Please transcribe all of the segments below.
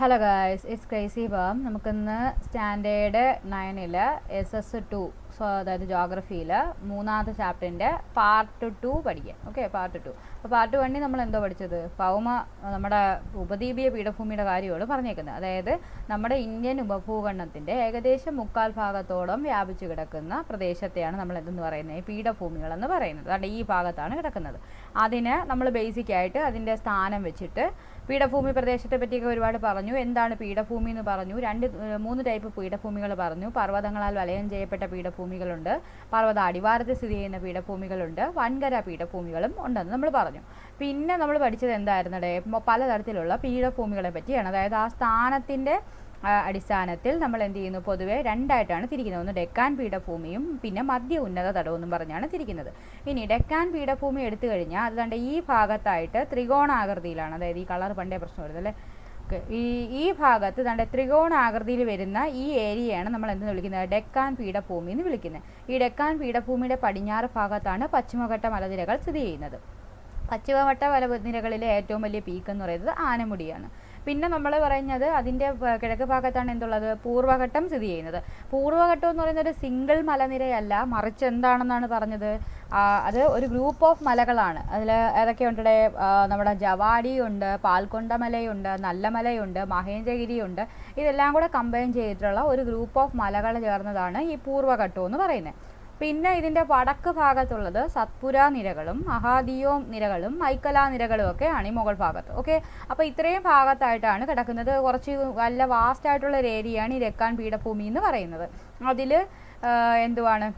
Hello guys, it's crazy balm. നമുക്കിന്ന് standard 9 SS2 അതായത് ജോഗ്രഫിയിൽ മൂന്നാമത്തെ ചാപ്റ്ററിൻ്റെ പാർട്ട് 2 പഠിക്കാം. Okay, part 2. അപ്പോൾ പാർട്ട് 1 നമ്മൾ എന്തോ പഠിച്ചത്? നമ്മുടെ ഉപദ്വീപീയ പീഠഭൂമിയുടെ കാര്യമാണ് പറഞ്ഞേക്കുന്നത്. അതായത് നമ്മുടെ ഇന്ത്യൻ ഉപഭൂഖണ്ഡത്തിൻ്റെ ഏകദേശം 3/4 ഭാഗത്തോളം വ്യാപിച്ചു കിടക്കുന്ന പ്രദേശത്തെയാണ് നമ്മൾ എന്തെന്ന് പറയുന്നത്? പീഠഭൂമികളെന്ന് പറയുന്നത്. അതുകൊണ്ട് ഈ ഭാഗത്താണ് കിടക്കുന്നത്. അതിന് നമ്മൾ ബേസിക്കായിട്ട് അതിൻ്റെ സ്ഥാനം വെച്ചിട്ട് പീഠഭൂമി പ്രദേശത്തെ പറ്റിയൊക്കെ ഒരുപാട് പറഞ്ഞു. എന്താണ് പീഠഭൂമി എന്ന് പറഞ്ഞു. 3 ടൈപ്പ് പീഠഭൂമികൾ പറഞ്ഞു. പർവ്വതങ്ങളാൽ വലയം ചെയ്യപ്പെട്ട പീഠഭൂമികളുണ്ട്, പർവ്വത അടിവാരത്തിൽ സ്ഥിതി ചെയ്യുന്ന പീഠഭൂമികളുണ്ട്, വൻകര പീഠഭൂമികളും ഉണ്ടെന്ന് നമ്മൾ പറഞ്ഞു. പിന്നെ നമ്മൾ പഠിച്ചത് എന്തായിരുന്നടേ? പലതരത്തിലുള്ള പീഠഭൂമികളെ പറ്റിയാണ്. അതായത് ആ സ്ഥാനത്തിൻ്റെ അടിസ്ഥാനത്തിൽ നമ്മൾ എന്ത് ചെയ്യുന്നു? പൊതുവെ 2 ആയിട്ടാണ് തിരിക്കുന്നത്. ഒന്ന് ഡെക്കാൻ പീഠഭൂമിയും പിന്നെ മധ്യ ഉന്നത തടവും പറഞ്ഞാണ് തിരിക്കുന്നത്. ഇനി ഡെക്കാൻ പീഠഭൂമി എടുത്തു കഴിഞ്ഞാൽ അതുകൊണ്ട് ഈ ഭാഗത്തായിട്ട് ത്രികോണാകൃതിയിലാണ്. അതായത് ഈ കളർ പണ്ടേ പ്രശ്നം വരുന്നത് അല്ലേ? ഈ ഭാഗത്ത് തൻ്റെ ത്രികോണാകൃതിയിൽ വരുന്ന ഈ ഏരിയയാണ് നമ്മൾ എന്തെന്ന് വിളിക്കുന്നത്? ഡെക്കാൻ പീഠഭൂമി എന്ന് വിളിക്കുന്നത്. ഈ ഡെക്കാൻ പീഠഭൂമിയുടെ പടിഞ്ഞാറ് ഭാഗത്താണ് പശ്ചിമഘട്ട മലനിരകൾ സ്ഥിതി ചെയ്യുന്നത്. പശ്ചിമഘട്ട മലനിരകളിലെ ഏറ്റവും വലിയ പീക്ക് എന്ന് പറയുന്നത് ആനമുടിയാണ്. പിന്നെ നമ്മൾ പറയുന്നത് അതിൻ്റെ കിഴക്ക് ഭാഗത്താണ് എന്തുള്ളത്? പൂർവ്വഘട്ടം സ്ഥിതി ചെയ്യുന്നത്. പൂർവ്വഘട്ടം എന്ന് പറയുന്നത് ഒരു സിംഗിൾ മലനിരയല്ല, മറിച്ച് എന്താണെന്നാണ് പറഞ്ഞത്? അത് ഒരു ഗ്രൂപ്പ് ഓഫ് മലകളാണ്. അതിൽ ഏതൊക്കെയുണ്ട്? നമ്മുടെ ജവാഡി ഉണ്ട്, പാൽക്കൊണ്ട മലയുണ്ട്, നല്ല മലയുണ്ട്, മഹേന്ദ്രഗിരിയുണ്ട്. ഇതെല്ലാം കൂടെ കമ്പൈൻ ചെയ്തിട്ടുള്ള ഒരു ഗ്രൂപ്പ് ഓഫ് മലകൾ ചേർന്നതാണ് ഈ പൂർവ്വഘട്ടം എന്ന് പറയുന്നത്. പിന്നെ ഇതിൻ്റെ വടക്ക് ഭാഗത്തുള്ളത് സത്പുര നിരകളും മഹാദിയോ നിരകളും മൈക്കല നിരകളും ഒക്കെയാണ് ഈ മുകൾ ഭാഗത്ത്. ഓക്കെ, അപ്പോൾ ഇത്രയും ഭാഗത്തായിട്ടാണ് കിടക്കുന്നത്. കുറച്ച് നല്ല വാസ്റ്റായിട്ടുള്ള ഒരു ഏരിയയാണ് ഈ ഡെക്കാൻ പീഠഭൂമി എന്ന് പറയുന്നത്. അതിൽ എന്തുവാണ്?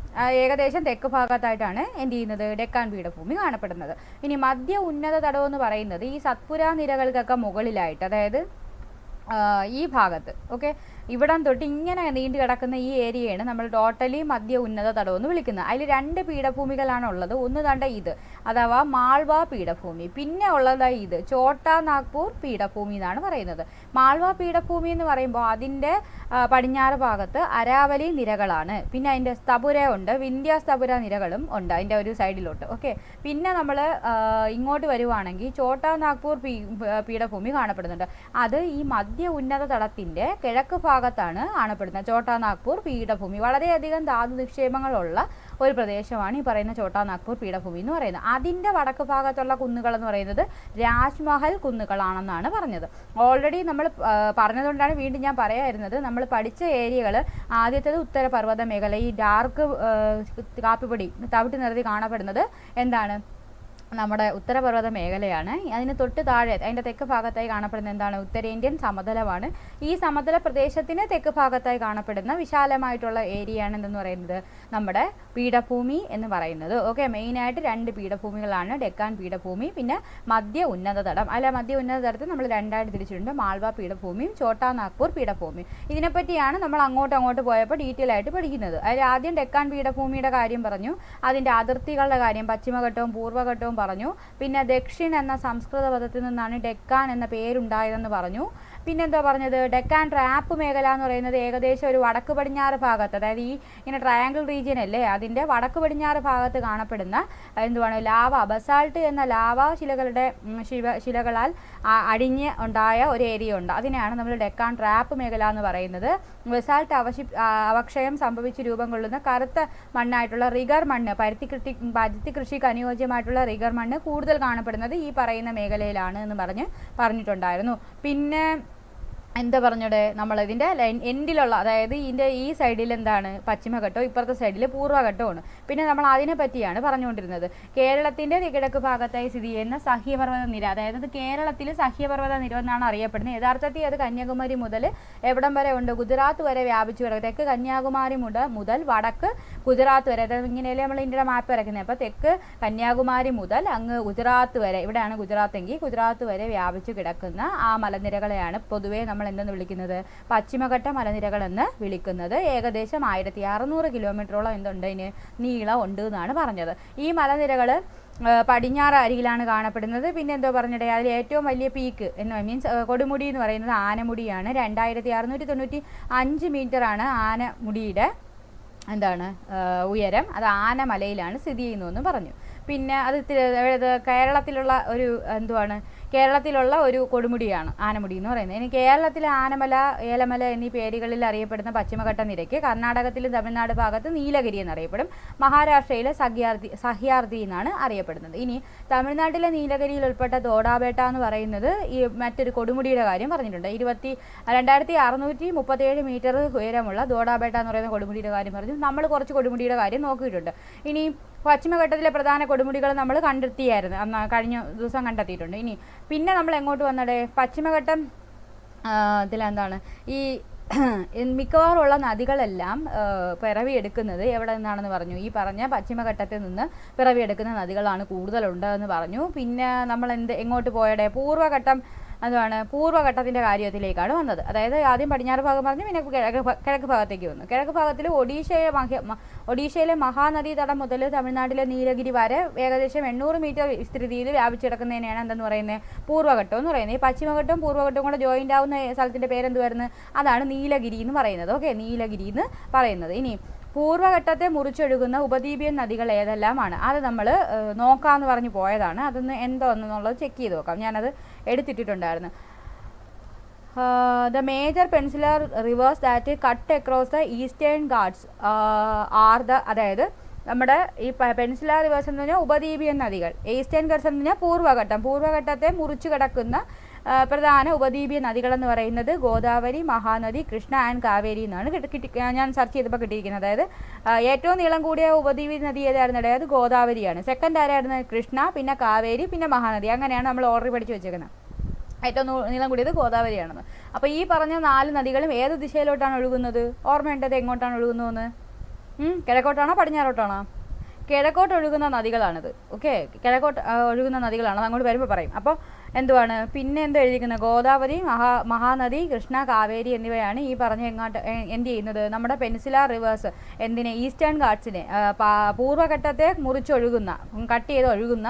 ഏകദേശം തെക്ക് ഭാഗത്തായിട്ടാണ് എന്ത് ചെയ്യുന്നത്? ഡെക്കാൻ പീഠഭൂമി കാണപ്പെടുന്നത്. ഇനി മധ്യ ഉന്നത തടം എന്ന് പറയുന്നത് ഈ സത്പുര നിരകൾക്കൊക്കെ മുകളിലായിട്ട്, അതായത് ഈ ഭാഗത്ത്, ഓക്കെ, ഇവിടം തൊട്ട് ഇങ്ങനെ നീണ്ടു കിടക്കുന്ന ഈ ഏരിയയാണ് നമ്മൾ ടോട്ടലി മധ്യ ഉന്നത തടം എന്ന് വിളിക്കുന്നത്. അതിൽ 2 പീഠഭൂമികളാണ് ഉള്ളത്. ഒന്ന് തണ്ട ഇത്, അഥവാ മാൾവ പീഠഭൂമി. പിന്നെ ഉള്ളതായി ഇത് ചോട്ടാ നാഗ്പൂർ പീഠഭൂമി എന്നാണ് പറയുന്നത്. മാൾവ പീഠഭൂമി എന്ന് പറയുമ്പോൾ അതിൻ്റെ പടിഞ്ഞാറ് ഭാഗത്ത് അരാവലി നിരകളാണ്. പിന്നെ അതിൻ്റെ സ്തപുര ഉണ്ട്, വിന്ധ്യ സ്തപുര നിരകളും ഉണ്ട് അതിൻ്റെ ഒരു സൈഡിലോട്ട്. ഓക്കെ, പിന്നെ നമ്മൾ ഇങ്ങോട്ട് വരുവാണെങ്കിൽ ചോട്ടാ നാഗ്പൂർ പീഠഭൂമി കാണപ്പെടുന്നുണ്ട്. അത് ഈ മധ്യ ഉന്നത തടത്തിൻ്റെ കിഴക്ക് ഭാഗത്താണ് കാണപ്പെടുന്നത്. ചോട്ടാ നാഗ്പൂർ പീഠഭൂമി വളരെയധികം ധാതു നിക്ഷേപങ്ങളുള്ള ഒരു പ്രദേശമാണ് ഈ പറയുന്ന ചോട്ടാ നാഗ്പൂർ പീഠഭൂമി എന്ന് പറയുന്നത്. അതിൻ്റെ വടക്ക് ഭാഗത്തുള്ള കുന്നുകൾ എന്ന് പറയുന്നത് രാജ്മഹൽ കുന്നുകളാണെന്നാണ് പറഞ്ഞത്. ഓൾറെഡി നമ്മൾ പറഞ്ഞതുകൊണ്ടാണ് വീണ്ടും ഞാൻ പറയാതിരുന്നത്. നമ്മൾ പഠിച്ച ഏരിയകൾ ആദ്യത്തേത് ഉത്തരപർവ്വത മേഖല, ഈ ഡാർക്ക് കാപ്പിപ്പൊടി തവിട്ട് നിറത്തിൽ കാണപ്പെടുന്നത് എന്താണ്? നമ്മുടെ ഉത്തരപർവ്വത മേഖലയാണ്. അതിന് തൊട്ട് താഴെ അതിൻ്റെ തെക്ക് ഭാഗത്തായി കാണപ്പെടുന്ന എന്താണ്? ഉത്തരേന്ത്യൻ സമതലമാണ്. ഈ സമതല പ്രദേശത്തിന് തെക്ക് ഭാഗത്തായി കാണപ്പെടുന്ന വിശാലമായിട്ടുള്ള ഏരിയയാണ് എന്തെന്ന് പറയുന്നത്? നമ്മുടെ പീഠഭൂമി എന്ന് പറയുന്നത്. ഓക്കെ, മെയിനായിട്ട് 2 പീഠഭൂമികളാണ്, ഡെക്കാൻ പീഠഭൂമി പിന്നെ മധ്യ ഉന്നത തടം. മധ്യ ഉന്നത തടത്തിൽ നമ്മൾ 2 ആയിട്ട് തിരിച്ചിട്ടുണ്ട്, മാൾവ പീഠഭൂമിയും ചോട്ടാ നാഗ്പൂർ പീഠഭൂമിയും. ഇതിനെപ്പറ്റിയാണ് നമ്മൾ അങ്ങോട്ട് പോയപ്പോൾ ഡീറ്റെയിൽ ആയിട്ട് പഠിക്കുന്നത്. അതിൽ ആദ്യം ഡെക്കാൻ പീഠഭൂമിയുടെ കാര്യം പറഞ്ഞു, അതിൻ്റെ അതിർത്തികളുടെ കാര്യം, പശ്ചിമഘട്ടവും പൂർവ്വഘട്ടവും പറഞ്ഞു. പിന്നെ ദക്ഷിൺ എന്ന സംസ്കൃത പദത്തിൽ നിന്നാണ് ഡെക്കാൻ എന്ന പേരുണ്ടായതെന്ന് പറഞ്ഞു. പിന്നെന്താ പറഞ്ഞത്? ഡെക്കാൻ ട്രാപ്പ് മേഖല എന്ന് പറയുന്നത് ഏകദേശം ഒരു വടക്ക് പടിഞ്ഞാറ് ഭാഗത്ത്, അതായത് ഈ ഇങ്ങനെ ട്രയാങ്കിൾ റീജിയൻ അല്ലേ, അതിൻ്റെ വടക്ക് പടിഞ്ഞാറ് ഭാഗത്ത് കാണപ്പെടുന്ന എന്തുവാണ്? ലാവ, ബസാൾട്ട് എന്ന ലാവ ശിലകളാൽ അടിഞ്ഞ് ഉണ്ടായ ഒരു ഏരിയ ഉണ്ട്. അതിനെയാണ് നമ്മൾ ഡെക്കാൻ ട്രാപ്പ് മേഖല എന്ന് പറയുന്നത്. ബസാൾട്ട് അവക്ഷയം സംഭവിച്ച് രൂപം കൊള്ളുന്ന കറുത്ത മണ്ണായിട്ടുള്ള റിഗർ മണ്ണ്, പരുത്തി കൃഷിക്ക് അനുയോജ്യമായിട്ടുള്ള റിഗർ മണ്ണ് കൂടുതൽ കാണപ്പെടുന്നത് ഈ പറയുന്ന മേഖലയിലാണ് എന്ന് പറഞ്ഞിട്ടുണ്ടായിരുന്നു. പിന്നെ എന്താ പറഞ്ഞത്? നമ്മളിതിൻ്റെ എൻഡിലുള്ള, അതായത് ഇതിൻ്റെ ഈ സൈഡിൽ എന്താണ്? പശ്ചിമഘട്ടവും ഇപ്പുറത്തെ സൈഡിൽ പൂർവ്വഘട്ടമാണ്. പിന്നെ നമ്മൾ അതിനെ പറ്റിയാണ് പറഞ്ഞുകൊണ്ടിരുന്നത്. കേരളത്തിൻ്റെ കിഴക്ക് ഭാഗത്തായി സ്ഥിതി ചെയ്യുന്ന സഹ്യപർവ്വത നിര, അതായത് കേരളത്തിൽ സഹ്യപർവ്വത നിര എന്നാണ് അറിയപ്പെടുന്നത്. യഥാർത്ഥത്തിൽ അത് കന്യാകുമാരി മുതൽ എവിടം വരെ ഉണ്ട്? ഗുജറാത്ത് വരെ വ്യാപിച്ചു കിടക്കും. തെക്ക് കന്യാകുമാരി മുതൽ വടക്ക് ഗുജറാത്ത് വരെ, അതായത് ഇങ്ങനെയല്ലേ നമ്മൾ ഇന്ത്യയുടെ മാപ്പ് വരയ്ക്കുന്നത്. അപ്പോൾ തെക്ക് കന്യാകുമാരി മുതൽ അങ്ങ് ഗുജറാത്ത് വരെ, ഇവിടെയാണ് ഗുജറാത്ത് എങ്കിൽ ഗുജറാത്ത് വരെ വ്യാപിച്ചു കിടക്കുന്ന ആ മലനിരകളെയാണ് പൊതുവേ നമ്മൾ എന്തെന്ന് വിളിക്കുന്നത്? പശ്ചിമഘട്ട മലനിരകൾ എന്ന് വിളിക്കുന്നത്. ഏകദേശം 1600 കിലോമീറ്ററോളം എന്തുണ്ട്? ഇതിന് നീളം ഉണ്ട് എന്നാണ് പറഞ്ഞത്. ഈ മലനിരകൾ പടിഞ്ഞാറ് അരികിലാണ് കാണപ്പെടുന്നത്. പിന്നെ എന്തോ പറഞ്ഞിട്ട് അതിൽ ഏറ്റവും വലിയ പീക്ക് മീൻസ് കൊടുമുടി എന്ന് പറയുന്നത് ആനമുടിയാണ്. 2695 മീറ്ററാണ് ആനമുടിയുടെ എന്താണ് ഉയരം. അത് ആനമലയിലാണ് സ്ഥിതി ചെയ്യുന്നതെന്ന് പറഞ്ഞു. പിന്നെ അത് കേരളത്തിലുള്ള ഒരു എന്തുവാണ് കേരളത്തിലുള്ള ഒരു കൊടുമുടിയാണ് ആനമുടി എന്ന് പറയുന്നത്. ഇനി കേരളത്തിലെ ആനമല, ഏലമല എന്നീ പേരുകളിൽ അറിയപ്പെടുന്ന പശ്ചിമഘട്ട നിരയ്ക്ക് കർണാടകത്തിലും തമിഴ്നാട് ഭാഗത്ത് നീലഗിരി എന്നറിയപ്പെടും. മഹാരാഷ്ട്രയിലെ സഹ്യാദ്രി എന്നാണ് അറിയപ്പെടുന്നത്. ഇനി തമിഴ്നാട്ടിലെ നീലഗിരിയിൽ ഉൾപ്പെട്ട ദോഡാബേട്ട എന്ന് പറയുന്നത് ഈ മറ്റൊരു കൊടുമുടിയുടെ കാര്യം പറഞ്ഞിട്ടുണ്ട്. 2637 മീറ്റർ ഉയരമുള്ള ദോഡാബേട്ട എന്ന് പറയുന്ന കൊടുമുടിയുടെ കാര്യം പറഞ്ഞു. നമ്മൾ കുറച്ച് കൊടുമുടിയുടെ കാര്യം നോക്കിയിട്ടുണ്ട്. ഇനി പശ്ചിമഘട്ടത്തിലെ പ്രധാന കൊടുമുടികൾ നമ്മൾ കണ്ടെത്തിയായിരുന്നു, കഴിഞ്ഞ ദിവസം കണ്ടെത്തിയിട്ടുണ്ട്. ഇനി പിന്നെ നമ്മൾ എങ്ങോട്ട് വന്നടേ, പശ്ചിമഘട്ടം ഇതിലെന്താണ് ഈ മിക്കവാറുള്ള നദികളെല്ലാം പിറവിയെടുക്കുന്നത് എവിടെ നിന്നാണെന്ന് പറഞ്ഞു. ഈ പറഞ്ഞ പശ്ചിമഘട്ടത്തിൽ നിന്ന് പിറവിയെടുക്കുന്ന നദികളാണ് കൂടുതലുണ്ട് എന്ന് പറഞ്ഞു. പിന്നെ നമ്മൾ എങ്ങോട്ട് പോയടേ, പൂർവ്വഘട്ടം അതാണ് പൂർവ്വഘട്ടത്തിൻ്റെ കാര്യത്തിലേക്കാണ് വന്നത്. അതായത് ആദ്യം പടിഞ്ഞാറ് ഭാഗം പറഞ്ഞു, പിന്നെ കിഴക്ക് ഭാഗത്തേക്ക് വന്നു. കിഴക്ക് ഭാഗത്തിൽ ഒഡീഷയിലെ മഹാനദീ തടം മുതൽ തമിഴ്നാട്ടിലെ നീലഗിരി വരെ ഏകദേശം 800 മീറ്റർ വിസ്തൃതിയിൽ വ്യാപിച്ചിടക്കുന്നതിനെയാണ് എന്തെന്ന് പറയുന്നത്, പൂർവ്വഘട്ടം എന്ന് പറയുന്നത്. ഈ പശ്ചിമഘട്ടവും പൂർവ്വഘട്ടവും കൂടെ ജോയിൻ്റ് ആവുന്ന സ്ഥലത്തിൻ്റെ പേരെന്തുവായിരുന്നു, അതാണ് നീലഗിരി എന്ന് പറയുന്നത്. ഓക്കെ, നീലഗിരി എന്ന് പറയുന്നത്. ഇനി പൂർവ്വഘട്ടത്തെ മുറിച്ചൊഴുകുന്ന ഉപദ്വീപിയൻ നദികൾ ഏതെല്ലാമാണ്, അത് നമ്മൾ നോക്കാമെന്ന് പറഞ്ഞ് പോയതാണ്. അതൊന്ന് എന്തോന്നുള്ളത് ചെക്ക് ചെയ്ത് നോക്കാം. ഞാനത് എടുത്തിട്ടുണ്ടായിരുന്നു. The major peninsular rivers that cut across the eastern Ghats അതായത് നമ്മുടെ ഈ പെൻസിലർ റിവേഴ്സ് എന്ന് പറഞ്ഞാൽ ഉപദ്വീപിയൻ നദികൾ, ഈസ്റ്റേൺ ഗാഡ്സ് എന്ന് പറഞ്ഞാൽ പൂർവ്വഘട്ടത്തെ മുറിച്ചു കിടക്കുന്ന പ്രധാന ഉപദ്വീപീയ നദികളെന്ന് പറയുന്നത് ഗോദാവരി, മഹാനദി, കൃഷ്ണ ആൻഡ് കാവേരി എന്നാണ് ഞാൻ സെർച്ച് ചെയ്തപ്പോൾ കിട്ടിയിരിക്കുന്നത്. അതായത് ഏറ്റവും നീളം കൂടിയ ഉപദ്വീപീയ നദി ഏതായിരുന്നു, അതായത് ഗോദാവരിയാണ്. സെക്കൻഡ് ആരായിരുന്നു, കൃഷ്ണ, പിന്നെ കാവേരി, പിന്നെ മഹാനദി. അങ്ങനെയാണ് നമ്മൾ ഓർഡർ പഠിച്ച് വെച്ചേക്കുന്നത്. ഏറ്റവും നീളം കൂടിയത് ഗോദാവരിയാണെന്ന്. അപ്പോൾ ഈ പറഞ്ഞ 4 നദികളും ഏത് ദിശയിലോട്ടാണ് ഒഴുകുന്നത്, ഓർമ്മയുണ്ടത് എങ്ങോട്ടാണ് ഒഴുകുന്നതെന്ന്? കിഴക്കോട്ടാണോ പടിഞ്ഞാറോട്ടാണോ? കിഴക്കോട്ട് ഒഴുകുന്ന നദികളാണിത്. ഓക്കെ, കിഴക്കോട്ട് ഒഴുകുന്ന നദികളാണ്, അങ്ങോട്ട് വരുമ്പോൾ പറയും. അപ്പോൾ എന്തുവാണ് പിന്നെ എന്ത് എഴുതിയിരിക്കുന്നത്, ഗോദാവരി, മഹാനദി, കൃഷ്ണ, കാവേരി എന്നിവയാണ് ഈ പറഞ്ഞ എന്ത് ചെയ്യുന്നത്, നമ്മുടെ പെൻസിലാർ റിവേഴ്സ് ഈസ്റ്റേൺ ഗാഡ്സിനെ പൂർവ്വഘട്ടത്തെ മുറിച്ചൊഴുകുന്ന കട്ട് ചെയ്ത് ഒഴുകുന്ന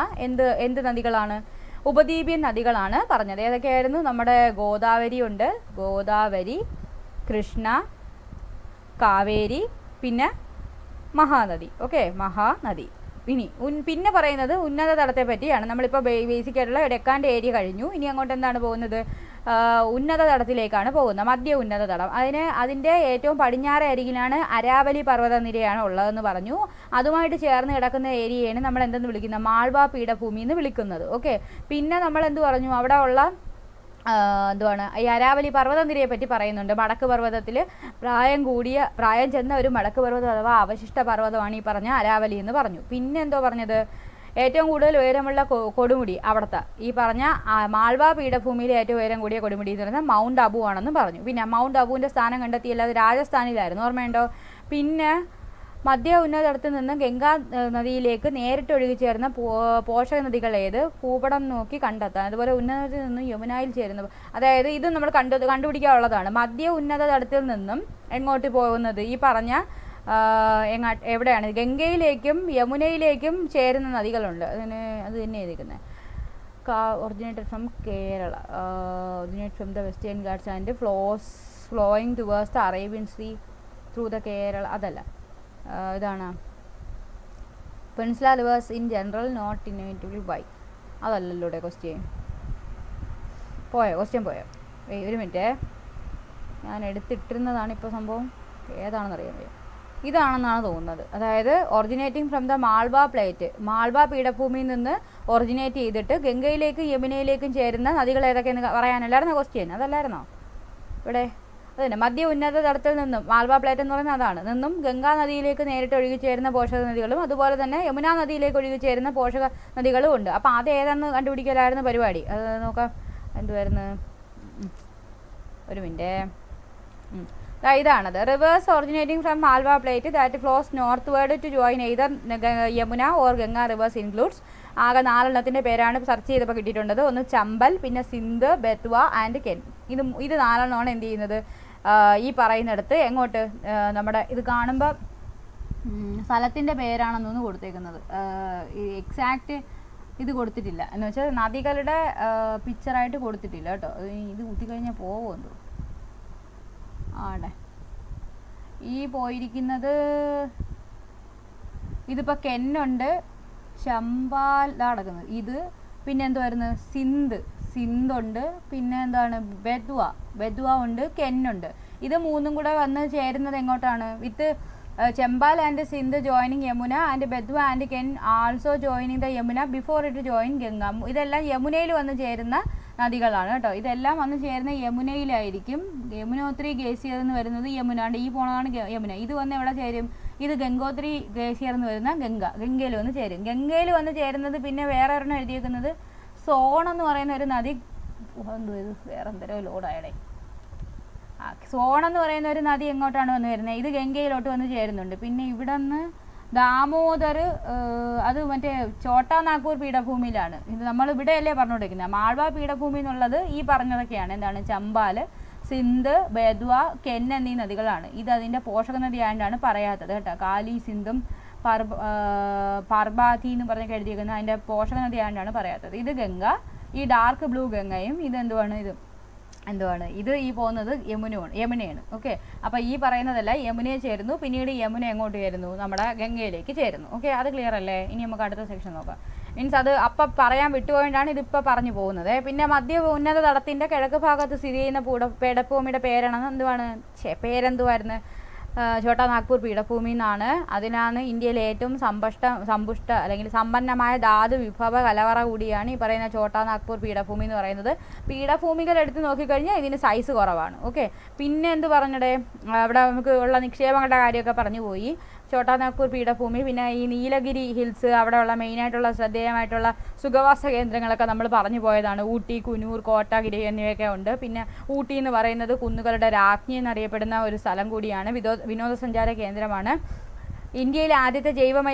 എന്ത് നദികളാണ്, ഉപദ്വീപിയൻ നദികളാണ് പറഞ്ഞത്. ഏതൊക്കെയായിരുന്നു, നമ്മുടെ ഗോദാവരി, കൃഷ്ണ, കാവേരി, പിന്നെ മഹാനദി. ഓക്കെ, മഹാനദി. ഇനി പിന്നെ പറയുന്നത് ഉന്നത തടത്തെ പറ്റിയാണ്. നമ്മളിപ്പോൾ ബേസിക് ആയിട്ടുള്ള ഡെക്കാൻ്റെ ഏരിയ കഴിഞ്ഞു. ഇനി അങ്ങോട്ട് എന്താണ് പോകുന്നത്, ഉന്നത തടത്തിലേക്കാണ് പോകുന്നത്, മധ്യ ഉന്നത തടം. അതിൻ്റെ ഏറ്റവും പടിഞ്ഞാറ് അരികിലാണ് അരാവലി പർവ്വതനിരയാണ് ഉള്ളതെന്ന് പറഞ്ഞു. അതുമായിട്ട് ചേർന്ന് കിടക്കുന്ന ഏരിയയാണ് നമ്മൾ എന്തെന്ന് വിളിക്കുന്നത്, മാൾവാ പീഠഭൂമി എന്ന് വിളിക്കുന്നത്. ഓക്കെ, പിന്നെ നമ്മൾ എന്ത് പറഞ്ഞു, അവിടെ ഉള്ള എന്തുവാണ് ഈ അരാവലി പർവ്വതനിരയെ പറ്റി പറയുന്നുണ്ട്. മടക്ക് പർവ്വതത്തിൽ പ്രായം ചെന്ന ഒരു മടക്ക് പർവ്വതം അഥവാ അവശിഷ്ട പർവ്വതമാണ് ഈ പറഞ്ഞ അരാവലി എന്ന് പറഞ്ഞു. പിന്നെ എന്തോ പറഞ്ഞത്, ഏറ്റവും കൂടുതൽ ഉയരമുള്ള കൊടുമുടി അവിടുത്തെ ഈ പറഞ്ഞ മാൾവാ പീഠഭൂമിയിലെ ഏറ്റവും ഉയരം കൂടിയ കൊടുമുടി എന്ന് പറയുന്നത് മൗണ്ട് അബു ആണെന്ന് പറഞ്ഞു. പിന്നെ മൗണ്ട് അബുവിൻ്റെ സ്ഥാനം കണ്ടെത്തിയല്ല, അത് രാജസ്ഥാനിലായിരുന്നു, ഓർമ്മയുണ്ടോ? പിന്നെ മധ്യ ഉന്നതടത്തിൽ നിന്നും ഗംഗാ നദിയിലേക്ക് നേരിട്ട് ഒഴുകിച്ചേർന്ന പോഷക നദികൾ ഏത്, ഭൂപടം നോക്കി കണ്ടെത്താൻ. അതുപോലെ ഉന്നതത്തിൽ നിന്നും യമുനയിൽ ചേരുന്ന, അതായത് ഇത് നമ്മൾ കണ്ടുപിടിക്കാനുള്ളതാണ്. മധ്യ ഉന്നത തടത്തിൽ നിന്നും എങ്ങോട്ട് പോകുന്നത്, ഈ പറഞ്ഞ എവിടെയാണ്, ഗംഗയിലേക്കും യമുനയിലേക്കും ചേരുന്ന നദികളുണ്ട്. അത് തന്നെ എഴുതിക്കുന്നത്. Originated from Kerala, originate from the western Ghats and flowing towards the Arabian sea through the Kerala. അതല്ല, ഇതാണ് peninsular rivers in general not inevitable by. അതല്ലല്ലോ ക്വസ്റ്റ്യൻ പോയോ, ഒരു മിനിറ്റ്, ഞാൻ എടുത്തിട്ടിരുന്നതാണ് ഇപ്പോൾ സംഭവം, ഏതാണെന്ന് അറിയാൻ വയ്യ. ഇതാണെന്നാണ് തോന്നുന്നത്. അതായത് originating from the Malwa plateau, Malwa പീഠഭൂമിയിൽ നിന്ന് ഒറിജിനേറ്റ് ചെയ്തിട്ട് ഗംഗയിലേക്കും യമുനയിലേക്കും ചേരുന്ന നദികൾ ഏതൊക്കെയെന്ന് പറയാനല്ലായിരുന്നോ ക്വസ്റ്റ്യൻ? അതല്ലായിരുന്നോ ഇവിടെ? അതുതന്നെ, മധ്യ ഉന്നത തടത്തിൽ നിന്നും മാൾവാ പ്ലേറ്റ് എന്ന് പറയുന്നത് അതാണ്, നിന്നും ഗംഗാ നദിയിലേക്ക് നേരിട്ട് ഒഴുകിച്ചേരുന്ന പോഷക നദികളും അതുപോലെ തന്നെ യമുന നദിയിലേക്ക് ഒഴുകിച്ചേരുന്ന പോഷക നദികളും ഉണ്ട്. അപ്പോൾ അത് ഏതാണെന്ന് കണ്ടുപിടിക്കലായിരുന്നു പരിപാടി. അത് നോക്കാം എന്തുവായിരുന്നു, ഒരു മിനിറ്റ്. ഇതാണത്, rivers originating from Malwa plateau that flows northward to join either Yamuna or Ganga rivers includes. ആകെ 4 എണ്ണത്തിൻ്റെ പേരാണ് സെർച്ച് ചെയ്തപ്പോൾ കിട്ടിയിട്ടുള്ളത്. ഒന്ന് ചമ്പൽ, പിന്നെ സിന്ധ്, ബെത്വ ആൻഡ് കെൻ. ഇത് 4 എണ്ണമാണ് എന്ത് ചെയ്യുന്നത്, ഈ പറയുന്നിടത്ത് എങ്ങോട്ട്, നമ്മുടെ ഇത് കാണുമ്പോൾ സ്ഥലത്തിൻ്റെ പേരാണെന്നൊന്ന് കൊടുത്തേക്കുന്നത്, എക്സാക്റ്റ് ഇത് കൊടുത്തിട്ടില്ല. എന്ന് വെച്ചാൽ നദികളുടെ പിക്ചറായിട്ട് കൊടുത്തിട്ടില്ല കേട്ടോ. ഇത് കൂട്ടിക്കഴിഞ്ഞാൽ പോകുമെന്തോ. ആടെ ഈ പോയിരിക്കുന്നത് ഇതിപ്പോൾ കെന്നുണ്ട്, ചമ്പാൽ നടക്കുന്നത് ഇത്, പിന്നെ എന്തുവായിരുന്നു, സിന്ധുണ്ട്, പിന്നെ എന്താണ് ബെദ്വ ഉണ്ട്, കെന്നുണ്ട്. ഇത് മൂന്നും കൂടെ വന്ന് ചേരുന്നത് എങ്ങോട്ടാണ്? With Chambal and Sindh joining Yamuna and Betwa and Ken also joining the Yamuna before it join Ganga. ഇതെല്ലാം യമുനയിൽ വന്ന് ചേരുന്ന നദികളാണ് കേട്ടോ. ഇതെല്ലാം വന്ന് ചേരുന്ന യമുനയിലായിരിക്കും. യമുനോത്രി ഗ്ലേസിയർ എന്ന് വരുന്നത് യമുന, ഈ പോണതാണ് യമുന. ഇത് വന്ന് എവിടെ ചേരും? ഇത് ഗംഗോത്രി ഗ്ലേസിയർ എന്ന് വരുന്ന ഗംഗയിൽ വന്ന് ചേരും. ഗംഗയിൽ വന്ന് ചേരുന്നത് പിന്നെ വേറെ ഒരെണ്ണം എഴുതിയേക്കുന്നത് സോൺ എന്ന് പറയുന്ന ഒരു നദി. എന്തോ ഇത് വേറെ എന്തരോ ലോഡായടേ. സോൺ എന്ന് പറയുന്ന ഒരു നദി എങ്ങോട്ടാണ് വന്ന് വരുന്നത്? ഇത് ഗംഗയിലോട്ട് വന്ന് ചേരുന്നുണ്ട്. പിന്നെ ഇവിടെ നിന്ന് ദാമോദർ, അത് മറ്റേ ചോട്ടാ നാഗ്പൂർ പീഠഭൂമിയിലാണ്. ഇത് നമ്മൾ ഇവിടെയല്ലേ പറഞ്ഞുകൊണ്ടിരിക്കുന്നത്. മാൾവ പീഠഭൂമി എന്നുള്ളത് ഈ പറഞ്ഞതൊക്കെയാണ്. എന്താണ്? ചമ്പാൽ, സിന്ധ്, ബെദ്വ, കെൻ എന്നീ നദികളാണ്. ഇത് അതിൻ്റെ പോഷക നദിയായിട്ടാണ് പറയാത്തത് കേട്ടോ. കാലി, സിന്ധും പർബാതി എന്ന് പറഞ്ഞ് എഴുതിയിരിക്കുന്നത് അതിൻ്റെ പോഷക നദിയായിട്ടാണ് പറയാത്തത്. ഇത് ഗംഗ, ഈ ഡാർക്ക് ബ്ലൂ ഗംഗയും ഇത് എന്തുവാണ് ഇത് ഈ പോകുന്നത് യമുനയാണ്. ഓക്കെ, അപ്പോൾ ഈ പറയുന്നതല്ല യമുനയെ ചേരുന്നു. പിന്നീട് യമുന എങ്ങോട്ട് ചേരുന്നു? നമ്മുടെ ഗംഗയിലേക്ക് ചേരുന്നു. ഓക്കെ, അത് ക്ലിയർ അല്ലേ? ഇനി നമുക്ക് അടുത്ത സെക്ഷൻ നോക്കാം. മീൻസ് അത് അപ്പം പറയാൻ വിട്ടുപോയിട്ടാണ് ഇതിപ്പോൾ പറഞ്ഞു പോകുന്നത്. പിന്നെ മധ്യ ഉന്നത തടത്തിൻ്റെ കിഴക്ക് ഭാഗത്ത് സ്ഥിതി ചെയ്യുന്ന പീഠഭൂമിയുടെ പേരെന്തുവായിരുന്നു? ചോട്ടാ നാഗ്പൂർ പീഠഭൂമി എന്നാണ്. അതിനാണ് ഇന്ത്യയിലെ ഏറ്റവും സമ്പുഷ്ട അല്ലെങ്കിൽ സമ്പന്നമായ ധാതു വിഭവ കലവറ കൂടിയാണ് ഈ പറയുന്ന ചോട്ടാ നാഗ്പൂർ പീഠഭൂമി എന്ന് പറയുന്നത്. പീഠഭൂമികൾ എടുത്ത് നോക്കിക്കഴിഞ്ഞാൽ ഇതിന് സൈസ് കുറവാണ്. ഓക്കെ, പിന്നെ എന്ത് പറഞ്ഞടേ, അവിടെ നമുക്ക് ഉള്ള നിക്ഷേപങ്ങളുടെ കാര്യമൊക്കെ പറഞ്ഞു പോയി. ചോട്ടാ നാഗ്പൂർ പീഠഭൂമി, പിന്നെ ഈ നീലഗിരി ഹിൽസ്, അവിടെയുള്ള മെയിനായിട്ടുള്ള ശ്രദ്ധേയമായിട്ടുള്ള സുഖവാസ കേന്ദ്രങ്ങളൊക്കെ നമ്മൾ പറഞ്ഞു പോയതാണ്. ഊട്ടി, കുനൂർ, കോട്ടഗിരി എന്നിവയൊക്കെ ഉണ്ട്. പിന്നെ ഊട്ടി എന്ന് പറയുന്നത് കുന്നുകളുടെ രാജ്ഞി എന്നറിയപ്പെടുന്ന ഒരു സ്ഥലം കൂടിയാണ്. വിനോദസഞ്ചാര കേന്ദ്രമാണ്. ഇന്ത്യയിലെ ആദ്യത്തെ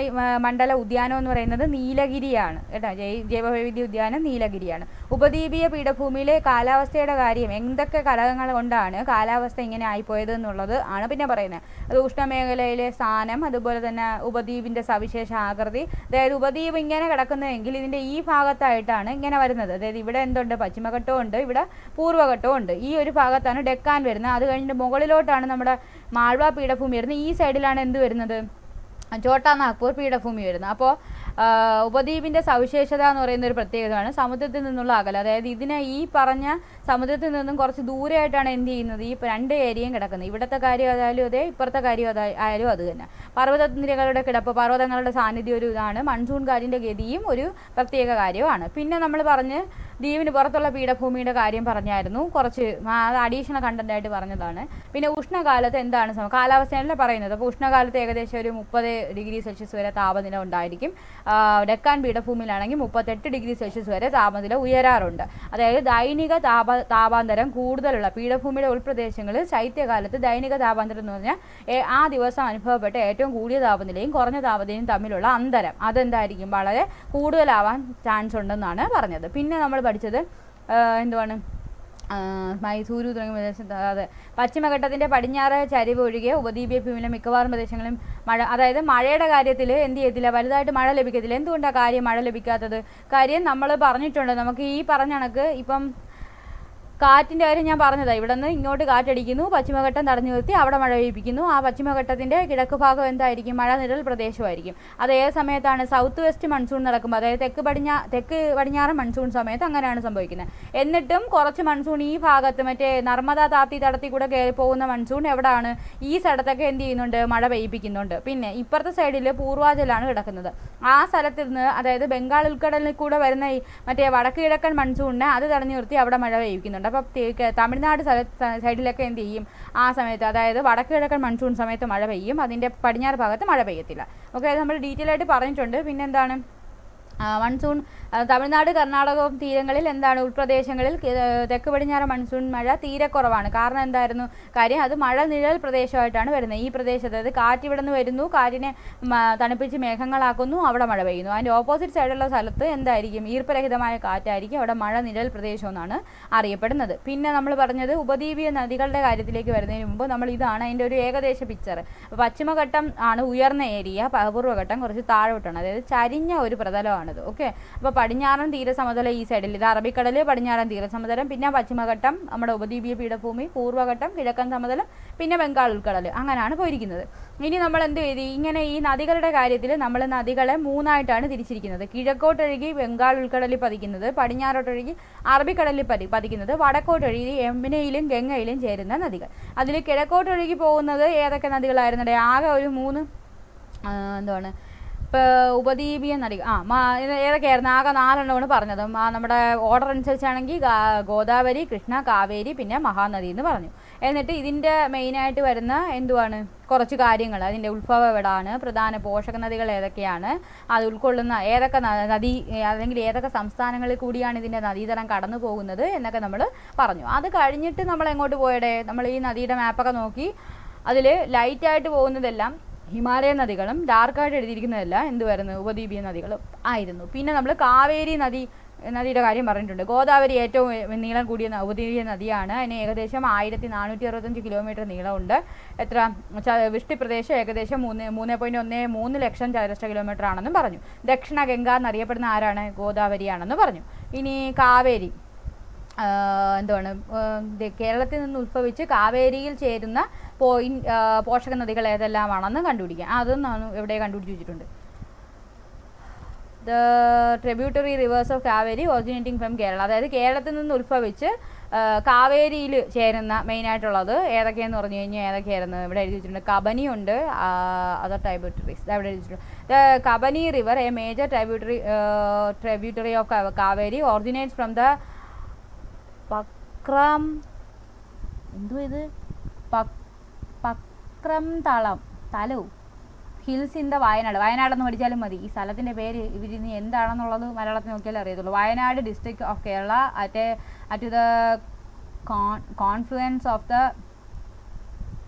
മണ്ഡല ഉദ്യാനം എന്ന് പറയുന്നത് നീലഗിരിയാണ് കേട്ടോ. ജൈവവൈവിധ്യ ഉദ്യാനം നീലഗിരിയാണ്. ഉപദ്വീപീയ പീഠഭൂമിയിലെ കാലാവസ്ഥയുടെ കാര്യം, എന്തൊക്കെ ഘടകങ്ങൾ കൊണ്ടാണ് കാലാവസ്ഥ ഇങ്ങനെ ആയിപ്പോയത് എന്നുള്ളത് ആണ് പിന്നെ പറയുന്നത്. അത് ഉഷ്ണമേഖലയിലെ സ്ഥാനം, അതുപോലെ തന്നെ ഉപദ്വീപിൻ്റെ സവിശേഷ ആകൃതി. അതായത് ഉപദ്വീപ് ഇങ്ങനെ കിടക്കുന്നതെങ്കിൽ ഇതിൻ്റെ ഈ ഭാഗത്തായിട്ടാണ് ഇങ്ങനെ വരുന്നത്. അതായത് ഇവിടെ എന്തുണ്ട്? പശ്ചിമഘട്ടവും ഉണ്ട്, ഇവിടെ പൂർവ്വഘട്ടവും ഉണ്ട്. ഈ ഒരു ഭാഗത്താണ് ഡെക്കാൻ വരുന്നത്. അത് കഴിഞ്ഞിട്ട് മുകളിലോട്ടാണ് നമ്മുടെ മാൾവ പീഠഭൂമി വരുന്നത്. ഈ സൈഡിലാണ് എന്ത് വരുന്നത്? ചോട്ടാ നാഗ്പൂർ പീഠഭൂമി വരുന്നത്. അപ്പോൾ ഉപദ്വീപിൻ്റെ സവിശേഷത എന്ന് പറയുന്ന ഒരു പ്രത്യേകതയാണ് സമുദ്രത്തിൽ നിന്നുള്ള അകലം. അതായത് ഇതിനെ ഈ പറഞ്ഞ സമുദ്രത്തിൽ നിന്നും കുറച്ച് ദൂരെയായിട്ടാണ് എന്ത് ചെയ്യുന്നത്? ഈ രണ്ട് ഏരിയയും കിടക്കുന്നത്. ഇവിടുത്തെ കാര്യം ആയാലും അതെ, ഇപ്പുറത്തെ കാര്യം ആയാലും അത് തന്നെ. പർവ്വതനിരകളുടെ കിടപ്പ്, പർവ്വതങ്ങളുടെ സാന്നിധ്യം ഒരു ഇതാണ്. മൺസൂൺ കാറ്റിൻ്റെ ഗതിയും ഒരു പ്രത്യേക കാര്യമാണ്. പിന്നെ നമ്മൾ പറഞ്ഞ് ദ്വീപിന് പുറത്തുള്ള പീഠഭൂമിയുടെ കാര്യം പറഞ്ഞായിരുന്നു. കുറച്ച് അഡീഷണൽ കണ്ടൻ്റായിട്ട് പറഞ്ഞതാണ്. പിന്നെ ഉഷ്ണകാലത്ത് എന്താണ് കാലാവസ്ഥയല്ല പറയുന്നത്. അപ്പോൾ ഉഷ്ണകാലത്ത് ഏകദേശം ഒരു 30 ഡിഗ്രി സെൽഷ്യസ് വരെ താപനില ഉണ്ടായിരിക്കും. ഡെക്കാൻ പീഠഭൂമിയിലാണെങ്കിൽ 38 ഡിഗ്രി സെൽഷ്യസ് വരെ താപനില ഉയരാറുണ്ട്. അതായത് ദൈനിക താപാന്തരം കൂടുതലുള്ള പീഠഭൂമിയുടെ ഉൾപ്രദേശങ്ങളിൽ ശൈത്യകാലത്ത് ദൈനിക താപാന്തരം എന്ന് പറഞ്ഞാൽ ആ ദിവസം അനുഭവപ്പെട്ട ഏറ്റവും കൂടിയ താപനിലയും കുറഞ്ഞ താപനിലയും തമ്മിലുള്ള അന്തരം അതെന്തായിരിക്കും? വളരെ കൂടുതലാവാൻ ചാൻസ് ഉണ്ടെന്നാണ് പറഞ്ഞത്. പിന്നെ നമ്മൾ പഠിച്ചത് എന്തുവാണ്? മൈസൂരു തുടങ്ങിയ പ്രദേശത്ത്, അതെ, പശ്ചിമഘട്ടത്തിൻ്റെ പടിഞ്ഞാറ് ചരിവ് ഒഴികെ ഉപദ്വീപീയ ഭൂമിയിലെ മിക്കവാറും പ്രദേശങ്ങളും അതായത് മഴയുടെ കാര്യത്തിൽ എന്ത് ചെയ്യത്തില്ല, വലുതായിട്ട് മഴ ലഭിക്കത്തില്ല. എന്തുകൊണ്ടാണ് മഴ ലഭിക്കാത്തത്? കാര്യം നമ്മൾ പറഞ്ഞിട്ടുണ്ട്. നമുക്ക് ഈ പറഞ്ഞ കണക്ക് ഇപ്പം കാറ്റിൻ്റെ കാര്യം ഞാൻ പറഞ്ഞതാണ്. ഇവിടെ നിന്ന് ഇങ്ങോട്ട് കാറ്റടിക്കുന്നു, പശ്ചിമഘട്ടം തടഞ്ഞു നിർത്തി അവിടെ മഴ പെയ്യിപ്പിക്കുന്നു. ആ പശ്ചിമഘട്ടത്തിൻ്റെ കിഴക്ക് ഭാഗം എന്തായിരിക്കും? മഴ നിഴൽ പ്രദേശമായിരിക്കും. അത് ഏത് സമയത്താണ്? സൗത്ത് വെസ്റ്റ് മൺസൂൺ നടക്കുമ്പോൾ, അതായത് തെക്ക് പടിഞ്ഞാറൻ മൺസൂൺ സമയത്ത് അങ്ങനെയാണ് സംഭവിക്കുന്നത്. എന്നിട്ടും കുറച്ച് മൺസൂൺ ഈ ഭാഗത്ത് മറ്റേ നർമ്മദ താപ്തി തടത്തിൽ കൂടെ കയറി പോകുന്ന മൺസൂൺ എവിടെയാണ്? ഈ സ്ഥലത്തൊക്കെ എന്ത് ചെയ്യുന്നുണ്ട്? മഴ പെയ്യിപ്പിക്കുന്നുണ്ട്. പിന്നെ ഇപ്പുറത്തെ സൈഡിൽ പൂർവാചലാണ് കിടക്കുന്നത്. ആ സ്ഥലത്ത് നിന്ന്, അതായത് ബംഗാൾ ഉൾക്കടലിൽ കൂടെ വരുന്ന ഈ മറ്റേ വടക്ക് കിഴക്കൻ മൺസൂണിനെ അത് തടഞ്ഞു നിർത്തി അവിടെ മഴ പെയ്യിക്കുന്നുണ്ട്. അപ്പോൾ തമിഴ്നാട് സൈഡിലൊക്കെ എന്ത് ചെയ്യും? ആ സമയത്ത്, അതായത് വടക്ക് കിഴക്കൻ മൺസൂൺ സമയത്ത് മഴ പെയ്യും, അതിൻ്റെ പടിഞ്ഞാറ് ഭാഗത്ത് മഴ പെയ്യത്തില്ല. ഓക്കെ, അത് നമ്മൾ ഡീറ്റെയിൽ ആയിട്ട് പറഞ്ഞിട്ടുണ്ട്. പിന്നെന്താണ്? മൺസൂൺ തമിഴ്നാട് കർണാടക തീരങ്ങളിൽ എന്താണ്? ഉൾപ്രദേശങ്ങളിൽ തെക്ക് പടിഞ്ഞാറ് മൺസൂൺ മഴ തീരെ കുറവാണ്. കാരണം എന്തായിരുന്നു? കാര്യം അത് മഴ നിഴൽ പ്രദേശമായിട്ടാണ് വരുന്നത്. ഈ പ്രദേശത്ത്, അതായത് കാറ്റ് ഇവിടെ നിന്ന് വരുന്നു, കാറ്റിനെ തണുപ്പിച്ച് മേഘങ്ങളാക്കുന്നു, അവിടെ മഴ പെയ്യുന്നു. അതിൻ്റെ ഓപ്പോസിറ്റ് സൈഡുള്ള സ്ഥലത്ത് എന്തായിരിക്കും? ഈർപ്പരഹിതമായ കാറ്റായിരിക്കും, അവിടെ മഴ നിഴൽ പ്രദേശം എന്നാണ് അറിയപ്പെടുന്നത്. പിന്നെ നമ്മൾ പറഞ്ഞത് ഉപദ്വീപീയ നദികളുടെ കാര്യത്തിലേക്ക് വരുന്നതിന് മുമ്പ് നമ്മൾ ഇതാണ് അതിൻ്റെ ഒരു ഏകദേശ പിക്ചർ. പശ്ചിമഘട്ടം ആണ് ഉയർന്ന ഏരിയ, പൂർവ്വഘട്ടം കുറച്ച് താഴോട്ടാണ്, അതായത് ചരിഞ്ഞ ഒരു പ്രതലമാണ്. നദികളാണിത്. ഓക്കെ, അപ്പോൾ പടിഞ്ഞാറൻ തീരസമതലം ഈ സൈഡിൽ ഇത് അറബിക്കടൽ, പടിഞ്ഞാറൻ തീരസമതലം, പിന്നെ പശ്ചിമഘട്ടം നമ്മുടെ ഉപദ്വീപീയ പീഠഭൂമി, പൂർവ്വഘട്ടം കിഴക്കൻ സമതലം, പിന്നെ ബംഗാൾ ഉൾക്കടൽ, അങ്ങനെയാണ് പോയിരിക്കുന്നത്. ഇനി നമ്മൾ എന്ത് ചെയ്തു, ഇങ്ങനെ ഈ നദികളുടെ കാര്യത്തിൽ നമ്മൾ നദികളെ മൂന്നായിട്ടാണ് തിരിച്ചിരിക്കുന്നത്. കിഴക്കോട്ടൊഴുകി ബംഗാൾ ഉൾക്കടലിൽ പതിക്കുന്നത്, പടിഞ്ഞാറോട്ടൊഴുകി അറബിക്കടലിൽ പതിക്കുന്നത്, വടക്കോട്ടൊഴുകി യമുനയിലും ഗംഗയിലും ചേരുന്ന നദികൾ. അതിൽ കിഴക്കോട്ടൊഴുകി പോകുന്നത് ഏതൊക്കെ നദികളായിരുന്നു? ആകെ ഒരു 3 എന്താണ് ഇപ്പോൾ ഉപദ്വീപീയ നദികൾ ഏതൊക്കെയായിരുന്നു? ആകെ 4 എണ്ണമാണ് പറഞ്ഞത്. നമ്മുടെ ഓർഡർ അനുസരിച്ചാണെങ്കിൽ ഗോദാവരി, കൃഷ്ണ, കാവേരി, പിന്നെ മഹാനദി എന്ന് പറഞ്ഞു. എന്നിട്ട് ഇതിൻ്റെ മെയിനായിട്ട് വരുന്ന എന്തുവാണ് കുറച്ച് കാര്യങ്ങൾ, അതിൻ്റെ ഉത്ഭവം എവിടെയാണ്, പ്രധാന പോഷക നദികൾ ഏതൊക്കെയാണ്, അത് ഉൾക്കൊള്ളുന്ന ഏതൊക്കെ നദി അല്ലെങ്കിൽ ഏതൊക്കെ സംസ്ഥാനങ്ങളിൽ കൂടിയാണ് ഇതിൻ്റെ നദീതടം കടന്നു പോകുന്നത് എന്നൊക്കെ നമ്മൾ പറഞ്ഞു. അത് കഴിഞ്ഞിട്ട് നമ്മൾ എങ്ങോട്ട് പോയടേ? നമ്മൾ ഈ നദിയുടെ മാപ്പൊക്കെ നോക്കി അതിൽ ലൈറ്റായിട്ട് പോകുന്നതെല്ലാം ഹിമാലയൻ നദികളും ഡാർക്കായിട്ട് എഴുതിയിരിക്കുന്നതെല്ലാം എന്തുവായിരുന്നു? ഉപദ്വീപീയ നദികളും ആയിരുന്നു. പിന്നെ നമ്മൾ കാവേരി നദിയുടെ കാര്യം പറഞ്ഞിട്ടുണ്ട്. ഗോദാവരി ഏറ്റവും നീളം കൂടിയ ഉപദ്വീപീയ നദിയാണ്. അതിന് ഏകദേശം 1465 കിലോമീറ്റർ നീളമുണ്ട്. എത്ര വൃഷ്ടിപ്രദേശം ഏകദേശം 3.13 ലക്ഷം ചതുരശ്ര കിലോമീറ്റർ ആണെന്നും പറഞ്ഞു. ദക്ഷിണ ഗംഗ എന്നറിയപ്പെടുന്ന ആരാണ്? ഗോദാവരിയാണെന്ന് പറഞ്ഞു. ഇനി കാവേരി എന്താണ് കേരളത്തിൽ നിന്ന് ഉത്ഭവിച്ച് കാവേരിയിൽ ചേരുന്ന പോഷക നദികൾ ഏതെല്ലാമാണെന്ന് കണ്ടുപിടിക്കാം. അതൊന്നും എവിടെ കണ്ടുപിടിച്ച് വെച്ചിട്ടുണ്ട്. The tributary reverse of Kaveri originating from Kerala. അതായത് കേരളത്തിൽ നിന്ന് ഉത്ഭവിച്ച് കാവേരിയിൽ ചേരുന്ന മെയിനായിട്ടുള്ളത് ഏതൊക്കെയെന്ന് പറഞ്ഞു കഴിഞ്ഞാൽ ഏതൊക്കെയായിരുന്നു ഇവിടെ എഴുതി വെച്ചിട്ടുണ്ട്? കബനി ഉണ്ട്, അതർ ട്രൈബ്യൂട്ടറീസ് ഇവിടെ എഴുതി വെച്ചിട്ടുണ്ട്. The Kabini river a major tributary of Kaveri originates from the Pakramthalam hills in the വയനാടെന്ന് പഠിച്ചാലും മതി. ഈ സ്ഥലത്തിൻ്റെ പേര് ഇവരിനി എന്താണെന്നുള്ളത് മലയാളത്തിൽ നോക്കിയാലേ അറിയത്തുള്ളൂ. Wayanad district of Kerala at the confluence of the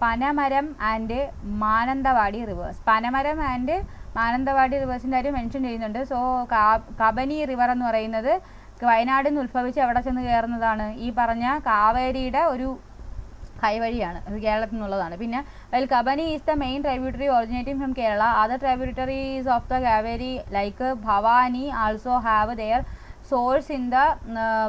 Panamaram and Mananthavady rivers. Panamaram and Mananthavady റിവേഴ്സിൻ്റെ കാര്യം മെൻഷൻ ചെയ്യുന്നുണ്ട്. സോ കബനി റിവർ എന്ന് പറയുന്നത് വയനാടിൽ നിന്ന് ഉത്ഭവിച്ച് എവിടെ ചെന്ന് കയറുന്നതാണ്? ഈ പറഞ്ഞ കാവേരിയുടെ ഒരു കൈവഴിയാണ്. അത് കേരളത്തിൽ നിന്നുള്ളതാണ്. പിന്നെ Kabani is the main tributary originating from Kerala. Other tributaries of the Kaveri like Bhavani also have their source in the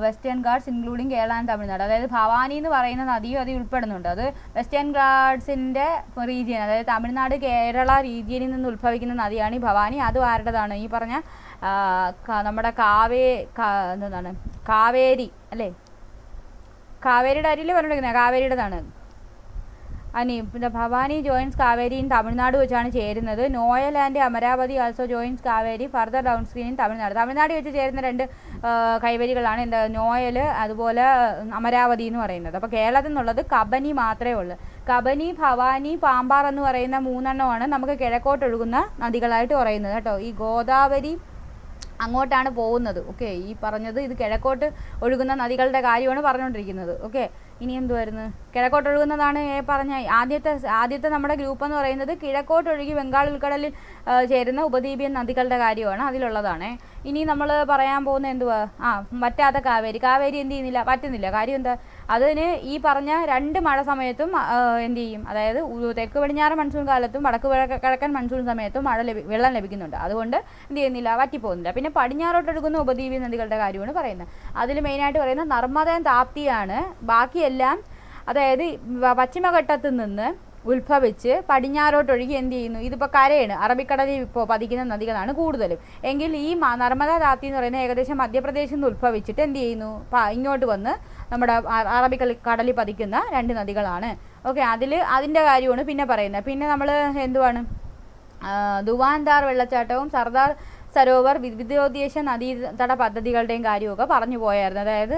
western ghats including Kerala and Tamil Nadu. അതായത് ഭവാനി എന്ന് പറയുന്ന നദിയും അതിൽ ഉൾപ്പെടുന്നുണ്ട്. അത് വെസ്റ്റേൺ ഗാർഡ്സിൻ്റെ റീജിയൻ, അതായത് തമിഴ്നാട് കേരള റീജിയനിൽ നിന്ന് ഉത്ഭവിക്കുന്ന നദിയാണ് ഈ ഭവാനി. അതും ആരുടേതാണ്? ഈ പറഞ്ഞ നമ്മുടെ എന്താണ് കാവേരി അല്ലേ? കാവേരിയുടെ അരിയിൽ പറഞ്ഞിരിക്കുന്നത് കാവേരിയുടേതാണ്. പിന്നെ ഭവാനി ജോയിൻസ് കാവേരി ഇൻ തമിഴ്നാട് വെച്ചാണ് ചേരുന്നത്. Noyyal and Amaravathi also joins Kaveri further downstream in Tamil Nadu വെച്ച് ചേരുന്ന 2 കൈവരികളാണ് എന്താ? നോയൽ അതുപോലെ അമരാവതി എന്ന് പറയുന്നത്. അപ്പോൾ കേരളത്തിൽ നിന്നുള്ളത് കബനി മാത്രമേ ഉള്ളൂ. കബനി, ഭവാനി, പാമ്പാർ എന്ന് പറയുന്ന 3 എണ്ണമാണ് നമുക്ക് കിഴക്കോട്ടൊഴുകുന്ന നദികളായിട്ട് പറയുന്നത് കേട്ടോ. ഈ ഗോദാവരി അങ്ങോട്ടാണ് പോകുന്നത്. ഓക്കെ, ഈ പറഞ്ഞത് ഇത് കിഴക്കോട്ട് ഒഴുകുന്ന നദികളുടെ കാര്യമാണ് പറഞ്ഞുകൊണ്ടിരിക്കുന്നത്. ഓക്കെ, ഇനി എന്തുവായിരുന്നു? കിഴക്കോട്ടൊഴുകുന്നതാണ് പറഞ്ഞ ആദ്യത്തെ നമ്മുടെ ഗ്രൂപ്പ് എന്ന് പറയുന്നത് കിഴക്കോട്ടൊഴുകി ബംഗാൾ ഉൾക്കടലിൽ ചേരുന്ന ഉപദ്വീപീയ നദികളുടെ കാര്യമാണ്, അതിലുള്ളതാണ്. ഇനി നമ്മൾ പറയാൻ പോകുന്ന എന്തുവാ? പറ്റാത്ത കാവേരി എന്ത് ചെയ്യുന്നില്ല? പറ്റുന്നില്ല. കാര്യം എന്താ? അതിന് ഈ പറഞ്ഞ 2 മഴ സമയത്തും എന്ത് ചെയ്യും? അതായത് തെക്ക് പടിഞ്ഞാറ് മൺസൂൺ കാലത്തും വടക്ക് കിഴക്കൻ മൺസൂൺ സമയത്തും വെള്ളം ലഭിക്കുന്നുണ്ട്. അതുകൊണ്ട് എന്ത് ചെയ്യുന്നില്ല? വറ്റിപ്പോകുന്നില്ല. പിന്നെ പടിഞ്ഞാറോട്ടൊഴുകുന്ന ഉപദ്വീപീയ നദികളുടെ കാര്യമാണ് പറയുന്നത്. അതിൽ മെയിനായിട്ട് പറയുന്നത് നർമ്മദയും താപ്തിയാണ്. ബാക്കിയെല്ലാം അതായത് പശ്ചിമഘട്ടത്തിൽ നിന്ന് ഉത്ഭവിച്ച് പടിഞ്ഞാറോട്ടൊഴുകി എന്ത് ചെയ്യുന്നു? ഇതിപ്പോൾ കരയാണ്, അറബിക്കടലിൽ ഇപ്പോൾ പതിക്കുന്ന നദികളാണ് കൂടുതലും. എങ്കിൽ ഈ നർമ്മദ താപ്തി എന്ന് പറയുന്നത് ഏകദേശം മധ്യപ്രദേശിൽ നിന്ന് ഉത്ഭവിച്ചിട്ട് എന്ത് ചെയ്യുന്നു? ഇങ്ങോട്ട് വന്ന് നമ്മുടെ അറബിക്കടലിൽ പതിക്കുന്ന 2 നദികളാണ്. ഓക്കെ, അതിൻ്റെ കാര്യമാണ് പിന്നെ പറയുന്നത്. പിന്നെ നമ്മൾ എന്തുവാണ്? ദുവാൻദാർ വെള്ളച്ചാട്ടവും സർദാർ സരോവർ വിദ്യോദ്ദേശ നദീതട പദ്ധതികളുടെയും കാര്യമൊക്കെ പറഞ്ഞു പോയായിരുന്നു. അതായത്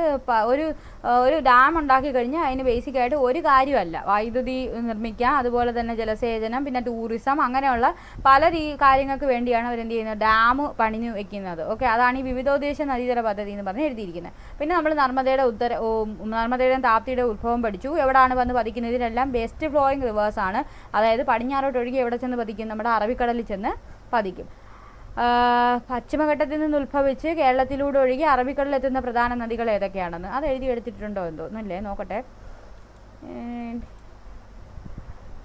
ഒരു ഡാം ഉണ്ടാക്കി കഴിഞ്ഞാൽ അതിന് ബേസിക്കായിട്ട് ഒരു കാര്യമല്ല, വൈദ്യുതി നിർമ്മിക്കുക, അതുപോലെ തന്നെ ജലസേചനം, പിന്നെ ടൂറിസം, അങ്ങനെയുള്ള പല കാര്യങ്ങൾക്ക് വേണ്ടിയാണ് അവരെന്ത് ചെയ്യുന്നത്? ഡാം പണിഞ്ഞു വെക്കുന്നത്. ഓക്കെ, അതാണ് ഈ വിവിധോദ്ദേശ നദീതട പദ്ധതി എന്ന് പറഞ്ഞ് എഴുതിയിരിക്കുന്നത്. പിന്നെ നമ്മൾ നർമ്മദയുടെയും താപ്തിയുടെ ഉത്ഭവം പഠിച്ചു. എവിടെയാണ് വന്ന് പതിക്കുന്നത്? ഇതിനെല്ലാം വെസ്റ്റ് ഫ്ലോയിങ് റിവേഴ്സാണ്. അതായത് പടിഞ്ഞാറോട്ടൊഴുകി എവിടെ ചെന്ന് പതിക്കും? നമ്മുടെ അറബിക്കടലിൽ ചെന്ന് പതിക്കും. പശ്ചിമഘട്ടത്തിൽ നിന്ന് ഉത്ഭവിച്ച് കേരളത്തിലൂടെ ഒഴുകി അറബിക്കടലിലെത്തുന്ന പ്രധാന നദികൾ ഏതൊക്കെയാണെന്ന് അത് എഴുതി എടുത്തിട്ടുണ്ടോ എന്തോന്നല്ലേ നോക്കട്ടെ.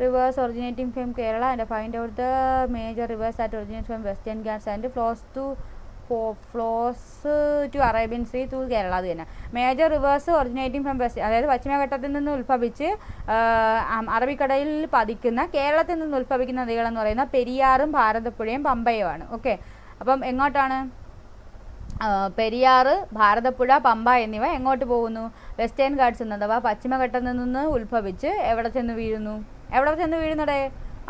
Rivers originating from Kerala and find out the major rivers that originate from western ghats and flows flows to Arabian sea to Kerala. അത് തന്നെ. Major rivers originating from west, അതായത് പശ്ചിമഘട്ടത്തിൽ നിന്ന് ഉത്ഭവിച്ച് അറബിക്കടലിൽ പതിക്കുന്ന കേരളത്തിൽ നിന്ന് ഉത്ഭവിക്കുന്ന നദികളെന്ന് പറയുന്നത് പെരിയാറും ഭാരതപ്പുഴയും പമ്പയുമാണ്. ഓക്കെ, അപ്പം എങ്ങോട്ടാണ്? പെരിയാർ, ഭാരതപ്പുഴ, പമ്പ എന്നിവ എങ്ങോട്ട് പോകുന്നു? വെസ്റ്റേൺ ഗാഡ്സ് അഥവാ പശ്ചിമഘട്ടത്തിൽ നിന്ന് ഉത്ഭവിച്ച് എവിടെ ചെന്ന് വീഴുന്നടേ?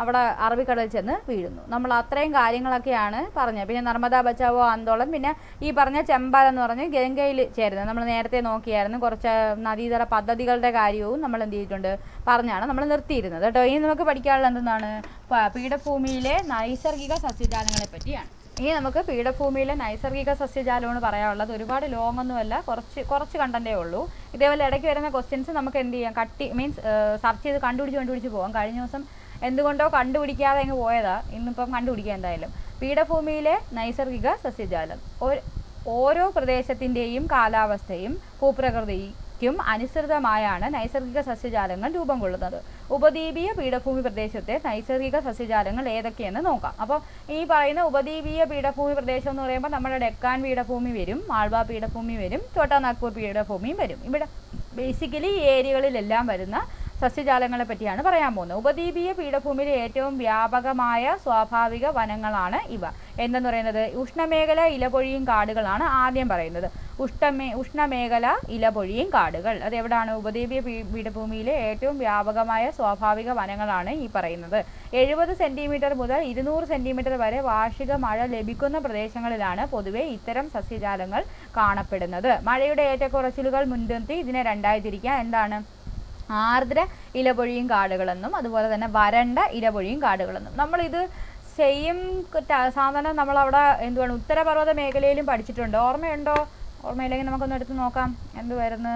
അവിടെ അറബിക്കടലിൽ ചെന്ന് വീഴുന്നു. നമ്മൾ അത്രയും കാര്യങ്ങളൊക്കെയാണ് പറഞ്ഞത്. പിന്നെ നർമ്മദാ ബച്ചാവോ ആന്തോളൻ, പിന്നെ ഈ പറഞ്ഞ ചെമ്പാൽ എന്ന് പറഞ്ഞ് ഗംഗയിൽ ചേരുന്നത് നമ്മൾ നേരത്തെ നോക്കിയായിരുന്നു. കുറച്ച് നദീതട പദ്ധതികളുടെ കാര്യവും നമ്മൾ എന്ത് ചെയ്തിട്ടുണ്ട് പറഞ്ഞാണ് നമ്മൾ നിർത്തിയിരുന്നത് കേട്ടോ. ഇനി നമുക്ക് പഠിക്കാനുള്ള എന്താണ്? പീഠഭൂമിയിലെ നൈസർഗിക സസ്യജാലങ്ങളെ പറ്റിയാണ്. ഇനി നമുക്ക് പീഠഭൂമിയിലെ നൈസർഗിക സസ്യജാലമാണ് പറയാനുള്ളത്. ഒരുപാട് ലോങ് ഒന്നുമല്ല, കുറച്ച് കണ്ടൻറ്റേ ഉള്ളൂ. ഇതേപോലെ ഇടയ്ക്ക് വരുന്ന ക്വസ്റ്റ്യൻസ് നമുക്ക് എന്ത് ചെയ്യാം, സെർച്ച് ചെയ്ത് കണ്ടുപിടിച്ച് പോകാം. കഴിഞ്ഞ ദിവസം എന്തുകൊണ്ടോ കണ്ടുപിടിക്കാതെ അങ്ങ് പോയതാ, ഇന്നിപ്പം കണ്ടുപിടിക്കുക എന്തായാലും. പീഠഭൂമിയിലെ നൈസർഗിക സസ്യജാലം. ഓരോ പ്രദേശത്തിൻ്റെയും കാലാവസ്ഥയും ഭൂപ്രകൃതിക്കും അനുസൃതമായാണ് നൈസർഗിക സസ്യജാലങ്ങൾ രൂപം കൊള്ളുന്നത്. ഉപദ്വീപീയ പീഠഭൂമി പ്രദേശത്തെ നൈസർഗിക സസ്യജാലങ്ങൾ ഏതൊക്കെയെന്ന് നോക്കാം. അപ്പോൾ ഈ പറയുന്ന ഉപദ്വീപീയ പീഠഭൂമി പ്രദേശം എന്ന് പറയുമ്പോൾ നമ്മുടെ ഡെക്കാൻ പീഠഭൂമി വരും, മാൾവ പീഠഭൂമി വരും, ഛോട്ടാ നാഗ്പൂർ പീഠഭൂമിയും വരും. ഇവിടെ ബേസിക്കലി ഈ ഏരിയകളിലെല്ലാം വരുന്ന സസ്യജാലങ്ങളെ പറ്റിയാണ് പറയാൻ പോകുന്നത്. ഉപദ്വീപീയ പീഠഭൂമിയിലെ ഏറ്റവും വ്യാപകമായ സ്വാഭാവിക വനങ്ങളാണ് ഇവ. എന്തെന്ന് പറയുന്നത്? ഉഷ്ണമേഖല ഇലപൊഴിയും കാടുകളാണ് ആദ്യം പറയുന്നത്. ഉഷ്ണമേഖല ഇലപൊഴിയും കാടുകൾ അതെവിടാണ്? ഉപദ്വീപീയ പീഠഭൂമിയിലെ ഏറ്റവും വ്യാപകമായ സ്വാഭാവിക വനങ്ങളാണ് ഈ പറയുന്നത്. 70 സെൻറ്റിമീറ്റർ മുതൽ 200 സെൻറ്റിമീറ്റർ വരെ വാർഷിക മഴ ലഭിക്കുന്ന പ്രദേശങ്ങളിലാണ് പൊതുവെ ഇത്തരം സസ്യജാലങ്ങൾ കാണപ്പെടുന്നത്. മഴയുടെ ഏറ്റക്കുറച്ചിലുകൾ മുൻനിർത്തി ഇതിനെ രണ്ടായി തിരിക്കാം. എന്താണ്? ആർദ്ര ഇലപൊഴിയും കാടുകളെന്നും അതുപോലെ തന്നെ വരണ്ട ഇലപൊഴിയും കാടുകളെന്നും. നമ്മളിത് സാധാരണ നമ്മളവിടെ എന്തുവാണ് ഉത്തരപർവ്വത മേഖലയിലും പഠിച്ചിട്ടുണ്ട്. ഓർമ്മയുണ്ടോ? ഓർമ്മയില്ലെങ്കിൽ നമുക്കൊന്ന് എടുത്ത് നോക്കാം. എന്ത് വരുന്നു?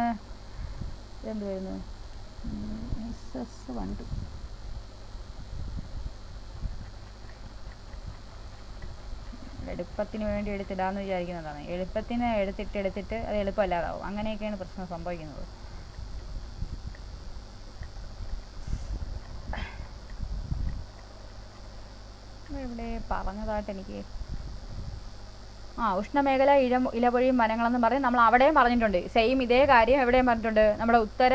എളുപ്പത്തിന് വേണ്ടി എടുത്തിടാന്ന് വിചാരിക്കുന്നതാണ്. എളുപ്പത്തിന് എടുത്തിട്ട് അത് എളുപ്പമല്ലാതാവും. അങ്ങനെയൊക്കെയാണ് പ്രശ്നം സംഭവിക്കുന്നത്. ഇവിടെ പറഞ്ഞതായിട്ട് എനിക്ക് ഉഷ്ണമേഖല ഇലപൊഴിയും വനങ്ങളെന്ന് പറഞ്ഞ് നമ്മൾ അവിടെയും പറഞ്ഞിട്ടുണ്ട്. സെയിം ഇതേ കാര്യം എവിടെയും പറഞ്ഞിട്ടുണ്ട്. നമ്മുടെ ഉത്തര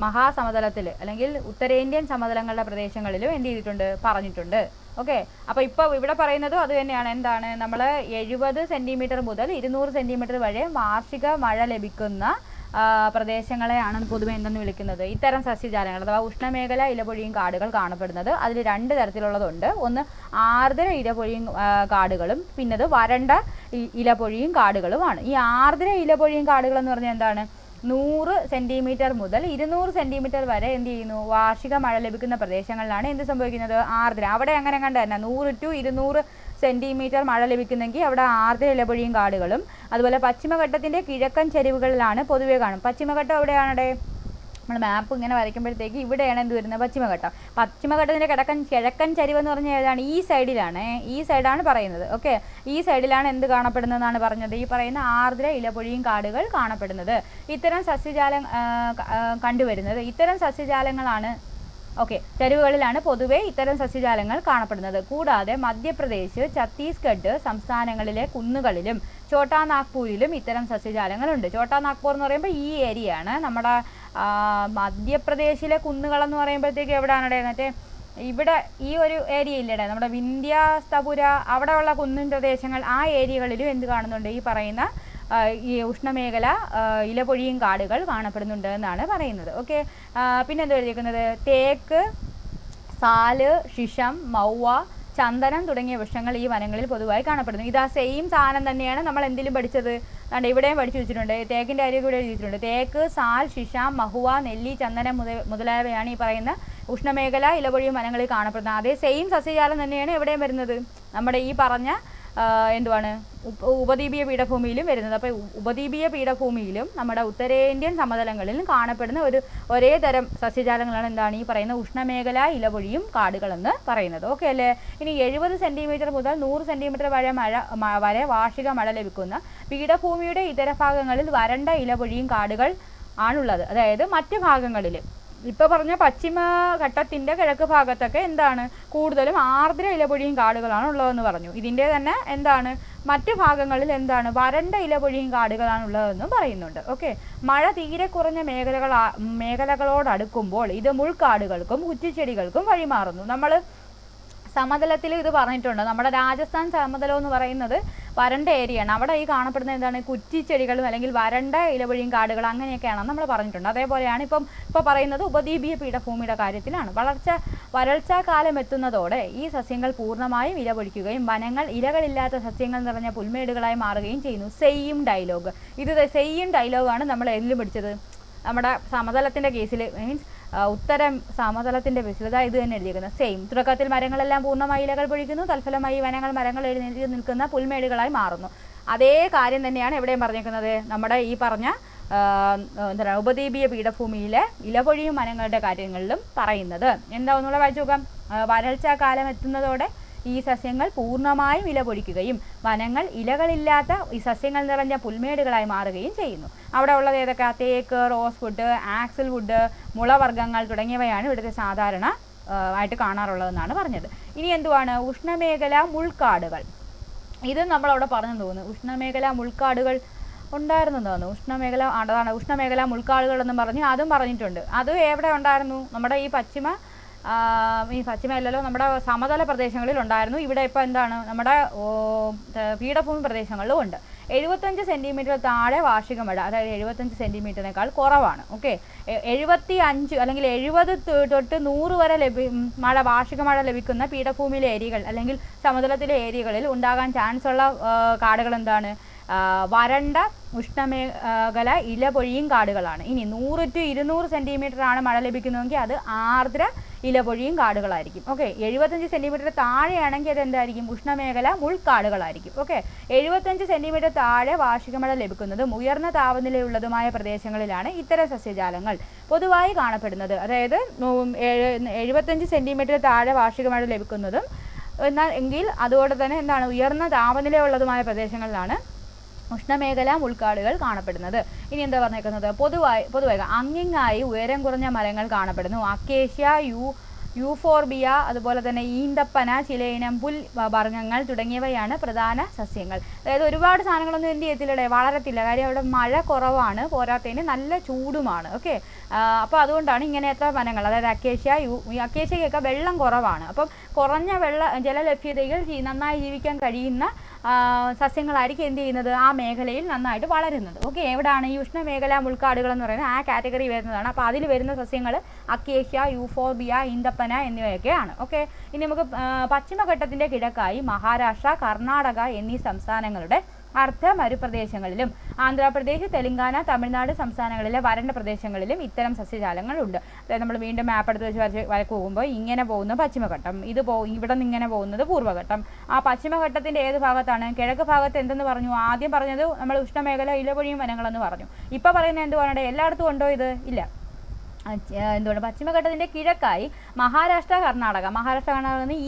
മഹാസമതലത്തിൽ അല്ലെങ്കിൽ ഉത്തരേന്ത്യൻ സമതലങ്ങളുടെ പ്രദേശങ്ങളിലും എന്ത് ചെയ്തിട്ടുണ്ട് പറഞ്ഞിട്ടുണ്ട്. ഓക്കെ, അപ്പോൾ ഇപ്പോൾ ഇവിടെ പറയുന്നതും അത് തന്നെയാണ്. എന്താണ്? നമ്മൾ 70 സെൻറ്റിമീറ്റർ മുതൽ 200 സെൻറ്റിമീറ്റർ വരെ വാർഷിക മഴ ലഭിക്കുന്ന പ്രദേശങ്ങളെയാണ് പൊതുവെ എന്തെന്ന് വിളിക്കുന്നത്? ഇത്തരം സസ്യജാലങ്ങൾ അഥവാ ഉഷ്ണമേഖല ഇലപൊഴിയും കാടുകൾ കാണപ്പെടുന്നത്. അതിൽ 2 തരത്തിലുള്ളതുണ്ട്. ഒന്ന് ആർദ്ര ഇലപൊഴിയും കാടുകളും പിന്നത് വരണ്ട ഇലപൊഴിയും കാടുകളുമാണ്. ഈ ആർദ്ര ഇലപൊഴിയും കാടുകൾ എന്ന് പറഞ്ഞാൽ എന്താണ്? 100 സെൻറ്റിമീറ്റർ മുതൽ 200 സെൻറ്റിമീറ്റർ വരെ എന്ത് ചെയ്യുന്നു? വാർഷിക മഴ ലഭിക്കുന്ന പ്രദേശങ്ങളിലാണ് എന്ത് സംഭവിക്കുന്നത്? ആർദ്ര. അവിടെ അങ്ങനെ കണ്ട തന്നെ 100 to 200 സെൻറ്റിമീറ്റർ മഴ ലഭിക്കുന്നെങ്കിൽ അവിടെ ആർദ്ര ഇലപൊഴിയും കാടുകളും. അതുപോലെ പശ്ചിമഘട്ടത്തിൻ്റെ കിഴക്കൻ ചരിവുകളിലാണ് പൊതുവെ കാണും. പശ്ചിമഘട്ടം എവിടെയാണവിടെ? നമ്മൾ മാപ്പ് ഇങ്ങനെ വരയ്ക്കുമ്പോഴത്തേക്ക് ഇവിടെയാണ് എന്ത് വരുന്നത്? പശ്ചിമഘട്ടത്തിൻ്റെ കിഴക്കൻ ചരിവ് എന്ന് പറഞ്ഞാൽ ഏതാണ്? ഈ സൈഡിലാണ്. ഈ സൈഡാണ് പറയുന്നത്. ഓക്കെ, ഈ സൈഡിലാണ് എന്ത് കാണപ്പെടുന്നതെന്നാണ് പറഞ്ഞത്? ഈ പറയുന്ന ആർദ്ര ഇലപൊഴിയും കാടുകൾ കാണപ്പെടുന്നത്. ഇത്തരം സസ്യജാലം കണ്ടുവരുന്നത് ഇത്തരം സസ്യജാലങ്ങളാണ്. ഓക്കെ, ചരിവുകളിലാണ് പൊതുവെ ഇത്തരം സസ്യജാലങ്ങൾ കാണപ്പെടുന്നത്. കൂടാതെ മധ്യപ്രദേശ്, ഛത്തീസ്ഗഡ് സംസ്ഥാനങ്ങളിലെ കുന്നുകളിലും ഛോട്ടാ നാഗ്പൂരിലും ഇത്തരം സസ്യജാലങ്ങളുണ്ട്. ഛോട്ടാ നാഗ്പൂർ എന്ന് പറയുമ്പോൾ ഈ ഏരിയയാണ്. നമ്മുടെ മധ്യപ്രദേശിലെ കുന്നുകളെന്ന് പറയുമ്പോഴത്തേക്ക് എവിടെയാണ്? മറ്റേ ഇവിടെ ഈ ഒരു ഏരിയ ഇല്ലടേ, നമ്മുടെ വിന്ധ്യാസ്തപുര അവിടെയുള്ള കുന്നിൻ പ്രദേശങ്ങൾ, ആ ഏരിയകളിലും എന്ത് കാണുന്നുണ്ട്? ഈ പറയുന്ന ഈ ഉഷ്ണമേഖല ഇലപൊഴിയും കാടുകൾ കാണപ്പെടുന്നുണ്ട് എന്നാണ് പറയുന്നത്. ഓക്കെ, പിന്നെ എന്താ എഴുതിയിരിക്കുന്നത്? തേക്ക്, സാല്, ശിഷം, മൗവ, ചന്ദനം തുടങ്ങിയ വൃക്ഷങ്ങൾ ഈ വനങ്ങളിൽ പൊതുവായി കാണപ്പെടുന്നു. ഇതാ സെയിം സാധനം തന്നെയാണ് നമ്മൾ എന്തിലും പഠിച്ചത്. അതുകൊണ്ട് ഇവിടെയും പഠിച്ചു വെച്ചിട്ടുണ്ട്. തേക്കിൻ്റെ കാര്യം ഇവിടെ എഴുതിയിട്ടുണ്ട്. തേക്ക്, സാൽ, ശിഷം, മഹുവ, നെല്ലി, ചന്ദനം മുതലായവയാണ് ഈ പറയുന്ന ഉഷ്ണമേഖല ഇലപൊഴിയും വനങ്ങളിൽ കാണപ്പെടുന്നത്. അതേ സെയിം സസ്യജാലം തന്നെയാണ് എവിടെയും വരുന്നത്. നമ്മുടെ ഈ പറഞ്ഞ എന്തുവാണ് ഉപദ്വീപീയ പീഠഭൂമിയിലും വരുന്നത്. അപ്പോൾ ഉപദ്വീപീയ പീഠഭൂമിയിലും നമ്മുടെ ഉത്തരേന്ത്യൻ സമതലങ്ങളിലും കാണപ്പെടുന്ന ഒരേ തരം സസ്യജാലങ്ങളാണ് എന്താണ് ഈ പറയുന്ന ഉഷ്ണമേഖല ഇലപൊഴിയും കാടുകളെന്ന് പറയുന്നത്. ഓക്കെ അല്ലേ? ഇനി 70 സെൻറ്റിമീറ്റർ മുതൽ 100 സെൻറ്റിമീറ്റർ വരെ വാർഷിക മഴ ലഭിക്കുന്ന പീഠഭൂമിയുടെ ഇതര ഭാഗങ്ങളിൽ വരണ്ട ഇലപൊഴിയും കാടുകൾ ആണുള്ളത്. അതായത് മറ്റു ഭാഗങ്ങളിൽ ഇപ്പോൾ പറഞ്ഞ പശ്ചിമഘട്ടത്തിൻ്റെ കിഴക്ക് ഭാഗത്തൊക്കെ എന്താണ് കൂടുതലും ആർദ്ര ഇലപൊഴിയും കാടുകളാണ് ഉള്ളതെന്ന് പറഞ്ഞു. ഇതിൻ്റെ തന്നെ എന്താണ് മറ്റു ഭാഗങ്ങളിൽ എന്താണ് വരണ്ട ഇലപൊഴിയും കാടുകളാണുള്ളതെന്നും പറയുന്നുണ്ട്. ഓക്കെ, മഴ തീരെ കുറഞ്ഞ മേഖലകളോടടുക്കുമ്പോൾ ഇത് മുൾക്കാടുകൾക്കും കുറ്റിച്ചെടികൾക്കും വഴിമാറുന്നു. നമ്മൾ സമതലത്തിൽ ഇത് പറഞ്ഞിട്ടുണ്ട്. നമ്മുടെ രാജസ്ഥാൻ സമതലം എന്ന് പറയുന്നത് വരണ്ട ഏരിയയാണ്. അവിടെ ഈ കാണപ്പെടുന്ന എന്താണ് കുറ്റിച്ചെടികളും അല്ലെങ്കിൽ വരണ്ട ഇലവഴിയും കാടുകൾ അങ്ങനെയൊക്കെയാണെന്ന് നമ്മൾ പറഞ്ഞിട്ടുണ്ട്. അതേപോലെയാണ് ഇപ്പോൾ പറയുന്നത് ഉപദ്വീപീയ പീഠഭൂമിയുടെ കാര്യത്തിലാണ്. വരൾച്ചാ കാലം എത്തുന്നതോടെ ഈ സസ്യങ്ങൾ പൂർണ്ണമായും ഇലപൊഴിക്കുകയും വനങ്ങൾ ഇലകളില്ലാത്ത സസ്യങ്ങൾ നിറഞ്ഞ പുൽമേടുകളായി മാറുകയും ചെയ്യുന്നു. Same dialogue. ഇത് സെയിം ഡയലോഗാണ് നമ്മൾ എതിലും പഠിച്ചത് നമ്മുടെ സമതലത്തിൻ്റെ കേസിൽ. മീൻസ് ഉത്തരം സമതലത്തിൻ്റെ വിശുദ്ധത ഇത് തന്നെ എഴുതിയിരിക്കുന്നത് സെയിം. തുടക്കത്തിൽ മരങ്ങളെല്ലാം പൂർണ്ണമായി ഇലകൾ പൊഴിക്കുന്നു, തൽഫലമായി മരങ്ങൾ എഴുന്നേറ്റ് നിൽക്കുന്ന പുൽമേടുകളായി മാറുന്നു. അതേ കാര്യം തന്നെയാണ് എവിടെയും പറഞ്ഞേക്കുന്നത്. നമ്മുടെ ഈ പറഞ്ഞ എന്താണ് ഉപദ്വീപീയ പീഠഭൂമിയിലെ ഇലപൊഴിയും വനങ്ങളുടെ കാര്യങ്ങളിലും പറയുന്നത്. എന്താണെന്നുള്ള വായിച്ചു നോക്കാം. വരൾച്ചാ കാലം എത്തുന്നതോടെ ഈ സസ്യങ്ങൾ പൂർണ്ണമായും ഇല പൊഴിക്കുകയും വനങ്ങൾ ഇലകളില്ലാത്ത ഈ സസ്യങ്ങൾ നിറഞ്ഞ പുൽമേടുകളായി മാറുകയും ചെയ്യുന്നു. അവിടെ ഉള്ളത് ഏതൊക്കെ? തേക്ക്, റോസ് വുഡ്, ആക്സൽ വുഡ്, മുളവർഗ്ഗങ്ങൾ തുടങ്ങിയവയാണ് ഇവിടുത്തെ സാധാരണ ആയിട്ട് കാണാറുള്ളതെന്നാണ് പറഞ്ഞത്. ഇനി എന്തുവാണ്? ഉഷ്ണമേഖലാ മുൾക്കാടുകൾ. ഇത് നമ്മളവിടെ പറഞ്ഞു തോന്നുന്നു. ഉഷ്ണമേഖലാ മുൾക്കാടുകൾ ഉണ്ടായിരുന്നു തോന്നുന്നു. ഉഷ്ണമേഖലാ മുൾക്കാടുകൾ എന്നും പറഞ്ഞ് അതും പറഞ്ഞിട്ടുണ്ട്. അതും എവിടെ ഉണ്ടായിരുന്നു? നമ്മുടെ ഈ പശ്ചിമയല്ലല്ലോ, നമ്മുടെ സമതല പ്രദേശങ്ങളിൽ ഉണ്ടായിരുന്നു. ഇവിടെ ഇപ്പോൾ എന്താണ് നമ്മുടെ പീഠഭൂമി പ്രദേശങ്ങളിലും ഉണ്ട്. 75 സെൻറ്റിമീറ്റർ താഴെ വാർഷിക മഴ, അതായത് 75 സെൻറ്റിമീറ്ററിനേക്കാൾ കുറവാണ്. ഓക്കെ, 75 അല്ലെങ്കിൽ 70 തൊട്ട് 100 വരെ വാർഷിക മഴ ലഭിക്കുന്ന പീഠഭൂമിയിലെ ഏരിയകൾ അല്ലെങ്കിൽ സമതലത്തിലെ ഏരിയകളിൽ ഉണ്ടാകാൻ ചാൻസ് ഉള്ള കാടുകൾ എന്താണ്? വരണ്ട ഉഷ്ണമേഖല ഇലപൊഴിയും കാടുകളാണ്. ഇനി 100 to 200 സെൻറ്റിമീറ്റർ ആണ് മഴ ലഭിക്കുന്നതെങ്കിൽ അത് ആർദ്ര ഇലപൊഴിയും കാടുകളായിരിക്കും. ഓക്കെ, 75 സെൻറ്റിമീറ്റർ താഴെയാണെങ്കിൽ അത് എന്തായിരിക്കും? ഉഷ്ണമേഖല മുൾക്കാടുകളായിരിക്കും. ഓക്കെ, 75 സെൻറ്റിമീറ്റർ താഴെ വാർഷിക മഴ ലഭിക്കുന്നതും ഉയർന്ന താപനിലയുള്ളതുമായ പ്രദേശങ്ങളിലാണ് ഇത്തരം സസ്യജാലങ്ങൾ പൊതുവായി കാണപ്പെടുന്നത്. അതായത് 75 സെൻറ്റിമീറ്റർ താഴെ വാർഷിക മഴ ലഭിക്കുന്നതും എങ്കിൽ അതുകൊണ്ട് തന്നെ എന്താണ് ഉയർന്ന താപനിലയുള്ളതുമായ പ്രദേശങ്ങളിലാണ് ഉഷ്ണമേഖല മുൾക്കാടുകൾ കാണപ്പെടുന്നത്. ഇനി എന്താ പറഞ്ഞേക്കുന്നത്? പൊതുവായി അങ്ങിങ്ങായി ഉയരം കുറഞ്ഞ മരങ്ങൾ കാണപ്പെടുന്നു. അക്കേഷ്യ, യൂഫോർബിയ, അതുപോലെ തന്നെ ഈന്തപ്പന, ചിലയിനം പുൽ വർഗ്ഗങ്ങൾ തുടങ്ങിയവയാണ് പ്രധാന സസ്യങ്ങൾ. അതായത് ഒരുപാട് സാധനങ്ങളൊന്നും എന്ത് ചെയ്യത്തില്ലടെ, വളരത്തില്ല. കാര്യം അവിടെ മഴ കുറവാണ്, പോരാത്തതിന് നല്ല ചൂടുമാണ്. ഓക്കെ, അപ്പോൾ അതുകൊണ്ടാണ് ഇങ്ങനെ എത്ര വനങ്ങൾ, അതായത് അക്കേഷ്യക്കൊക്കെ വെള്ളം കുറവാണ്. അപ്പം കുറഞ്ഞ ജലലഭ്യതയിൽ നന്നായി ജീവിക്കാൻ കഴിയുന്ന സസ്യങ്ങളായിരിക്കും എന്ത് ചെയ്യുന്നത്? ആ മേഖലയിൽ നന്നായിട്ട് വളരുന്നത്. ഓക്കെ, എവിടെയാണ് ഈ ഉഷ്ണമേഖലാ മുൾക്കാടുകൾ എന്ന് പറയുന്നത്? ആ കാറ്റഗറി വരുന്നതാണ്. അപ്പോൾ അതിൽ വരുന്ന സസ്യങ്ങൾ അക്കേഷ്യ, യൂഫോർബിയ, ഈന്തപ്പന എന്നിവയൊക്കെയാണ്. ഓക്കെ, ഇനി നമുക്ക് പശ്ചിമഘട്ടത്തിൻ്റെ കിഴക്കായി മഹാരാഷ്ട്ര, കർണാടക എന്നീ സംസ്ഥാനങ്ങളുടെ അർദ്ധ മരുപ്രദേശങ്ങളിലും ആന്ധ്രാപ്രദേശ്, തെലങ്കാന, തമിഴ്നാട് സംസ്ഥാനങ്ങളിലെ വരണ്ട പ്രദേശങ്ങളിലും ഇത്തരം സസ്യജാലങ്ങളുണ്ട്. അതായത് നമ്മൾ വീണ്ടും മാപ്പ് എടുത്ത് വെച്ച് വരക്ക് പോകുമ്പോൾ ഇങ്ങനെ പോകുന്ന പശ്ചിമഘട്ടം, ഇവിടെ നിന്ന് ഇങ്ങനെ പോകുന്നത് പൂർവ്വഘട്ടം. ആ പശ്ചിമഘട്ടത്തിൻ്റെ ഏത് ഭാഗത്താണ്? കിഴക്ക് ഭാഗത്ത് എന്തെന്ന് പറഞ്ഞു? ആദ്യം പറഞ്ഞത് നമ്മൾ ഉഷ്ണമേഖല ഇലപൊഴിയും വനങ്ങളെന്ന് പറഞ്ഞു. ഇപ്പോൾ പറയുന്നത് എന്തുവാണ്? എല്ലായിടത്തും ഉണ്ടോ ഇത്? ഇല്ല. എന്തുകൊണ്ട്? പശ്ചിമഘട്ടത്തിൻ്റെ കിഴക്കായി മഹാരാഷ്ട്ര, കർണാടക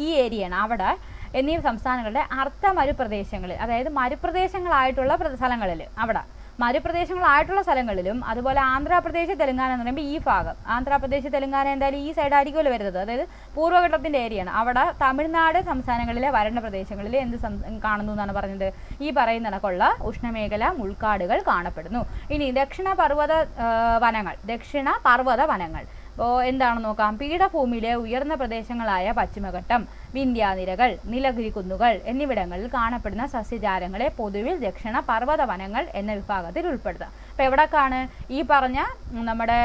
ഈ ഏരിയയാണ്. അവിടെ എന്നീ സംസ്ഥാനങ്ങളുടെ അർദ്ധ മരുപ്രദേശങ്ങളിൽ, അതായത് മരുപ്രദേശങ്ങളായിട്ടുള്ള സ്ഥലങ്ങളിൽ, അവിടെ മരുപ്രദേശങ്ങളായിട്ടുള്ള സ്ഥലങ്ങളിലും അതുപോലെ ആന്ധ്രാപ്രദേശ്, തെലങ്കാന എന്ന് പറയുമ്പോൾ ഈ ഭാഗം, ആന്ധ്രാപ്രദേശ്, തെലങ്കാന എന്തായാലും ഈ സൈഡ് ആയിരിക്കുമല്ലോ വരുന്നത്, അതായത് പൂർവ്വഘട്ടത്തിൻ്റെ ഏരിയയാണ്. അവിടെ തമിഴ്നാട് സംസ്ഥാനങ്ങളിലെ വരണ്ട പ്രദേശങ്ങളിൽ എന്ത് കാണുന്നു എന്നാണ് പറഞ്ഞത്? ഈ പറയുന്ന കണക്കുള്ള ഉഷ്ണമേഖല മുൾക്കാടുകൾ കാണപ്പെടുന്നു. ഇനി ദക്ഷിണ പർവ്വത വനങ്ങൾ എന്താണെന്ന് നോക്കാം. പീഠഭൂമിയിലെ ഉയർന്ന പ്രദേശങ്ങളായ പശ്ചിമഘട്ടം, വിന്ധ്യാനിരകൾ, നീലഗിരി കുന്നുകൾ എന്നിവിടങ്ങളിൽ കാണപ്പെടുന്ന സസ്യജാലങ്ങളെ പൊതുവിൽ ദക്ഷിണ പർവ്വത വനങ്ങൾ എന്ന വിഭാഗത്തിൽ ഉൾപ്പെടുത്താം. അപ്പോൾ എവിടേക്കാണ് ഈ പറഞ്ഞ നമ്മുടെ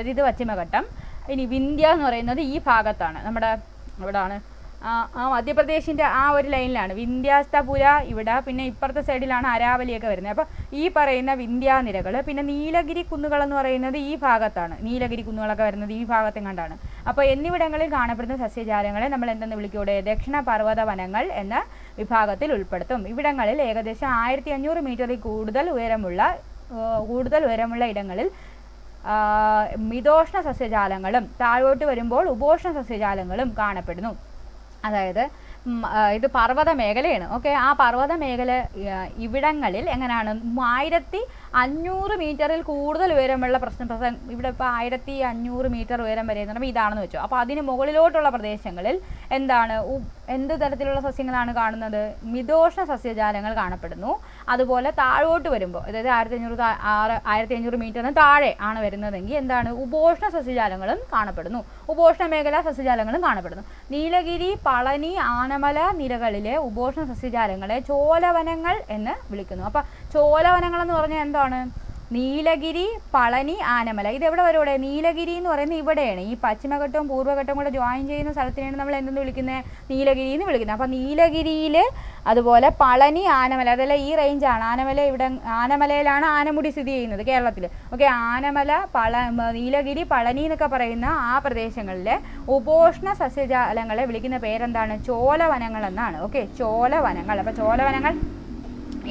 ഇത് പശ്ചിമഘട്ടം. ഇനി വിന്ധ്യ എന്ന് പറയുന്നത് ഈ ഭാഗത്താണ്. നമ്മുടെ എവിടാണ്? മധ്യപ്രദേശിൻ്റെ ആ ഒരു ലൈനിലാണ് വിന്ധ്യാസ്തപുര ഇവിടെ, പിന്നെ ഇപ്പുറത്തെ സൈഡിലാണ് അരാവലിയൊക്കെ വരുന്നത്. അപ്പോൾ ഈ പറയുന്ന വിന്ധ്യാനിരകൾ, പിന്നെ നീലഗിരി കുന്നുകൾ എന്ന് പറയുന്നത് ഈ ഭാഗത്താണ്. നീലഗിരി കുന്നുകളൊക്കെ വരുന്നത് ഈ ഭാഗത്തും കണ്ടാണ്. അപ്പോൾ എന്നിവിടങ്ങളിൽ കാണപ്പെടുന്ന സസ്യജാലങ്ങളെ നമ്മൾ എന്തെന്ന് വിളിക്കൂടെ? ദക്ഷിണ പർവ്വത വനങ്ങൾ എന്ന വിഭാഗത്തിൽ ഉൾപ്പെടുത്തും. ഇവിടങ്ങളിൽ ഏകദേശം 1500 മീറ്ററിൽ കൂടുതൽ ഉയരമുള്ള ഇടങ്ങളിൽ മിതോഷ്ണ സസ്യജാലങ്ങളും താഴോട്ട് വരുമ്പോൾ ഉപോഷ്ണ സസ്യജാലങ്ങളും കാണപ്പെടുന്നു. അതായത് ഇത് പർവ്വത മേഖലയാണ്. ഓക്കെ, ആ പർവ്വത മേഖല ഇവിടങ്ങളിൽ എങ്ങനെയാണ് 500 മീറ്ററിൽ കൂടുതൽ ഉയരമുള്ള ഇവിടെ ഇപ്പോൾ 1500 മീറ്റർ ഉയരം വരെ എന്ന് പറയുമ്പോൾ ഇതാണെന്ന് വെച്ചോ. അപ്പോൾ അതിന് മുകളിലോട്ടുള്ള പ്രദേശങ്ങളിൽ എന്താണ് എന്ത് തരത്തിലുള്ള സസ്യങ്ങളാണ് കാണുന്നത്? മിതോഷ്ണ സസ്യജാലങ്ങൾ കാണപ്പെടുന്നു. അതുപോലെ താഴോട്ട് വരുമ്പോൾ, അതായത് 1500 മീറ്ററിന് താഴെ ആണ് വരുന്നതെങ്കിൽ എന്താണ്? ഉപോഷ്ണ സസ്യജാലങ്ങളും കാണപ്പെടുന്നു, ഉപോഷ്ണ മേഖലാ സസ്യജാലങ്ങളും കാണപ്പെടുന്നു. നീലഗിരി, പളനി, ആനമല നിരകളിലെ ഉപോഷ്ണ സസ്യജാലങ്ങളെ ചോലവനങ്ങൾ എന്ന് വിളിക്കുന്നു. അപ്പം ചോലവനങ്ങൾ എന്ന് പറഞ്ഞാൽ എന്താണ്? നീലഗിരി, പളനി, ആനമല ഇതെവിടെ വരും? നീലഗിരി എന്ന് പറയുന്നത് ഇവിടെയാണ്. ഈ പശ്ചിമഘട്ടവും പൂർവ്വഘട്ടവും കൂടെ ജോയിൻ ചെയ്യുന്ന സ്ഥലത്തിനാണ് നമ്മൾ എന്തെന്ന് വിളിക്കുന്നത്? നീലഗിരി എന്ന് വിളിക്കുന്നത്. അപ്പം നീലഗിരിയിൽ, അതുപോലെ പളനി, ആനമല, അതെല്ലാം ഈ റേഞ്ചാണ്. ആനമലയിലാണ് ആനമുടി സ്ഥിതി ചെയ്യുന്നത് കേരളത്തിൽ. ഓക്കെ, ആനമല, നീലഗിരി, പളനി എന്നൊക്കെ പറയുന്ന ആ പ്രദേശങ്ങളിലെ ഉപോഷ്ണ സസ്യജാലങ്ങളെ വിളിക്കുന്ന പേരെന്താണ്? ചോലവനങ്ങൾ എന്നാണ്. ഓക്കെ, ചോലവനങ്ങൾ. അപ്പോൾ ചോലവനങ്ങൾ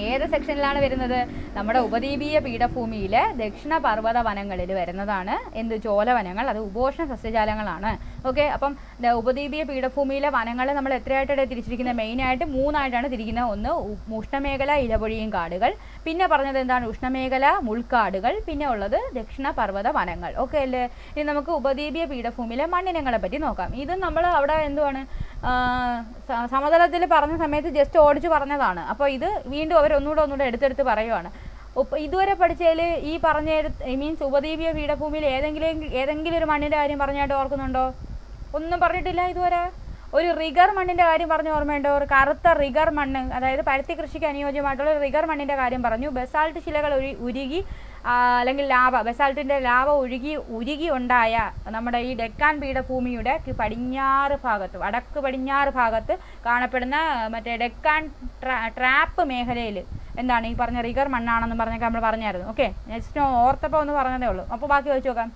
ഏത് സെക്ഷനിലാണ് വരുന്നത്? നമ്മുടെ ഉപദ്വീപീയ പീഠഭൂമിയിലെ ദക്ഷിണ പർവ്വത വനങ്ങളിൽ വരുന്നതാണ് എന്ത്? ചോലവനങ്ങൾ. അത് ഉപോഷ്ണ സസ്യജാലങ്ങളാണ്. ഓക്കെ, അപ്പം ഉപദ്വീപീയ പീഠഭൂമിയിലെ വനങ്ങൾ നമ്മൾ എത്രയായിട്ടാണ് തിരിച്ചിരിക്കുന്നത്? മെയിനായിട്ട് 3ആയിട്ടാണ് തിരിക്കുന്നത്. ഒന്ന് ഉഷ്ണമേഖല ഇലപൊഴിയും കാടുകൾ, പിന്നെ പറഞ്ഞത് എന്താണ്? ഉഷ്ണമേഖല മുൾക്കാടുകൾ, പിന്നെ ഉള്ളത് ദക്ഷിണ പർവ്വത വനങ്ങൾ. ഓക്കെ അല്ലേ? ഇനി നമുക്ക് ഉപദ്വീപീയ പീഠഭൂമിയിലെ മണ്ണിനങ്ങളെ പറ്റി നോക്കാം. ഇത് നമ്മൾ അവിടെ എന്തുവാണ് സമതലത്തിൽ പറഞ്ഞ സമയത്ത് ജസ്റ്റ് ഓടിച്ച് പറഞ്ഞതാണ്. അപ്പോൾ ഇത് വീണ്ടും അവർ ഒന്നുകൂടെ എടുത്തെടുത്ത് പറയുവാണ്. ഇതുവരെ പഠിച്ചതിൽ ഈ പറഞ്ഞ മീൻസ് ഉപദ്വീപീയ പീഠഭൂമിയിൽ ഏതെങ്കിലും ഒരു മണ്ണിൻ്റെ കാര്യം പറഞ്ഞായിട്ട് ഓർക്കുന്നുണ്ടോ? ഒന്നും പറഞ്ഞിട്ടില്ല ഇതുവരെ. ഒരു റിഗർ മണ്ണിൻ്റെ കാര്യം പറഞ്ഞ് ഓർമ്മയുണ്ടോ? ഒരു കറുത്ത റിഗർ മണ്ണ്, അതായത് പരുത്തി കൃഷിക്ക് അനുയോജ്യമായിട്ടുള്ള റിഗർ മണ്ണിൻ്റെ കാര്യം പറഞ്ഞു. ബസാൾട്ട് ശിലകൾ ഉരുകി അല്ലെങ്കിൽ ബസാൾട്ടിൻ്റെ ലാവ ഉരുകി ഉണ്ടായ നമ്മുടെ ഈ ഡെക്കാൻ പീഠഭൂമിയുടെ പടിഞ്ഞാറ് ഭാഗത്ത്, വടക്ക് പടിഞ്ഞാറ് ഭാഗത്ത് കാണപ്പെടുന്ന മറ്റേ ഡെക്കാൻ ട്രാപ്പ് മേഖലയിൽ എന്താണ് ഈ പറഞ്ഞ റിഗർ മണ്ണാണെന്ന് പറഞ്ഞൊക്കെ നമ്മൾ പറഞ്ഞായിരുന്നു. ഓക്കെ, നെക്സ്റ്റ് ഓർത്തപ്പോൾ ഒന്ന് പറഞ്ഞതേ ഉള്ളൂ. അപ്പോൾ ബാക്കി വെച്ച് നോക്കാം.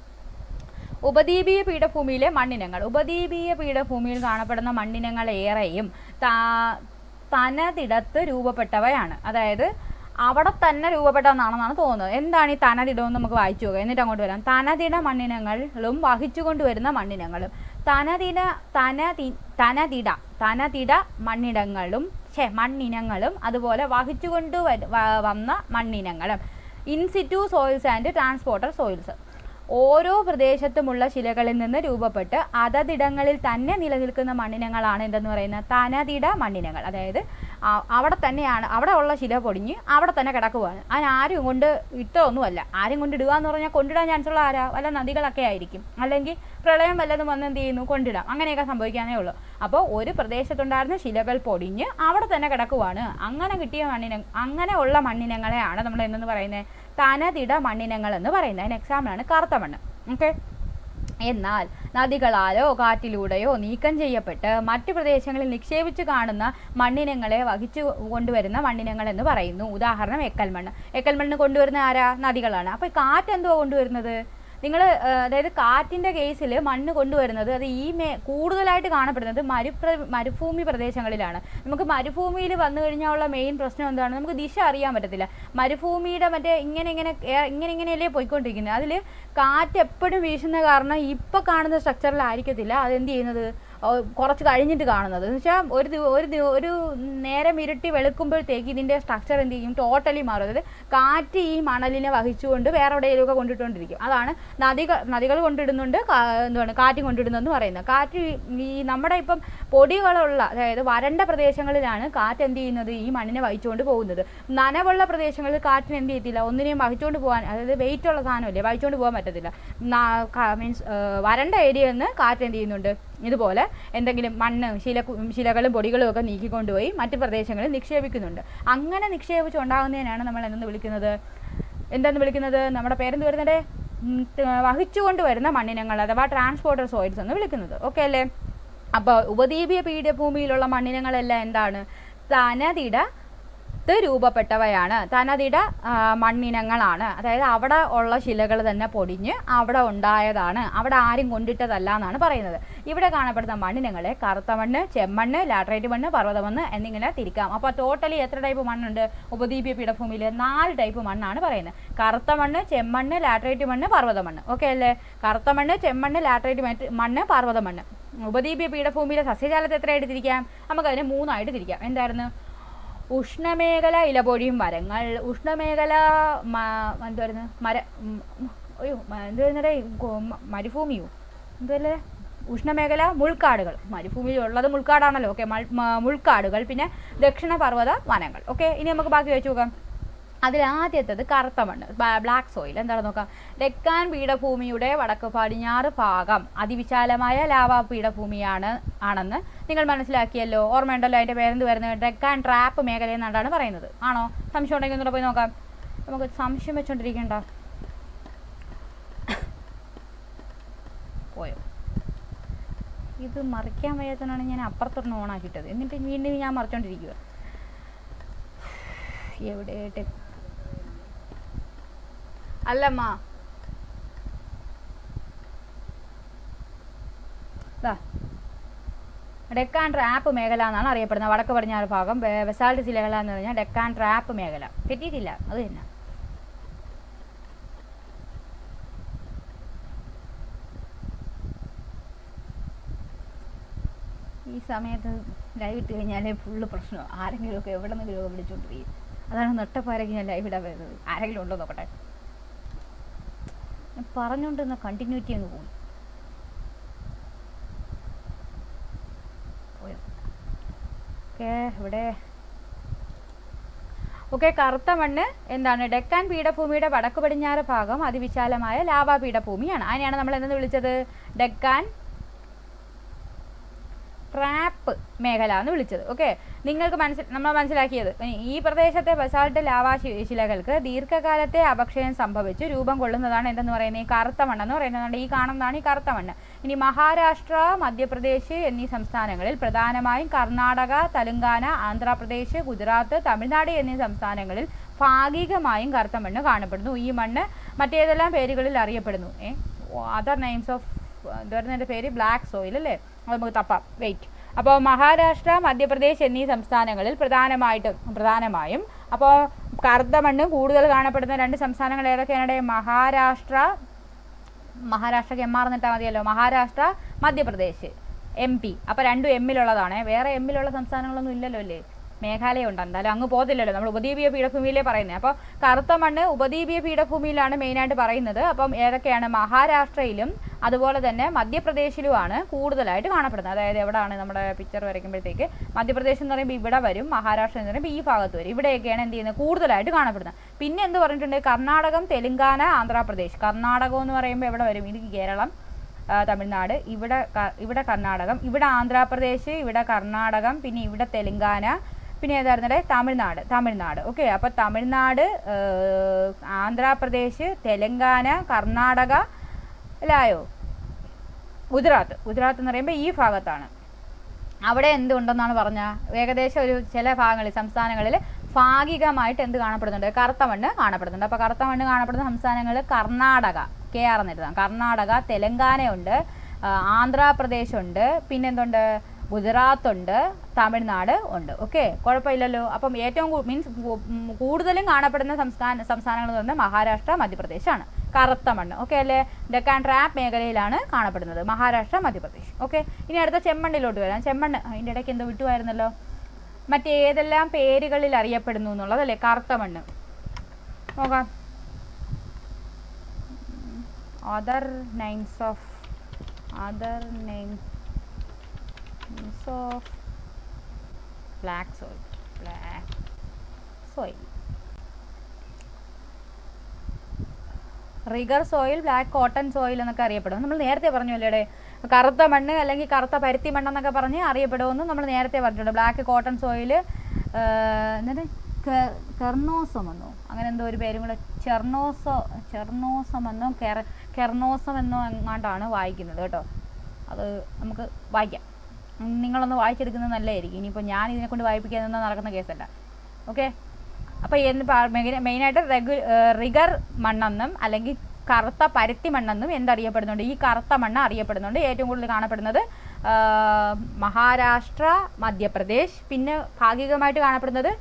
ഉപദ്വീപീയ പീഠഭൂമിയിലെ മണ്ണിനങ്ങൾ. ഉപദ്വീപീയ പീഠഭൂമിയിൽ കാണപ്പെടുന്ന മണ്ണിനങ്ങൾ ഏറെയും തനതിടത്ത് രൂപപ്പെട്ടവയാണ്. അതായത് അവിടെ തന്നെ രൂപപ്പെട്ടതെന്നാണെന്നാണ് തോന്നുന്നത്. എന്താണ് ഈ തനതിടമെന്ന് നമുക്ക് വായിച്ചു നോക്കാം, എന്നിട്ട് അങ്ങോട്ട് വരാം. തനതിട മണ്ണിനങ്ങളും വഹിച്ചുകൊണ്ട് വരുന്ന മണ്ണിനങ്ങളും. തനതിട മണ്ണിനങ്ങളും അതുപോലെ വഹിച്ചുകൊണ്ട് വന്ന മണ്ണിനങ്ങളും. In situ soils and transporter soils. ഓരോ പ്രദേശത്തുമുള്ള ശിലകളിൽ നിന്ന് രൂപപ്പെട്ട് അതതിടങ്ങളിൽ തന്നെ നിലനിൽക്കുന്ന മണ്ണിനങ്ങളാണ് എന്തെന്ന് പറയുന്നത്? തനതിട മണ്ണിനങ്ങൾ. അതായത് അവിടെ ഉള്ള ശില പൊടിഞ്ഞ് അവിടെ തന്നെ കിടക്കുവാണ്. അതിനാരും കൊണ്ട് ഇട്ടതൊന്നുമല്ല. ആരും കൊണ്ടിടുക എന്ന് പറഞ്ഞാൽ കൊണ്ടിടാൻ ചാൻസ് ഉള്ള ആരാ? വല്ല നദികളൊക്കെ ആയിരിക്കും, അല്ലെങ്കിൽ പ്രളയം വല്ലതും വന്ന് എന്ത് ചെയ്യുന്നു? കൊണ്ടിടാം. അങ്ങനെയൊക്കെ സംഭവിക്കാനേ ഉള്ളൂ. അപ്പോൾ ഒരു പ്രദേശത്തുണ്ടായിരുന്ന ശിലകൾ പൊടിഞ്ഞ് അവിടെ തന്നെ കിടക്കുവാണ്. അങ്ങനെ കിട്ടിയ അങ്ങനെ ഉള്ള മണ്ണിനങ്ങളെയാണ് നമ്മൾ എന്തെന്ന് പറയുന്നത്? തനതിട മണ്ണിനങ്ങൾ എന്ന് പറയുന്നത്. അതിന് എക്സാമ്പിളാണ് കറുത്ത മണ്ണ്. ഓക്കെ, എന്നാൽ നദികളാലോ കാറ്റിലൂടെയോ നീക്കം ചെയ്യപ്പെട്ട് മറ്റു പ്രദേശങ്ങളിൽ നിക്ഷേപിച്ച് കാണുന്ന മണ്ണിനങ്ങളെ വഹിച്ചു കൊണ്ടുവരുന്ന മണ്ണിനങ്ങൾ എന്ന് പറയുന്നു. ഉദാഹരണം എക്കൽമണ്ണ്. എക്കൽമണ്ണ് കൊണ്ടുവരുന്ന ആരാ? നദികളാണ്. അപ്പോൾ കാറ്റ് എന്തുവാ കൊണ്ടുവരുന്നത്? അതായത് കാറ്റിൻ്റെ കേസിൽ മണ്ണ് കൊണ്ടുവരുന്നത് അത് കൂടുതലായിട്ട് കാണപ്പെടുന്നത് മരുഭൂമി പ്രദേശങ്ങളിലാണ്. നമുക്ക് മരുഭൂമിയിൽ വന്നു കഴിഞ്ഞാൽ ഉള്ള മെയിൻ പ്രശ്നം എന്താണ്? നമുക്ക് ദിശ അറിയാൻ പറ്റത്തില്ല. മരുഭൂമിയുടെ മറ്റേ ഇങ്ങനെയല്ലേ പോയിക്കൊണ്ടിരിക്കുന്നത്. അതിൽ കാറ്റ് എപ്പോഴും വീശുന്ന കാരണം ഇപ്പോൾ കാണുന്ന സ്ട്രക്ചറിലായിരിക്കത്തില്ല അതെന്ത് ചെയ്യുന്നത്, കുറച്ച് കഴിഞ്ഞിട്ട് കാണുന്നത്. എന്ന് വെച്ചാൽ ഒരു നേരം ഇരുട്ടി വെളുക്കുമ്പോഴത്തേക്ക് ഇതിൻ്റെ സ്ട്രക്ചർ എന്ത് ചെയ്യും? ടോട്ടലി മാറും. അതായത് കാറ്റ് ഈ മണലിനെ വഹിച്ചുകൊണ്ട് വേറെ എവിടെയെങ്കിലുമൊക്കെ കൊണ്ടിട്ടുകൊണ്ടിരിക്കും. അതാണ് നദികൾ കൊണ്ടിടുന്നുണ്ട്, കാറ്റ് കൊണ്ടിടുന്നതെന്ന് പറയുന്നത്. കാറ്റ് ഈ നമ്മുടെ ഇപ്പം പൊടികളുള്ള, അതായത് വരണ്ട പ്രദേശങ്ങളിലാണ് കാറ്റ് എന്ത് ചെയ്യുന്നത്? ഈ മണ്ണിനെ വഹിച്ചുകൊണ്ട് പോകുന്നത്. നനവുള്ള പ്രദേശങ്ങളിൽ കാറ്റിന് എന്ത് ചെയ്യത്തില്ല? ഒന്നിനെയും വഹിച്ചുകൊണ്ട് പോകാൻ, അതായത് വെയിറ്റ് ഉള്ള സാധനമല്ലേ, വഹിച്ചുകൊണ്ട് പോകാൻ പറ്റത്തില്ല. മീൻസ് വരണ്ട ഏരിയയിൽ നിന്ന് കാറ്റ് എന്ത് ചെയ്യുന്നുണ്ട്? ഇതുപോലെ എന്തെങ്കിലും മണ്ണ് ശിലകളും പൊടികളും ഒക്കെ നീക്കിക്കൊണ്ടുപോയി മറ്റ് പ്രദേശങ്ങളിൽ നിക്ഷേപിക്കുന്നുണ്ട്. അങ്ങനെ നിക്ഷേപിച്ചുണ്ടാകുന്നതിനാണ് നമ്മൾ എന്തെന്ന് വിളിക്കുന്നത്? നമ്മുടെ പേരെന്ത് വരുന്നത്? വഹിച്ചുകൊണ്ട് വരുന്ന മണ്ണിനങ്ങൾ അഥവാ ട്രാൻസ്പോർട്ടർ സോയിൽസ് എന്ന് വിളിക്കുന്നത്. ഓക്കെ അല്ലേ? അപ്പോൾ ഉപദ്വീപീയ പീഠഭൂമിയിലുള്ള മണ്ണിനങ്ങളെല്ലാം എന്താണ്? തനതിട രൂപപ്പെട്ടവയാണ്. തനതിട മണ്ണിനങ്ങളാണ്. അതായത് അവിടെ ഉള്ള ശിലകൾ തന്നെ പൊടിഞ്ഞ് അവിടെ ഉണ്ടായതാണ്, അവിടെ ആരും കൊണ്ടിട്ടതല്ല എന്നാണ് പറയുന്നത്. ഇവിടെ കാണപ്പെടുന്ന മണ്ണിനങ്ങളെ കറുത്ത മണ്ണ്, ചെമ്മണ്ണ്, ലാറ്ററൈറ്റ് മണ്ണ്, പർവ്വതമണ്ണ് എന്നിങ്ങനെ തിരിക്കാം. അപ്പോൾ ടോട്ടലി എത്ര ടൈപ്പ് മണ്ണുണ്ട് ഉപദ്വീപീയ പീഠഭൂമിയിൽ? 4 ടൈപ്പ് മണ്ണാണ് പറയുന്നത്. കറുത്ത മണ്ണ്, ചെമ്മണ്ണ്, ലാറ്ററൈറ്റ് മണ്ണ്, പർവ്വതമണ്ണ്. ഓക്കെ അല്ലേ? കറുത്ത മണ്ണ്, ചെമ്മണ്ണ്, ലാറ്ററൈറ്റ് മണ്ണ്, പർവ്വതമണ്ണ്. ഉപദ്വീപീയ പീഠഭൂമിയിലെ സസ്യജാലത്തെ എത്രയായിട്ട് തിരിക്കാം? നമുക്കതിനെ 3 ആയിട്ട് തിരിക്കാം. എന്തായിരുന്നു? ഉഷ്ണമേഖല ഇലപൊഴിയും മരങ്ങൾ, ഉഷ്ണമേഖല എന്തുവായിരുന്നു എന്തുവരുന്നേ മരുഭൂമിയോ എന്തുവല്ലേ, ഉഷ്ണമേഖല മുൾക്കാടുകൾ, മരുഭൂമിയിൽ ഉള്ളത് മുൾക്കാടാണല്ലോ. ഓക്കെ, മുൾക്കാടുകൾ, പിന്നെ ദക്ഷിണ പർവ്വത വനങ്ങൾ. ഓക്കെ, ഇനി നമുക്ക് ബാക്കി വെച്ച് നോക്കാം. അതിൽ ആദ്യത്തേത് കറുത്ത മണ്ണ്, ബ്ലാക്ക് സോയിൽ. എന്താണ് നോക്കാം? ഡെക്കാൻ പീഠഭൂമിയുടെ വടക്ക് പടിഞ്ഞാറ് ഭാഗം അതിവിശാലമായ ലാവാ പീഠഭൂമിയാണെന്ന് നിങ്ങൾ മനസ്സിലാക്കിയല്ലോ. ഓർമ്മയുണ്ടല്ലോ അതിൻ്റെ പേരെന്ത് വരുന്നത്? ഡെക്കാൻ ട്രാപ്പ് മേഖല എന്നാണ് പറയുന്നത്. ആണോ? സംശയം ഉണ്ടെങ്കിൽ ഒന്നുകൂടെ പോയി നോക്കാം. നമുക്ക് സംശയം വെച്ചോണ്ടിരിക്കണ്ട. പോയോ? ഇത് മറിക്കാൻ വയ്യാത്തതാണ് ഞാൻ അപ്പുറത്തൊന്ന് ഓണാക്കിയിട്ടത്. എന്നിട്ട് വീണ്ടും ഞാൻ മറിച്ചോണ്ടിരിക്കുക. എവിടെയായിട്ട് അല്ലമ്മ, ഡെക്കാൻ ട്രാപ്പ് മേഖല എന്നാണ് അറിയപ്പെടുന്നത്. വടക്ക് പടിഞ്ഞാറ് ഭാഗം ബസാൾട്ട് ശിലകൾ എന്ന് പറഞ്ഞാൽ ഡെക്കാൻ ട്രാപ്പ് മേഖല. തെറ്റിയിട്ടില്ല, അത് തന്നെ. ഈ സമയത്ത് ലൈവ് ഇട്ട് കഴിഞ്ഞാൽ ഫുള്ള് പ്രശ്നമാണ്. ആരെങ്കിലുമൊക്കെ എവിടെ നിന്നെങ്കിലും വിളിച്ചുകൊണ്ടിരിക്കും. അതാണ് നട്ടപ്പാരൊക്കെ ഞാൻ ലൈവ് ഇടാൻ വരുന്നത്. ആരെങ്കിലും ഉണ്ടോ നോക്കട്ടെ. ഞാൻ പറഞ്ഞുകൊണ്ടിരുന്ന കണ്ടിന്യൂറ്റി അങ്ങ് പോയി. ഓക്കെ, ഇവിടെ ഓക്കെ. കറുത്ത മണ്ണ് എന്താണ്? ഡെക്കാൻ പീഠഭൂമിയുടെ വടക്ക് പടിഞ്ഞാറ് ഭാഗം അതിവിശാലമായ ലാവാ പീഠഭൂമിയാണ്. അതിനെയാണ് നമ്മൾ എന്തെന്ന് വിളിച്ചത്? ഡെക്കാൻ ട്രാപ്പ് മേഖല എന്ന് വിളിച്ചത്. ഓക്കെ, നിങ്ങൾക്ക് നമ്മൾ മനസ്സിലാക്കിയത് ഈ പ്രദേശത്തെ ബസാൾട്ട് ലാവാ ശിലകൾക്ക് ദീർഘകാലത്തെ അപക്ഷയം സംഭവിച്ച് രൂപം കൊള്ളുന്നതാണ് എന്തെന്ന് പറയുന്നത്? ഈ കറുത്ത മണ്ണെന്ന് പറയുന്നത്. ഈ കാണുന്നതാണ് ഈ കറുത്ത മണ്ണ്. ഇനി മഹാരാഷ്ട്ര, മധ്യപ്രദേശ് എന്നീ സംസ്ഥാനങ്ങളിൽ, പ്രധാനമായും കർണാടക, തെലങ്കാന, ആന്ധ്രാപ്രദേശ്, ഗുജറാത്ത്, തമിഴ്നാട് എന്നീ സംസ്ഥാനങ്ങളിൽ ഭാഗികമായും കറുത്ത മണ്ണ് കാണപ്പെടുന്നു. ഈ മണ്ണ് മറ്റേതെല്ലാം പേരുകളിൽ അറിയപ്പെടുന്നു? അതർ നെയിംസ് ഓഫ് എന്തായിരുന്നു പേര്? ബ്ലാക്ക് സോയിൽ അല്ലേ? അത് നമുക്ക് തപ്പാം. വെയിറ്റ്. അപ്പോൾ മഹാരാഷ്ട്ര, മധ്യപ്രദേശ് എന്നീ സംസ്ഥാനങ്ങളിൽ പ്രധാനമായും അപ്പോൾ കറുത്ത മണ്ണ് കൂടുതൽ കാണപ്പെടുന്ന രണ്ട് സംസ്ഥാനങ്ങൾ ഏതൊക്കെയാണ്? മഹാരാഷ്ട്രക്ക് എം ആർന്നിട്ടാൽ മതിയല്ലോ. മഹാരാഷ്ട്ര, മധ്യപ്രദേശ്, MP. അപ്പോൾ രണ്ടും എമ്മിലുള്ളതാണ്. വേറെ എമ്മിലുള്ള സംസ്ഥാനങ്ങളൊന്നും ഇല്ലല്ലോ അല്ലേ? മേഘാലയ ഉണ്ട്, എന്തായാലും അങ്ങ് പോകത്തില്ലല്ലോ. നമ്മൾ ഉപദ്വീപീയ പീഠഭൂമിയിലേ പറയുന്നത്. അപ്പോൾ കറുത്ത മണ്ണ് ഉപദ്വീപീയ പീഠഭൂമിയിലാണ് മെയിനായിട്ട് പറയുന്നത്. അപ്പം ഏതൊക്കെയാണ്? മഹാരാഷ്ട്രയിലും അതുപോലെ തന്നെ മധ്യപ്രദേശിലുമാണ് കൂടുതലായിട്ട് കാണപ്പെടുന്നത്. അതായത് എവിടെയാണ് നമ്മുടെ പിക്ചർ വരയ്ക്കുമ്പോഴത്തേക്ക് മധ്യപ്രദേശ് എന്ന് പറയുമ്പോൾ ഇവിടെ വരും, മഹാരാഷ്ട്ര എന്ന് പറയുമ്പോൾ ഈ ഭാഗത്ത് വരും. ഇവിടെയൊക്കെയാണ് എന്ത് ചെയ്യുന്നത്? കൂടുതലായിട്ട് കാണപ്പെടുന്നത്. പിന്നെ എന്ത് പറഞ്ഞിട്ടുണ്ട്? കർണാടകം, തെലുങ്കാന, ആന്ധ്രാപ്രദേശ്. കർണാടകം എന്ന് പറയുമ്പോൾ എവിടെ വരും? ഇത് കേരളം, തമിഴ്നാട്, ഇവിടെ കർണാടകം, ഇവിടെ ആന്ധ്രാപ്രദേശ്, ഇവിടെ കർണാടകം, പിന്നെ ഇവിടെ തെലുങ്കാന, പിന്നെ ഏതായിരുന്നേ? തമിഴ്നാട്. ഓക്കെ, അപ്പോൾ തമിഴ്നാട്, ആന്ധ്രാപ്രദേശ്, തെലങ്കാന, കർണാടക അല്ലായോ? ഗുജറാത്ത് എന്ന് പറയുമ്പോൾ ഈ ഭാഗത്താണ്. അവിടെ എന്തുണ്ടെന്നാണ് പറഞ്ഞാൽ ഏകദേശം ഒരു ചില ഭാഗങ്ങളിൽ, സംസ്ഥാനങ്ങളിൽ ഭാഗികമായിട്ട് എന്ത് കാണപ്പെടുന്നുണ്ട്? കറുത്ത മണ്ണ് കാണപ്പെടുന്നുണ്ട്. അപ്പോൾ കറുത്ത മണ്ണ് കാണപ്പെടുന്ന സംസ്ഥാനങ്ങൾ കർണാടക, KR എന്നിരുന്നാണ്. കർണാടക, തെലങ്കാനയുണ്ട്, ആന്ധ്രാപ്രദേശ് ഉണ്ട്, പിന്നെന്തുണ്ട്? ഗുജറാത്ത് ഉണ്ട്, തമിഴ്നാട് ഉണ്ട്. ഓക്കെ, കുഴപ്പമില്ലല്ലോ. അപ്പം ഏറ്റവും കൂടുതലും കാണപ്പെടുന്ന സംസ്ഥാനങ്ങൾ എന്ന് പറഞ്ഞാൽ മഹാരാഷ്ട്ര, മധ്യപ്രദേശാണ്. കറുത്ത മണ്ണ്. ഓക്കെ അല്ലേ? ഡെക്കാൻ ട്രാപ്പ് മേഖലയിലാണ് കാണപ്പെടുന്നത്. മഹാരാഷ്ട്ര, മധ്യപ്രദേശ്. ഓക്കെ, ഇനി അടുത്ത ചെമ്മണ്ണിലോട്ട് വരാം. ചെമ്മണ്ണ് അതിൻ്റെ ഇടയ്ക്ക് എന്തോ വിട്ടുമായിരുന്നല്ലോ. മറ്റേതെല്ലാം പേരുകളിൽ അറിയപ്പെടുന്നു എന്നുള്ളതല്ലേ? കറുത്ത മണ്ണ് നോക്കാം. other names of black soil. Rigger soil, black cotton soil എന്നൊക്കെ അറിയപ്പെടും. നമ്മൾ നേരത്തെ പറഞ്ഞല്ലേ കറുത്ത മണ്ണ് അല്ലെങ്കിൽ കറുത്ത പരുത്തി മണ്ണെന്നൊക്കെ പറഞ്ഞ് അറിയപ്പെടുമെന്ന് നമ്മൾ നേരത്തെ പറഞ്ഞിട്ടുണ്ട്. ബ്ലാക്ക് കോട്ടൺ സോയിൽ, എന്നിട്ട് കെർണോസമെന്നോ അങ്ങനെ എന്തോ ഒരു പേരും കൂടെ, ചെർണോസമെന്നോ കെർണോസമെന്നോ എങ്ങാണ്ടാണ് വായിക്കുന്നത് കേട്ടോ. അത് നമുക്ക് വായിക്കാം. നിങ്ങളൊന്ന് വായിച്ചെടുക്കുന്നത് നല്ലതായിരിക്കും. ഇനിയിപ്പോൾ ഞാൻ ഇതിനെക്കൊണ്ട് വായിപ്പിക്കാനൊന്നും നടക്കുന്ന കേസല്ല. ഓക്കെ, അപ്പോൾ മെയിനായിട്ട് റിഗർ മണ്ണെന്നും അല്ലെങ്കിൽ കറുത്ത പരുത്തി മണ്ണെന്നും എന്തറിയപ്പെടുന്നുണ്ട്? ഈ കറുത്ത മണ്ണ് അറിയപ്പെടുന്നുണ്ട്. ഏറ്റവും കൂടുതൽ കാണപ്പെടുന്നത് മഹാരാഷ്ട്ര, മധ്യപ്രദേശ്, പിന്നെ ഭാഗികമായിട്ട് കാണപ്പെടുന്നത്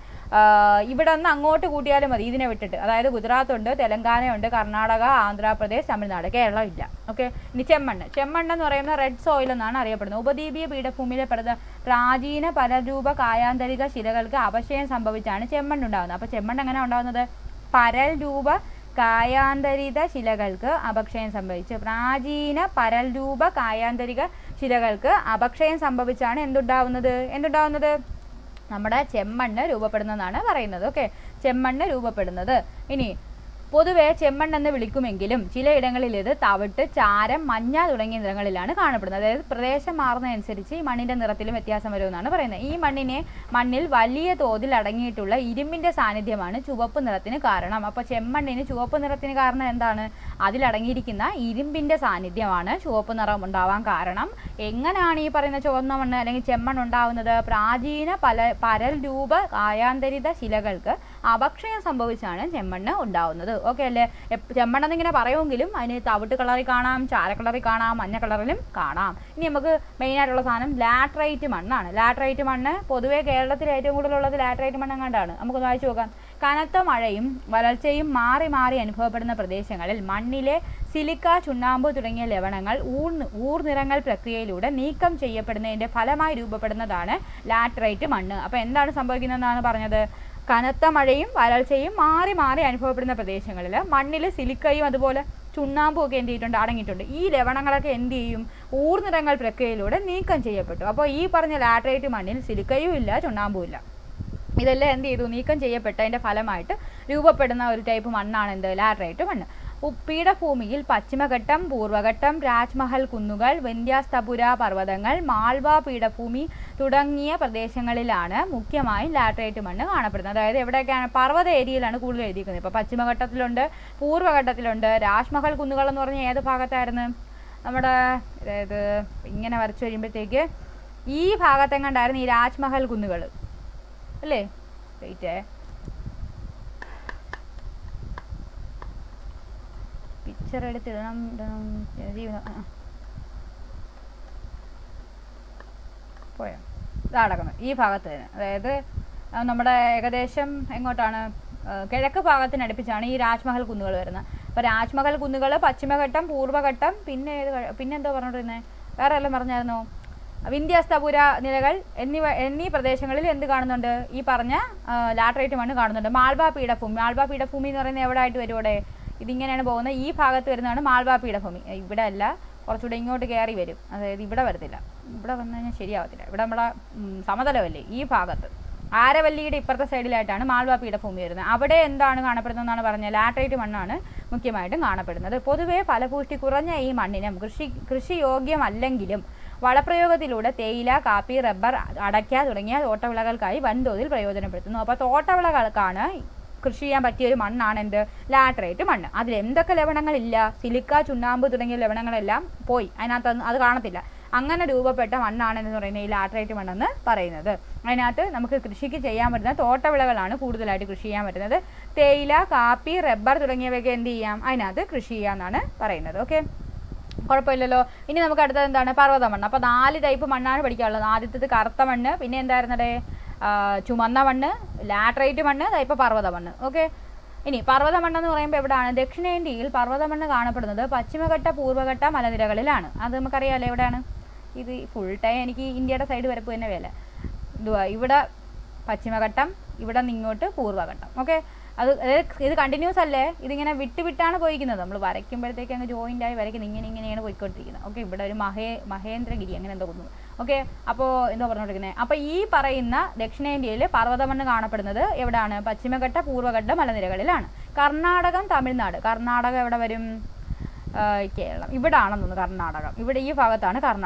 ഇവിടെ നിന്ന് അങ്ങോട്ട് കൂട്ടിയാലും മതി ഇതിനെ വിട്ടിട്ട്. അതായത് ഗുജറാത്ത് ഉണ്ട്, തെലങ്കാന ഉണ്ട്, കർണാടക, ആന്ധ്രാപ്രദേശ്, തമിഴ്നാട്, കേരളം ഇല്ല. ഓക്കെ. ഇനി ചെമ്മണ്ണ് എന്ന് പറയുന്നത് റെഡ് സോയിൽ എന്നാണ് അറിയപ്പെടുന്നത്. ഉപദ്വീപീയ പീഠഭൂമിയിലെ പ്രാചീന പരരൂപ കായാന്തരിക ശിലകൾക്ക് അപക്ഷയം സംഭവിച്ചാണ് ചെമ്മണ്ണ് ഉണ്ടാകുന്നത്. അപ്പോൾ ചെമ്മണ്ണ് എങ്ങനെ ഉണ്ടാകുന്നത്? പരൽ രൂപ കായാന്തരിത ശിലകൾക്ക് അപക്ഷയം സംഭവിച്ചു. പ്രാചീന പരൽ രൂപ കായാന്തരിക ശിലകൾക്ക് അപക്ഷയം സംഭവിച്ചാണ് എന്തുണ്ടാവുന്നത്? നമ്മുടെ ചെമ്മണ്ണ് രൂപപ്പെടുന്നതെന്നാണ് പറയുന്നത്. ഓക്കെ, ചെമ്മണ്ണ് രൂപപ്പെടുന്നത്. ഇനി പൊതുവെ ചെമ്മണ്ണെന്ന് വിളിക്കുമെങ്കിലും ചിലയിടങ്ങളിൽ ഇത് തവിട്ട്, ചാരം, മഞ്ഞ തുടങ്ങിയ നിറങ്ങളിലാണ് കാണപ്പെടുന്നത്. അതായത് പ്രദേശം മാറുന്നതനുസരിച്ച് ഈ മണ്ണിൻ്റെ നിറത്തിലും വ്യത്യാസം വരുമെന്നാണ് പറയുന്നത്. ഈ മണ്ണിൽ വലിയ തോതിൽ അടങ്ങിയിട്ടുള്ള ഇരുമ്പിൻ്റെ സാന്നിധ്യമാണ് ചുവപ്പ് നിറത്തിന് കാരണം. അപ്പോൾ ചെമ്മണ്ണിന് ചുവപ്പ് നിറത്തിന് കാരണം എന്താണ്? അതിലടങ്ങിയിരിക്കുന്ന ഇരുമ്പിൻ്റെ സാന്നിധ്യമാണ് ചുവപ്പ് നിറം ഉണ്ടാവാൻ കാരണം. എങ്ങനെയാണ് ഈ പറയുന്ന ചുവന്ന മണ്ണ് അല്ലെങ്കിൽ ചെമ്മണ്ണ് ഉണ്ടാവുന്നത്? പ്രാചീന പരൽ രൂപ കായാന്തരിത ശിലകൾക്ക് അപക്ഷയം സംഭവിച്ചാണ് ചെമ്മണ്ണ് ഉണ്ടാവുന്നത്. ഓക്കെ അല്ലേ? ചെമ്മണ്ണെന്നിങ്ങനെ പറയുമെങ്കിലും അതിന് തവിട്ട് കളറിൽ കാണാം, ചാര കളറിൽ കാണാം, മഞ്ഞ കളറിലും കാണാം. ഇനി നമുക്ക് മെയിനായിട്ടുള്ള സാധനം ലാറ്ററൈറ്റ് മണ്ണാണ്. ലാറ്ററൈറ്റ് മണ്ണ് പൊതുവേ കേരളത്തിൽ ഏറ്റവും കൂടുതലുള്ളത് ലാറ്ററൈറ്റ് മണ്ണ് എങ്ങാണ്ടാണ്. നമുക്കൊന്ന് വായിച്ചു നോക്കാം. കനത്ത മഴയും വരൾച്ചയും മാറി മാറി അനുഭവപ്പെടുന്ന പ്രദേശങ്ങളിൽ മണ്ണിലെ സിലിക്ക, ചുണ്ണാമ്പ് തുടങ്ങിയ ലവണങ്ങൾ ഊർനിറങ്ങൾ പ്രക്രിയയിലൂടെ നീക്കം ചെയ്യപ്പെടുന്നതിൻ്റെ ഫലമായി രൂപപ്പെടുന്നതാണ് ലാറ്ററൈറ്റ് മണ്ണ്. അപ്പോൾ എന്താണ് സംഭവിക്കുന്നതെന്നാണ് പറഞ്ഞത്? കനത്ത മഴയും വരൾച്ചയും മാറി മാറി അനുഭവപ്പെടുന്ന പ്രദേശങ്ങളിൽ മണ്ണിൽ സിലിക്കയും അതുപോലെ ചുണ്ണാമ്പും ഒക്കെ അടങ്ങിയിട്ടുണ്ട്. ഈ ലവണങ്ങളൊക്കെ എന്ത് ചെയ്യും? ഊർനിറങ്ങൾ പ്രക്രിയയിലൂടെ നീക്കം ചെയ്യപ്പെട്ടു. അപ്പോൾ ഈ പറഞ്ഞ ലാറ്ററൈറ്റ് മണ്ണിൽ സിലിക്കയും ഇല്ല, ചുണ്ണാമ്പും ഇല്ല. ഇതെല്ലാം എന്ത് ചെയ്തു? നീക്കം ചെയ്യപ്പെട്ടതിൻ്റെ ഫലമായിട്ട് രൂപപ്പെടുന്ന ഒരു ടൈപ്പ് മണ്ണാണ് ലാറ്ററൈറ്റ് മണ്ണ്. പീഠഭൂമിയിൽ പശ്ചിമഘട്ടം, പൂർവ്വഘട്ടം, രാജ്മഹൽ കുന്നുകൾ, വിന്ധ്യാസ്തപുര പർവ്വതങ്ങൾ, മാൾവ പീഠഭൂമി തുടങ്ങിയ പ്രദേശങ്ങളിലാണ് മുഖ്യമായും ലാറ്ററൈറ്റ് മണ്ണ് കാണപ്പെടുന്നത്. അതായത് എവിടെയൊക്കെയാണ്? പർവ്വത ഏരിയയിലാണ് കൂടുതൽ എഴുതിയിരിക്കുന്നത്. ഇപ്പോൾ പശ്ചിമഘട്ടത്തിലുണ്ട്, പൂർവ്വഘട്ടത്തിലുണ്ട്. രാജ്മഹൽ കുന്നുകൾ എന്ന് പറഞ്ഞാൽ ഏത് ഭാഗത്തായിരുന്നു? നമ്മുടെ അതായത് ഇങ്ങനെ വരച്ചു കഴിയുമ്പോഴത്തേക്ക് ഈ ഭാഗത്തെങ്ങാണ്ടായിരുന്നു ഈ രാജ്മഹൽ കുന്നുകൾ അല്ലേ? വെയിറ്റേ, പിക്ചർ എടുത്തിടണം. പോയോ? ഇതടക്കുന്നത് ഈ ഭാഗത്ത് തന്നെ. അതായത് നമ്മുടെ ഏകദേശം എങ്ങോട്ടാണ്? കിഴക്ക് ഭാഗത്തിനടുപ്പിച്ചാണ് ഈ രാജ്മഹൽ കുന്നുകൾ വരുന്നത്. അപ്പോൾ രാജ്മഹൽ കുന്നുകൾ, പശ്ചിമഘട്ടം, പൂർവ്വഘട്ടം, പിന്നെന്തോ പറഞ്ഞോണ്ടിരുന്നത്? വേറെ എല്ലാം പറഞ്ഞായിരുന്നോ? വിന്ധ്യാസ്തപുര നിലകൾ എന്നീ പ്രദേശങ്ങളിൽ എന്ത് കാണുന്നുണ്ട്? ഈ പറഞ്ഞ ലാറ്ററൈറ്റ് മണ്ണ് കാണുന്നുണ്ട്. മാൾവ പീഠഭൂമി എന്ന് പറയുന്നത് എവിടെ ആയിട്ട് വരും? ഇവിടെ ഇതിങ്ങനെയാണ് പോകുന്നത്. ഈ ഭാഗത്ത് വരുന്നതാണ് മാൾവ പീഠഭൂമി. ഇവിടെ അല്ല, കുറച്ചുകൂടെ ഇങ്ങോട്ട് കയറി വരും. അതായത് ഇവിടെ വരത്തില്ല, ഇവിടെ വന്നു കഴിഞ്ഞാൽ ശരിയാവത്തില്ല. ഇവിടെ നമ്മളെ സമതലമല്ലേ ഈ ഭാഗത്ത്. ആരവല്ലിയുടെ ഇപ്പുറത്തെ സൈഡിലായിട്ടാണ് മാൾവ പീഠഭൂമി വരുന്നത്. അവിടെ എന്താണ് കാണപ്പെടുന്നതെന്നാണ് പറഞ്ഞത്? ലാറ്ററൈറ്റ് മണ്ണാണ് മുഖ്യമായിട്ടും കാണപ്പെടുന്നത്. പൊതുവേ ഫലപുഷ്ടി കുറഞ്ഞ ഈ മണ്ണിനും കൃഷിയോഗ്യമല്ലെങ്കിലും വളപ്രയോഗത്തിലൂടെ തേയില, കാപ്പി, റബ്ബർ, അടയ്ക്ക തുടങ്ങിയ തോട്ടവിളകൾക്കായി വൻതോതിൽ പ്രയോജനപ്പെടുത്തുന്നു. അപ്പോൾ തോട്ടവിളകൾക്കാണ് കൃഷി ചെയ്യാൻ പറ്റിയൊരു മണ്ണാണ് ലാറ്ററൈറ്റ് മണ്ണ്. അതിൽ എന്തൊക്കെ ലവണങ്ങളില്ല? സിലിക്ക, ചുണ്ണാമ്പ് തുടങ്ങിയ ലവണങ്ങളെല്ലാം പോയി, അതിനകത്ത് അത് കാണത്തില്ല. അങ്ങനെ രൂപപ്പെട്ട മണ്ണാണെന്ന് പറയുന്നത് ഈ ലാറ്ററൈറ്റ് മണ്ണെന്ന് പറയുന്നത്. അതിനകത്ത് നമുക്ക് കൃഷിക്ക് ചെയ്യാൻ പറ്റുന്ന തോട്ടവിളകളാണ് കൂടുതലായിട്ട് കൃഷി ചെയ്യാൻ പറ്റുന്നത്. തേയില, കാപ്പി, റബ്ബർ തുടങ്ങിയവയൊക്കെ എന്ത് ചെയ്യാം? അതിനകത്ത് കൃഷി ചെയ്യാമെന്നാണ് പറയുന്നത്. ഓക്കെ, കുഴപ്പമില്ലല്ലോ. ഇനി നമുക്ക് അടുത്തത് എന്താണ്? പർവ്വത മണ്ണ്. അപ്പോൾ 4 ടൈപ്പ് മണ്ണാണ് പഠിക്കാനുള്ളത്. ആദ്യത്തേത് കറുത്ത മണ്ണ്, പിന്നെ എന്തായിരുന്നടേ? ചുമന്ന മണ്ണ്, ലാറ്ററൈറ്റ് മണ്ണ്, ഇപ്പോൾ പർവ്വത മണ്ണ്. ഓക്കെ, ഇനി പർവ്വത മണ്ണെന്ന് പറയുമ്പോൾ എവിടെയാണ്? ദക്ഷിണേന്ത്യയിൽ പർവ്വത മണ്ണ് കാണപ്പെടുന്നത് പശ്ചിമഘട്ട, പൂർവ്വഘട്ട മലനിരകളിലാണ്. അത് നമുക്കറിയാമല്ലോ എവിടെയാണ്. ഇത് ഫുൾ ടൈം എനിക്ക് ഇന്ത്യയുടെ സൈഡ് വരപ്പ് തന്നെ വേല. ഇവിടെ പശ്ചിമഘട്ടം, ഇവിടെ നിങ്ങോട്ട് പൂർവ്വഘട്ടം. ഓക്കെ, ഇത് കണ്ടിന്യൂസ് അല്ലേ? ഇതിങ്ങനെ വിട്ടാണ് പോയിരിക്കുന്നത്. നമ്മൾ വരയ്ക്കുമ്പോഴത്തേക്ക് അങ്ങ് ജോയിൻ്റ് ആയി വരയ്ക്കുന്നത് ഇങ്ങനെയാണ് പോയിക്കൊണ്ടിരിക്കുന്നത്. ഓക്കെ, ഇവിടെ ഒരു മഹേന്ദ്രഗിരി അങ്ങനെ എന്തോ തോന്നുന്നു. ഓക്കെ, അപ്പോൾ എന്തോ പറഞ്ഞുകൊണ്ടിരിക്കുന്നത്. അപ്പോൾ ഈ പറയുന്ന ദക്ഷിണേന്ത്യയിൽ പർവ്വതമണ്ണ് കാണപ്പെടുന്നത് എവിടെയാണ്? പശ്ചിമഘട്ട, പൂർവ്വഘട്ട മലനിരകളിലാണ്. കർണാടകം, തമിഴ്നാട്. കർണാടകം എവിടെ വരും? കേരളം ഇവിടെ ആണെന്ന് തോന്നുന്നു. കർണാടകം ഇവിടെ ഈ ഭാഗത്താണ്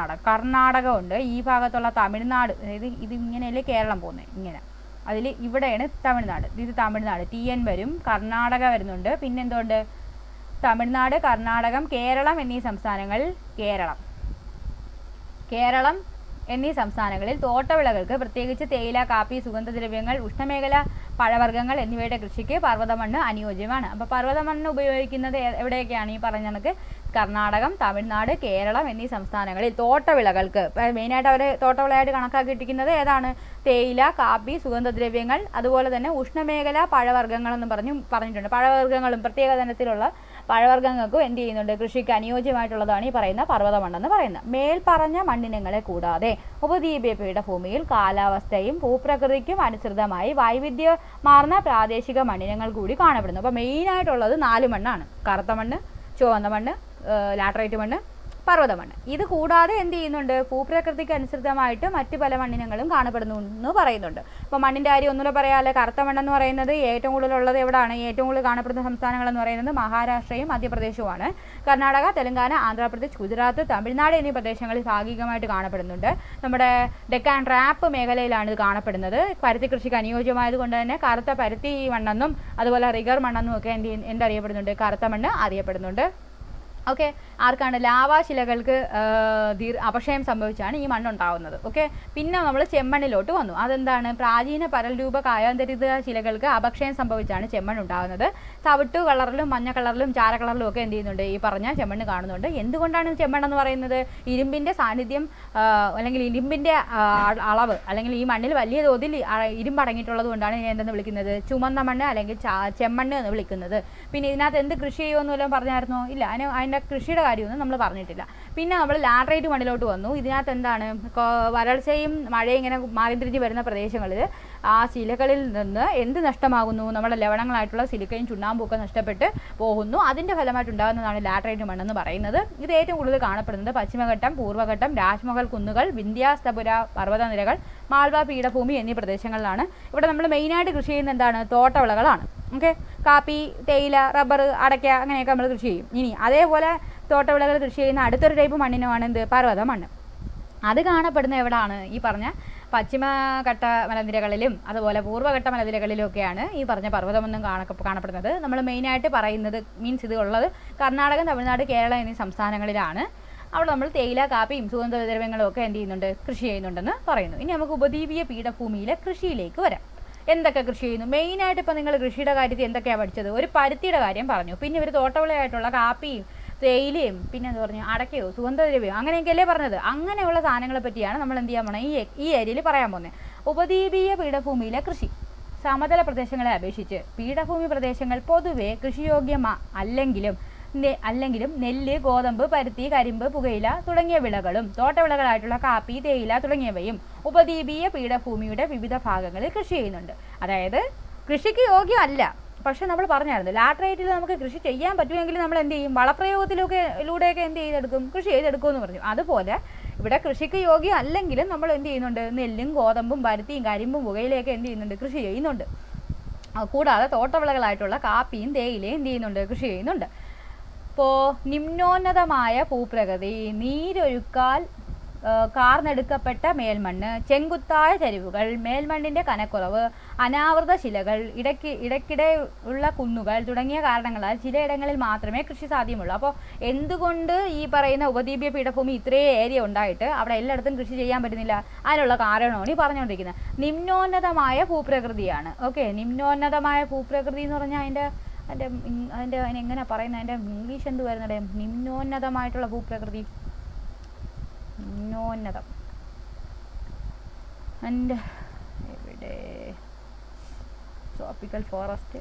കർണാടകം ഉണ്ട്. ഈ ഭാഗത്തുള്ള തമിഴ്നാട്, അതായത് ഇതിങ്ങനെയല്ലേ കേരളം പോകുന്നത്, ഇങ്ങനെ അതിൽ ഇവിടെയാണ് തമിഴ്നാട്. ഇത് തമിഴ്നാട് TN വരും. കർണാടക വരുന്നുണ്ട്. പിന്നെന്തുകൊണ്ട്? തമിഴ്നാട്, കർണാടകം, കേരളം എന്നീ സംസ്ഥാനങ്ങളിൽ കേരളം എന്നീ സംസ്ഥാനങ്ങളിൽ തോട്ടവിളകൾക്ക് പ്രത്യേകിച്ച് തേയില, കാപ്പി, സുഗന്ധദ്രവ്യങ്ങൾ, ഉഷ്ണമേഖല പഴവർഗ്ഗങ്ങൾ എന്നിവയുടെ കൃഷിക്ക് പർവ്വതമണ്ണ് അനുയോജ്യമാണ്. അപ്പോൾ പർവ്വതമണ്ണ് ഉപയോഗിക്കുന്നത് എവിടെയൊക്കെയാണ്? ഈ പറഞ്ഞ കണക്ക് കർണാടകം, തമിഴ്നാട്, കേരളം എന്നീ സംസ്ഥാനങ്ങളിൽ തോട്ടവിളകൾക്ക് മെയിനായിട്ട് അവർ തോട്ടവിളയായിട്ട് കണക്കാക്കിയിട്ടിരിക്കുന്നത് ഏതാണ്? തേയില, കാപ്പി, സുഗന്ധദ്രവ്യങ്ങൾ, അതുപോലെ തന്നെ ഉഷ്ണമേഖല പഴവർഗ്ഗങ്ങളെന്ന് പറഞ്ഞിട്ടുണ്ട്. പഴവർഗ്ഗങ്ങളും പ്രത്യേക തരത്തിലുള്ള പഴവർഗ്ഗങ്ങൾക്കും എന്ത് ചെയ്യുന്നുണ്ട്? കൃഷിക്ക് അനുയോജ്യമായിട്ടുള്ളതാണ് ഈ പറയുന്ന പർവ്വതമണ്ണെന്ന് പറയുന്നത്. മേൽപ്പറഞ്ഞ മണ്ണിനങ്ങളെ കൂടാതെ ഉപദ്വീപീയ പീഠഭൂമിയിൽ കാലാവസ്ഥയും ഭൂപ്രകൃതിക്കും അനുസൃതമായി വൈവിധ്യമാർന്ന പ്രാദേശിക മണ്ണിനങ്ങൾ കൂടി കാണപ്പെടുന്നു. അപ്പോൾ മെയിനായിട്ടുള്ളത് 4 മണ്ണാണ്: കറുത്ത മണ്ണ്, ചുവന്ന മണ്ണ്, ലാറ്ററൈറ്റ് മണ്ണ്, പർവ്വതമണ്ണ്. ഇത് കൂടാതെ എന്ത് ചെയ്യുന്നുണ്ട്? ഭൂപ്രകൃതിക്ക് അനുസൃതമായിട്ട് മറ്റ് പല മണ്ണിനങ്ങളും കാണപ്പെടുന്നു എന്ന് പറയുന്നുണ്ട്. അപ്പോൾ മണ്ണിൻ്റെ കാര്യം ഒന്നുകൂടെ പറയാമല്ലോ. കറുത്ത മണ്ണെന്ന് പറയുന്നത് ഏറ്റവും കൂടുതലുള്ളത് എവിടെയാണ്? ഏറ്റവും കൂടുതൽ കാണപ്പെടുന്ന സംസ്ഥാനങ്ങളെന്ന് പറയുന്നത് മഹാരാഷ്ട്രയും മധ്യപ്രദേശുമാണ്. കർണാടക, തെലങ്കാന, ആന്ധ്രാപ്രദേശ്, ഗുജറാത്ത്, തമിഴ്നാട് എന്നീ പ്രദേശങ്ങളിൽ ഭാഗികമായിട്ട് കാണപ്പെടുന്നുണ്ട്. നമ്മുടെ ഡെക്കാൻ ട്രാപ്പ് മേഖലയിലാണ് ഇത് കാണപ്പെടുന്നത്. പരുത്തി കൃഷിക്ക് അനുയോജ്യമായത് കൊണ്ട് തന്നെ കറുത്ത പരുത്തി മണ്ണെന്നും അതുപോലെ റിഗർ മണ്ണെന്നും ഒക്കെ എന്തറിയപ്പെടുന്നുണ്ട്? കറുത്ത മണ്ണ് അറിയപ്പെടുന്നുണ്ട്. ഓക്കെ, ആർക്കാണ്? ലാവാശിലകൾക്ക് അപക്ഷയം സംഭവിച്ചാണ് ഈ മണ്ണുണ്ടാവുന്നത്. ഓക്കെ, പിന്നെ നമ്മൾ ചെമ്മണ്ണിലോട്ട് വന്നു. അതെന്താണ്? പ്രാചീന പരൽരൂപ കായാന്തരിത ശിലകൾക്ക് അപക്ഷയം സംഭവിച്ചാണ് ചെമ്മണ്ണ് ഉണ്ടാകുന്നത്. തവിട്ടു കളറിലും മഞ്ഞ കളറിലും ചാര കളറിലും ഒക്കെ എന്ത് ചെയ്യുന്നുണ്ട്? ഈ പറഞ്ഞ ചെമ്മണ്ണ് കാണുന്നുണ്ട്. എന്തുകൊണ്ടാണ് ചെമ്മണ്ണെന്ന് പറയുന്നത്? ഇരുമ്പിൻ്റെ സാന്നിധ്യം അല്ലെങ്കിൽ ഇരുമ്പിൻ്റെ അളവ് അല്ലെങ്കിൽ ഈ മണ്ണിൽ വലിയ തോതിൽ ഇരുമ്പ് അടങ്ങിയിട്ടുള്ളത് കൊണ്ടാണ് ഇതിനെ എന്തെന്ന് വിളിക്കുന്നത്? ചുമന്ന മണ്ണ് അല്ലെങ്കിൽ ചെമ്മണ്ണ് എന്ന് വിളിക്കുന്നത്. പിന്നെ ഇതിനകത്ത് എന്ത് കൃഷി ചെയ്യുമെന്ന് വല്ലതും പറഞ്ഞായിരുന്നോ? ഇല്ല, അതിൻ്റെ കൃഷിയുടെ കാര്യമൊന്നും നമ്മൾ പറഞ്ഞിട്ടില്ല. പിന്നെ നമ്മൾ ലാറ്ററൈറ്റ് മണ്ണിലോട്ട് വന്നു. ഇതിനകത്ത് എന്താണ്? വരൾച്ചയും മഴയും ഇങ്ങനെ മാറി തിരിഞ്ഞ് വരുന്ന പ്രദേശങ്ങളിൽ ആ ശിലകളിൽ നിന്ന് എന്ത് നഷ്ടമാകുന്നു? നമ്മുടെ ലവണങ്ങളായിട്ടുള്ള സിലിക്കയും ചുണ്ണാമ്പും ഒക്കെ നഷ്ടപ്പെട്ട് പോകുന്നു. അതിൻ്റെ ഫലമായിട്ടുണ്ടാകുന്നതാണ് ലാറ്ററൈറ്റ് മണ്ണെന്ന് പറയുന്നത്. ഇത് ഏറ്റവും കൂടുതൽ കാണപ്പെടുന്നത് പശ്ചിമഘട്ടം, പൂർവ്വഘട്ടം, രാജ്മഹൽ കുന്നുകൾ, വിന്ധ്യാസ്തപുര പർവ്വതനിരകൾ, മാൾവ പീഠഭൂമി എന്നീ പ്രദേശങ്ങളിലാണ്. ഇവിടെ നമ്മൾ മെയിനായിട്ട് കൃഷി ചെയ്യുന്ന എന്താണ്? തോട്ടവിളകളാണ്. ഓക്കെ, കാപ്പി, തേയില, റബ്ബർ, അടയ്ക്ക അങ്ങനെയൊക്കെ നമ്മൾ കൃഷി ചെയ്യും. ഇനി അതേപോലെ തോട്ടവിളകൾ കൃഷി ചെയ്യുന്ന അടുത്തൊരു ടൈപ്പ് മണ്ണിനുമാണ് എന്ത്? പർവ്വത മണ്ണ്. അത് കാണപ്പെടുന്ന എവിടെയാണ്? ഈ പറഞ്ഞ പശ്ചിമഘട്ട മലനിരകളിലും അതുപോലെ പൂർവ്വഘട്ട മലനിരകളിലും ഒക്കെയാണ് ഈ പറഞ്ഞ പർവ്വതമൊന്നും കാണപ്പെടുന്നത്. നമ്മൾ മെയിനായിട്ട് പറയുന്നത് മീൻസ് ഇത് ഉള്ളത് കർണാടകം, തമിഴ്നാട്, കേരളം എന്നീ സംസ്ഥാനങ്ങളിലാണ്. അവിടെ നമ്മൾ തേയില, കാപ്പിയും സുഗന്ധദ്രവ്യങ്ങളും ഒക്കെ എന്ത് ചെയ്യുന്നുണ്ട്? കൃഷി ചെയ്യുന്നുണ്ടെന്ന് പറയുന്നു. ഇനി നമുക്ക് ഉപദ്വീപീയ പീഠഭൂമിയിലെ കൃഷിയിലേക്ക് വരാം. എന്തൊക്കെ കൃഷി ചെയ്യുന്നു? മെയിനായിട്ട് ഇപ്പോൾ നിങ്ങൾ കൃഷിയുടെ കാര്യത്തിൽ എന്തൊക്കെയാണ് പഠിച്ചത്? ഒരു പരുത്തിയുടെ കാര്യം പറഞ്ഞു. പിന്നെ ഇവർ തോട്ടവിളയായിട്ടുള്ള കാപ്പിയും തേയിലയും പിന്നെ എന്താ പറഞ്ഞു? അടയ്ക്കയോ സുഗന്ധദ്രവ്യമോ അങ്ങനെയൊക്കെയല്ലേ പറഞ്ഞത്? അങ്ങനെയുള്ള സാധനങ്ങളെ പറ്റിയാണ് നമ്മൾ എന്ത് ചെയ്യാൻ പോകുന്നത്? ഈ ഏരിയയിൽ പറയാൻ പോകുന്നത്. ഉപദ്വീപീയ പീഠഭൂമിയിലെ കൃഷി. സമതല പ്രദേശങ്ങളെ അപേക്ഷിച്ച് പീഠഭൂമി പ്രദേശങ്ങൾ പൊതുവെ അല്ലെങ്കിലും നെല്ല്, ഗോതമ്പ്, പരുത്തി, കരിമ്പ്, പുകയില തുടങ്ങിയ വിളകളും തോട്ടവിളകളായിട്ടുള്ള കാപ്പി, തേയില തുടങ്ങിയവയും ഉപദ്വീപീയ പീഠഭൂമിയുടെ വിവിധ ഭാഗങ്ങളിൽ കൃഷി ചെയ്യുന്നുണ്ട്. അതായത് കൃഷിക്ക് യോഗ്യമല്ല, പക്ഷെ നമ്മൾ പറഞ്ഞായിരുന്നു ലാറ്ററൈറ്റിൽ നമുക്ക് കൃഷി ചെയ്യാൻ പറ്റുമെങ്കിൽ നമ്മൾ എന്ത് ചെയ്യും? വളപ്രയോഗത്തിലൂടെയൊക്കെ എന്ത് ചെയ്തെടുക്കും? കൃഷി ചെയ്തെടുക്കുമെന്ന് പറഞ്ഞു. അതുപോലെ ഇവിടെ കൃഷിക്ക് യോഗ്യം അല്ലെങ്കിലും നമ്മൾ എന്ത് ചെയ്യുന്നുണ്ട്? നെല്ലും, ഗോതമ്പും, പരുത്തിയും, കരിമ്പും, പുകയിലയൊക്കെ എന്ത് ചെയ്യുന്നുണ്ട്? കൃഷി ചെയ്യുന്നുണ്ട്. കൂടാതെ തോട്ടവിളകളായിട്ടുള്ള കാപ്പിയും തേയിലയും എന്ത് ചെയ്യുന്നുണ്ട്? കൃഷി ചെയ്യുന്നുണ്ട്. ഇപ്പോൾ നിമ്നോന്നതമായ ഭൂപ്രകൃതി, നീരൊഴുക്കാൽ കാർന്നെടുക്കപ്പെട്ട മേൽമണ്ണ്, ചെങ്കുത്തായ ചരിവുകൾ, മേൽമണ്ണിൻ്റെ കനക്കുറവ്, അനാവൃത ശിലകൾ, ഇടയ്ക്കിടെ ഉള്ള കുന്നുകൾ തുടങ്ങിയ കാരണങ്ങളാൽ ചിലയിടങ്ങളിൽ മാത്രമേ കൃഷി സാധ്യമുള്ളൂ. അപ്പോൾ എന്തുകൊണ്ട് ഈ പറയുന്ന ഉപദ്വീപീയ പീഠഭൂമി ഇത്രയും ഏരിയ ഉണ്ടായിട്ട് അവിടെ എല്ലായിടത്തും കൃഷി ചെയ്യാൻ പറ്റുന്നില്ല? അതിനുള്ള കാരണമാണ് ഈ പറഞ്ഞുകൊണ്ടിരിക്കുന്നത്. നിമ്നോന്നതമായ ഭൂപ്രകൃതിയാണ്. ഓക്കെ, നിമ്നോന്നതമായ ഭൂപ്രകൃതി എന്ന് പറഞ്ഞാൽ അതിനെങ്ങനെ പറയുന്നത്? അതിൻ്റെ ഇംഗ്ലീഷ് എന്ത് വരുന്നത്? നിമ്നോന്നതമായിട്ടുള്ള ഭൂപ്രകൃതി, നിമ്നോന്നതം ആൻഡ് എവിടെ? Tropical forest,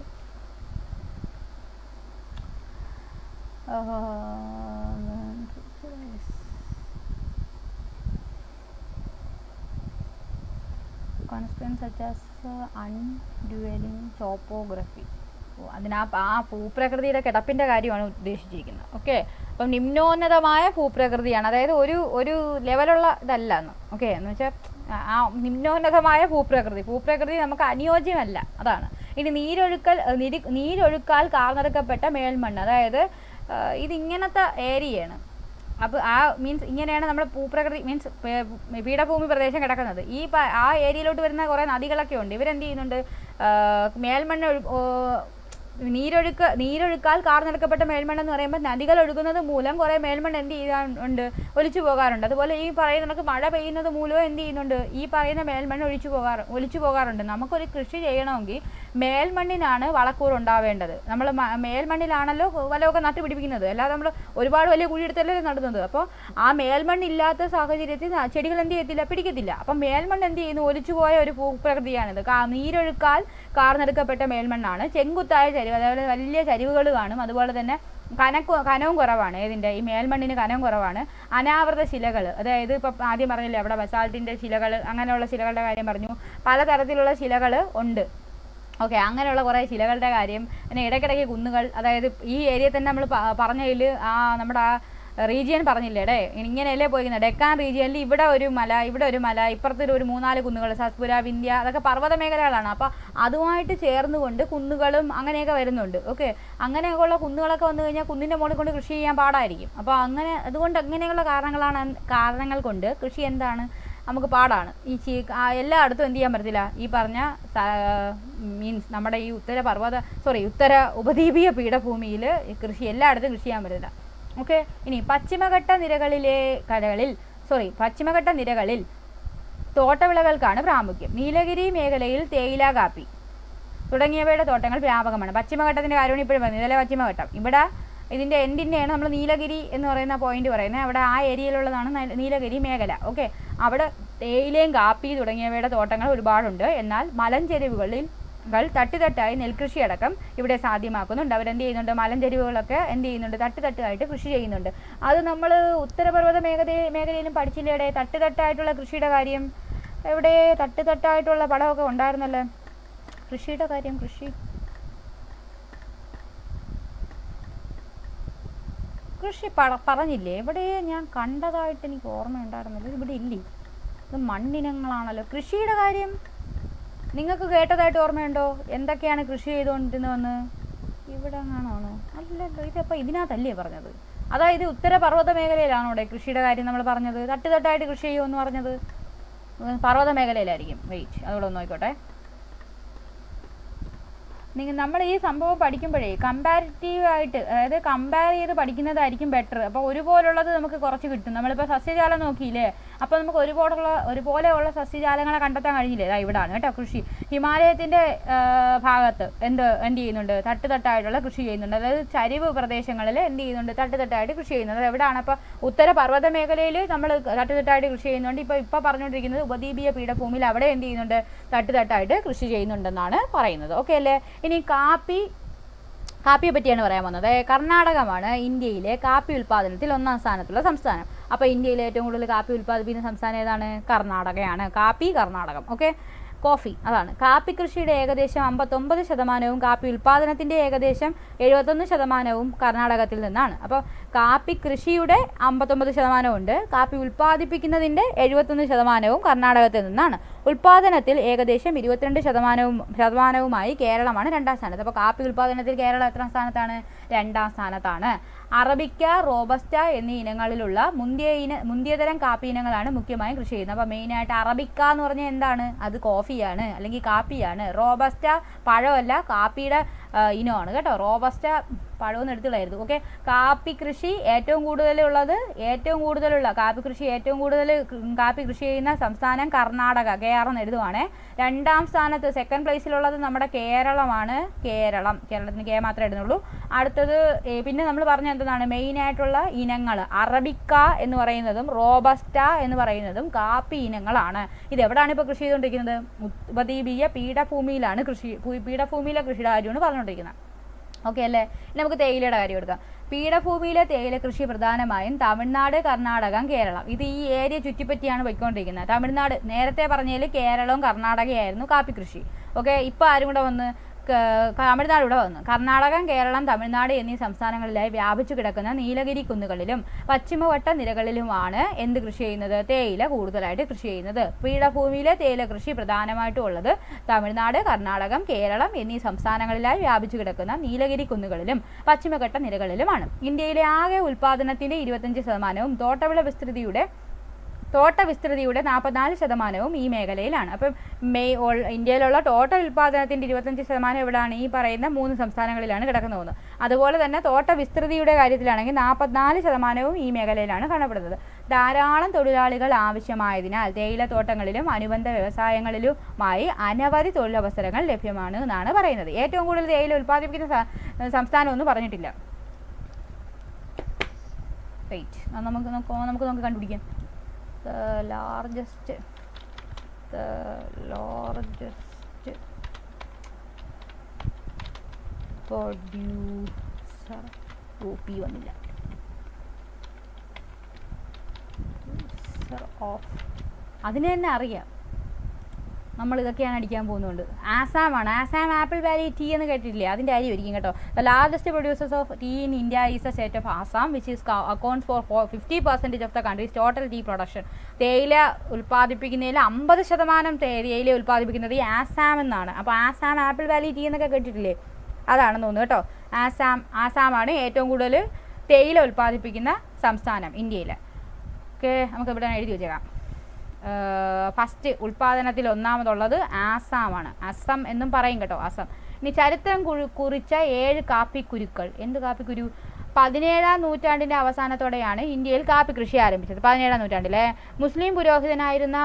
constraints such as undulating topography. ആ ഭൂപ്രകൃതിയുടെ കിടപ്പിൻ്റെ കാര്യമാണ് ഉദ്ദേശിച്ചിരിക്കുന്നത്. ഓക്കെ, അപ്പം നിമ്നോന്നതമായ ഭൂപ്രകൃതിയാണ്, അതായത് ഒരു ലെവലുള്ള ഇതല്ല എന്ന്. ഓക്കെ, എന്ന് വെച്ചാൽ ആ നിമ്നോന്നതമായ ഭൂപ്രകൃതി നമുക്ക് അനുയോജ്യമല്ല, അതാണ്. ഇനി നീരൊഴുക്കാൽ കാർന്നെടുക്കപ്പെട്ട മേൽമണ്ണ്, അതായത് ഇതിങ്ങനത്തെ ഏരിയയാണ്. അപ്പോൾ ആ മീൻസ് ഇങ്ങനെയാണ് നമ്മുടെ ഭൂപ്രകൃതി മീൻസ് പീഠഭൂമി പ്രദേശം കിടക്കുന്നത്. ആ ഏരിയയിലോട്ട് വരുന്ന കുറേ നദികളൊക്കെ ഉണ്ട്. ഇവരെന്ത് ചെയ്യുന്നുണ്ട്? മേൽമണ്ണ് നീരൊഴുക്കാൽ കാർന്നെടുക്കപ്പെട്ട മേൽമണ്ണ് എന്ന് പറയുമ്പോൾ നദികൾ ഒഴുകുന്നത് മൂലം കുറേ മേൽമണ്ണ് എന്ത് ചെയ്യാറുണ്ട്, ഒലിച്ചു പോകാറുണ്ട്. അതുപോലെ ഈ പറയുന്ന നമുക്ക് മഴ പെയ്യുന്നത് മൂലവും എന്ത് ചെയ്യുന്നുണ്ട്, ഈ പറയുന്ന മേൽമണ്ണ് ഒലിച്ചു പോകാറുണ്ട്. നമുക്കൊരു കൃഷി ചെയ്യണമെങ്കിൽ മേൽമണ്ണിനാണ് വളക്കൂറ് ഉണ്ടാവേണ്ടത്. നമ്മൾ മേൽമണ്ണിലാണല്ലോ വലമൊക്കെ നട്ടുപിടിപ്പിക്കുന്നത്, അല്ലാതെ നമ്മൾ ഒരുപാട് വലിയ കുഴിയെടുത്തല്ലേ നടുന്നത്. അപ്പോൾ ആ മേൽമണ്ണില്ലാത്ത സാഹചര്യത്തിൽ ചെടികൾ എന്ത് ചെയ്യത്തില്ല, പിടിക്കത്തില്ല. അപ്പം മേൽമണ്ണ് എന്ത് ചെയ്യുന്നു, ഒലിച്ചുപോയ ഒരു ഭൂപ്രകൃതിയാണിത്. നീരൊഴുക്കാൽ കാർന്നെടുക്കപ്പെട്ട മേൽമണ്ണാണ്. ചെങ്കുത്തായ ചരിവ്, അതേപോലെ വലിയ ചരിവുകൾ കാണും. അതുപോലെ തന്നെ കനവും കുറവാണ്. ഇതിൻ്റെ ഈ മേൽമണ്ണിന് കനവും കുറവാണ്. അനാവൃത ശിലകൾ, അതായത് ഇപ്പം ആദ്യം പറഞ്ഞില്ലേ അവിടെ ബസാൾട്ടിൻ്റെ ശിലകൾ, അങ്ങനെയുള്ള ശിലകളുടെ കാര്യം പറഞ്ഞു. പലതരത്തിലുള്ള ശിലകൾ ഉണ്ട്. ഓക്കെ, അങ്ങനെയുള്ള കുറേ ശിലകളുടെ കാര്യം. പിന്നെ ഇടയ്ക്കിടയ്ക്ക് കുന്നുകൾ, അതായത് ഈ ഏരിയയിൽ തന്നെ നമ്മൾ പറഞ്ഞതിൽ നമ്മുടെ റീജിയൻ പറഞ്ഞില്ലേടേ, ഇങ്ങനെയല്ലേ പോയിരിക്കുന്നത്. ഡെക്കാൻ റീജിയനിൽ ഇവിടെ ഒരു മല, ഇപ്പുറത്തൊരു 3-4 കുന്നുകൾ, സത്പുര, വിന്ധ്യ, അതൊക്കെ പർവ്വത മേഖലകളാണ്. അപ്പോൾ അതുമായിട്ട് ചേർന്നുകൊണ്ട് കുന്നുകളും അങ്ങനെയൊക്കെ വരുന്നുണ്ട്. ഓക്കെ, അങ്ങനെയൊക്കെയുള്ള കുന്നുകളൊക്കെ വന്നു കഴിഞ്ഞാൽ കുന്നിൻ്റെ മുകളിൽ കൊണ്ട് കൃഷി ചെയ്യാൻ പാടായിരിക്കും. അപ്പോൾ അതുകൊണ്ട് അങ്ങനെയുള്ള കാരണങ്ങൾ കൊണ്ട് കൃഷി എന്താണ്, നമുക്ക് പാടാണ്. എല്ലായിടത്തും എന്ത് ചെയ്യാൻ പറ്റത്തില്ല. ഈ പറഞ്ഞ മീൻസ് നമ്മുടെ ഈ ഉത്തര ഉപദ്വീപീയ പീഠഭൂമിയിൽ കൃഷി എല്ലായിടത്തും കൃഷി ചെയ്യാൻ പറ്റില്ല. ഓക്കെ, ഇനി പശ്ചിമഘട്ട നിരകളിൽ തോട്ടവിളകൾക്കാണ് പ്രാമുഖ്യം. നീലഗിരി മേഖലയിൽ തേയില, കാപ്പി തുടങ്ങിയവയുടെ തോട്ടങ്ങൾ വ്യാപകമാണ്. പശ്ചിമഘട്ടത്തിൻ്റെ കാര്യമാണ് ഇപ്പോഴും പറയുന്നത്. ഇതല്ലേ പശ്ചിമഘട്ടം. ഇവിടെ ഇതിൻ്റെ എൻഡിൻ്റെയാണ് നമ്മൾ നീലഗിരി എന്ന് പറയുന്ന പോയിന്റ് പറയുന്നത്. അവിടെ ആ ഏരിയയിലുള്ളതാണ് നീലഗിരി മേഖല. ഓക്കെ, അവിടെ തേയിലയും കാപ്പി തുടങ്ങിയവയുടെ തോട്ടങ്ങൾ ഒരുപാടുണ്ട്. എന്നാൽ മലഞ്ചെരിവുകളിൽ തട്ടുതട്ടായി നെൽകൃഷി അടക്കം ഇവിടെ സാധ്യമാക്കുന്നുണ്ട്. അവരെന്ത് ചെയ്യുന്നുണ്ട്, മലഞ്ചെരിവുകളൊക്കെ എന്ത് ചെയ്യുന്നുണ്ട്, തട്ടുതട്ടായിട്ട് കൃഷി ചെയ്യുന്നുണ്ട്. അത് നമ്മൾ ഉത്തരപർവ്വത മേഖലയിലും പഠിച്ചില്ലേടെ, തട്ടുതട്ടായിട്ടുള്ള കൃഷിയുടെ കാര്യം. എവിടെ തട്ടുതട്ടായിട്ടുള്ള പടമൊക്കെ ഉണ്ടായിരുന്നല്ലേ കൃഷിയുടെ കാര്യം. കൃഷി പറഞ്ഞില്ലേ, എവിടെ ഞാൻ കണ്ടതായിട്ട് എനിക്ക് ഓർമ്മയുണ്ടായിരുന്നല്ലോ. ഇവിടെ ഇല്ലേ, ഇത് മണ്ണിനങ്ങളാണല്ലോ. കൃഷിയുടെ കാര്യം നിങ്ങൾക്ക് കേട്ടതായിട്ട് ഓർമ്മയുണ്ടോ? എന്തൊക്കെയാണ് കൃഷി ചെയ്തുകൊണ്ടിരുന്നതെന്ന്? ഇവിടെ ആണോ? അല്ലല്ലോ, ഇതപ്പോൾ ഇതിനകത്തല്ലേ പറഞ്ഞത്? അതായത് ഉത്തരപർവ്വത മേഖലയിലാണോ ഇവിടെ കൃഷിയുടെ കാര്യം നമ്മൾ പറഞ്ഞത്? തട്ടുതട്ടായിട്ട് കൃഷി ചെയ്യുമെന്ന് പറഞ്ഞത് പർവ്വത മേഖലയിലായിരിക്കും. വെയിറ്റ്, അതുകൂടെ ഒന്ന് നോക്കിക്കോട്ടെ. നമ്മൾ ഈ സംഭവം പഠിക്കുമ്പോഴേ കമ്പാരിറ്റീവായിട്ട്, അതായത് കമ്പയർ ചെയ്ത് പഠിക്കുന്നതായിരിക്കും ബെറ്റർ. അപ്പോൾ ഒരുപോലുള്ളത് നമുക്ക് കുറച്ച് കിട്ടും. നമ്മളിപ്പോൾ സസ്യജാലം നോക്കിയില്ലേ, അപ്പോൾ നമുക്ക് ഒരുപോലെയുള്ള സസ്യജാലങ്ങളെ കണ്ടെത്താൻ കഴിഞ്ഞില്ലേ. അതാ ഇവിടാണ് കേട്ടോ കൃഷി. ഹിമാലയത്തിൻ്റെ ഭാഗത്ത് എന്ത് ചെയ്യുന്നുണ്ട്, തട്ടുതട്ടായിട്ടുള്ള കൃഷി ചെയ്യുന്നുണ്ട്. അതായത് ചരിവ് പ്രദേശങ്ങളിൽ എന്ത് ചെയ്യുന്നുണ്ട്, തട്ടുതട്ടായിട്ട് കൃഷി ചെയ്യുന്നത്. എവിടെയാണ്? അപ്പോൾ ഉത്തര പർവ്വത മേഖലയിൽ നമ്മൾ തട്ടുതട്ടായിട്ട് കൃഷി ചെയ്യുന്നുണ്ട്. ഇപ്പോൾ പറഞ്ഞുകൊണ്ടിരിക്കുന്നത് ഉപദ്വീപീയ പീഠഭൂമിയിൽ അവിടെ എന്ത് ചെയ്യുന്നുണ്ട്, തട്ടുതട്ടായിട്ട് കൃഷി ചെയ്യുന്നുണ്ടെന്നാണ് പറയുന്നത്. ഓക്കെ അല്ലേ? ഇനി കാപ്പിയെ പറ്റിയാണ് പറയാൻ വന്നത്. കർണാടകമാണ് ഇന്ത്യയിലെ കാപ്പി ഉൽപ്പാദനത്തിൽ 1ാം സ്ഥാനത്തുള്ള സംസ്ഥാനം. അപ്പോൾ ഇന്ത്യയിലെ ഏറ്റവും കൂടുതൽ കാപ്പി ഉൽപ്പാദിപ്പിക്കുന്ന സംസ്ഥാനം ഏതാണ്? കർണാടകയാണ്. കർണാടകം. ഓക്കെ, കോഫി അതാണ്. കാപ്പി കൃഷിയുടെ ഏകദേശം 59%, കാപ്പി ഉൽപ്പാദനത്തിൻ്റെ ഏകദേശം 71% കർണാടകത്തിൽ നിന്നാണ്. അപ്പോൾ കാപ്പി കൃഷിയുടെ 59% ഉണ്ട്, കാപ്പി ഉൽപ്പാദിപ്പിക്കുന്നതിൻ്റെ 71% കർണാടകത്തിൽ നിന്നാണ്. ഉൽപ്പാദനത്തിൽ ഏകദേശം 22%വുമായി കേരളമാണ് 2ാം സ്ഥാനത്ത്. അപ്പോൾ കാപ്പി ഉൽപ്പാദനത്തിൽ കേരളം എത്രാം സ്ഥാനത്താണ്? 2ാം സ്ഥാനത്താണ്. അറബിക്ക, റോബസ്റ്റ എന്നീ ഇനങ്ങളിലുള്ള മുന്തിയതരം കാപ്പി ഇനങ്ങളാണ് മുഖ്യമായും കൃഷി ചെയ്യുന്നത്. അപ്പോൾ മെയിനായിട്ട് അറബിക്ക എന്ന് പറഞ്ഞാൽ എന്താണ്? അത് കോഫിയാണ് അല്ലെങ്കിൽ കാപ്പിയാണ്. റോബസ്റ്റ പഴമല്ല, കാപ്പിയുടെ ഇനമാണ് കേട്ടോ. റോബസ്റ്റ പഴമൊന്നും എടുത്തുകളായിരുന്നു. ഓക്കെ, കാപ്പി കൃഷി ഏറ്റവും കൂടുതലുള്ള കാപ്പി കൃഷി ചെയ്യുന്ന സംസ്ഥാനം കർണാടക, കേരളം എഴുതുവാണേ. 2ാം സ്ഥാനത്ത് സെക്കൻഡ് പ്ലേസിലുള്ളത് നമ്മുടെ കേരളമാണ്. കേരളത്തിന് കെ മാത്രമേ എഴുതുന്നുള്ളൂ. അടുത്തത് പിന്നെ നമ്മൾ പറഞ്ഞ എന്താണ് മെയിനായിട്ടുള്ള ഇനങ്ങൾ, അറബിക്ക എന്ന് പറയുന്നതും റോബസ്റ്റ എന്ന് പറയുന്നതും കാപ്പി ഇനങ്ങളാണ്. ഇതെവിടാണ് ഇപ്പോൾ കൃഷി ചെയ്തുകൊണ്ടിരിക്കുന്നത്? ഉപദ്വീപീയ പീഠഭൂമിയിലാണ് പീഠഭൂമിയിലെ കൃഷിയുടെ കാര്യമാണ് പറഞ്ഞുകൊണ്ടിരിക്കുന്നത്. ഓക്കെ അല്ലേ? നമുക്ക് തേയിലയുടെ കാര്യം എടുക്കാം. പീഠഭൂമിയിലെ തേയില കൃഷി പ്രധാനമായും തമിഴ്നാട്, കർണാടകം, കേരളം, ഇത് ഈ ഏരിയ ചുറ്റിപ്പറ്റിയാണ് പോയിക്കൊണ്ടിരിക്കുന്നത്. തമിഴ്നാട് നേരത്തെ പറഞ്ഞതിൽ കേരളവും കർണാടകയായിരുന്നു കാപ്പി കൃഷി. ഓക്കെ, ഇപ്പോൾ ആരും കൂടെ വന്ന് തമിഴ്നാട് ഇവിടെ വന്നു. കർണാടകം, കേരളം, തമിഴ്നാട് എന്നീ സംസ്ഥാനങ്ങളിലായി വ്യാപിച്ചു കിടക്കുന്ന നീലഗിരി കുന്നുകളിലും പശ്ചിമഘട്ട നിരകളിലുമാണ് എന്ത് കൃഷി ചെയ്യുന്നത്? തേയില കൂടുതലായിട്ട് കൃഷി ചെയ്യുന്നത്. പീഠഭൂമിയിലെ തേയില കൃഷി പ്രധാനമായിട്ടും ഉള്ളത് തമിഴ്നാട്, കർണാടകം, കേരളം എന്നീ സംസ്ഥാനങ്ങളിലായി വ്യാപിച്ചു കിടക്കുന്ന നീലഗിരി കുന്നുകളിലും പശ്ചിമഘട്ട നിരകളിലുമാണ്. ഇന്ത്യയിലെ ആകെ ഉൽപ്പാദനത്തിന്റെ 25%വും തോട്ടവിള വിസ്തൃതിയുടെ തോട്ട വിസ്തൃതിയുടെ 44% ഈ മേഖലയിലാണ്. അപ്പം ഇന്ത്യയിലുള്ള ടോട്ടൽ ഉൽപ്പാദനത്തിൻ്റെ 25% എവിടെയാണ്? ഈ പറയുന്ന 3 സംസ്ഥാനങ്ങളിലാണ് കിടക്കുന്നത്. അതുപോലെ തന്നെ തോട്ട വിസ്തൃതിയുടെ കാര്യത്തിലാണെങ്കിൽ 44% ഈ മേഖലയിലാണ് കാണപ്പെടുന്നത്. ധാരാളം തൊഴിലാളികൾ ആവശ്യമായതിനാൽ തേയിലത്തോട്ടങ്ങളിലും അനുബന്ധ വ്യവസായങ്ങളിലുമായി അനവധി തൊഴിലവസരങ്ങൾ ലഭ്യമാണ് എന്നാണ് പറയുന്നത്. ഏറ്റവും കൂടുതൽ തേയില ഉൽപ്പാദിപ്പിക്കുന്ന സംസ്ഥാനം ഒന്നും പറഞ്ഞിട്ടില്ല. നമുക്ക് കണ്ടുപിടിക്കാം. ലാർജസ്റ്റ് പ്രൊഡ്യൂസർ ഊപ്പി വന്നില്ല. അതിന് തന്നെ അറിയാം, നമ്മൾ ഇതൊക്കെയാണ് അടിക്കാൻ പോകുന്നുണ്ട്. ആസാമാണ്. ആസാം ആപ്പിൾ വാലി ടീ എന്ന് കേട്ടിട്ടില്ലേ? അതിൻ്റെ കാര്യമായിരിക്കും കേട്ടോ. The largest producers of tea in India is a state of Assam which is accounts for 50% of the country's total tea production. തേയില ഉൽപ്പാദിപ്പിക്കുന്നതിൽ 50% തേയില ഉൽപ്പാദിപ്പിക്കുന്നത് ഈ ആസാം എന്നാണ്. അപ്പോൾ ആസാം ആപ്പിൾ വാലി ടീ എന്നൊക്കെ കേട്ടിട്ടില്ലേ? അതാണെന്ന് തോന്നുന്നു കേട്ടോ. ആസാമാണ് ഏറ്റവും കൂടുതൽ തേയില ഉൽപ്പാദിപ്പിക്കുന്ന സംസ്ഥാനം ഇന്ത്യയിൽ. ഓക്കെ, നമുക്ക് ഇവിടെ എഴുതി വെച്ചേക്കാം. ഫസ്റ്റ് ഉൽപ്പാദനത്തിൽ ഒന്നാമതുള്ളത് ആസാമാണ്. അസം എന്നും പറയും കേട്ടോ, അസം. ഇനി ചരിത്രം കുറിച്ച 7 കാപ്പിക്കുരുക്കൾ. എന്ത് കാപ്പിക്കുരു? 17-ാം നൂറ്റാണ്ടിൻ്റെ അവസാനത്തോടെയാണ് ഇന്ത്യയിൽ കാപ്പി കൃഷി ആരംഭിച്ചത്. 17-ാം നൂറ്റാണ്ടിലെ മുസ്ലിം പുരോഹിതനായിരുന്ന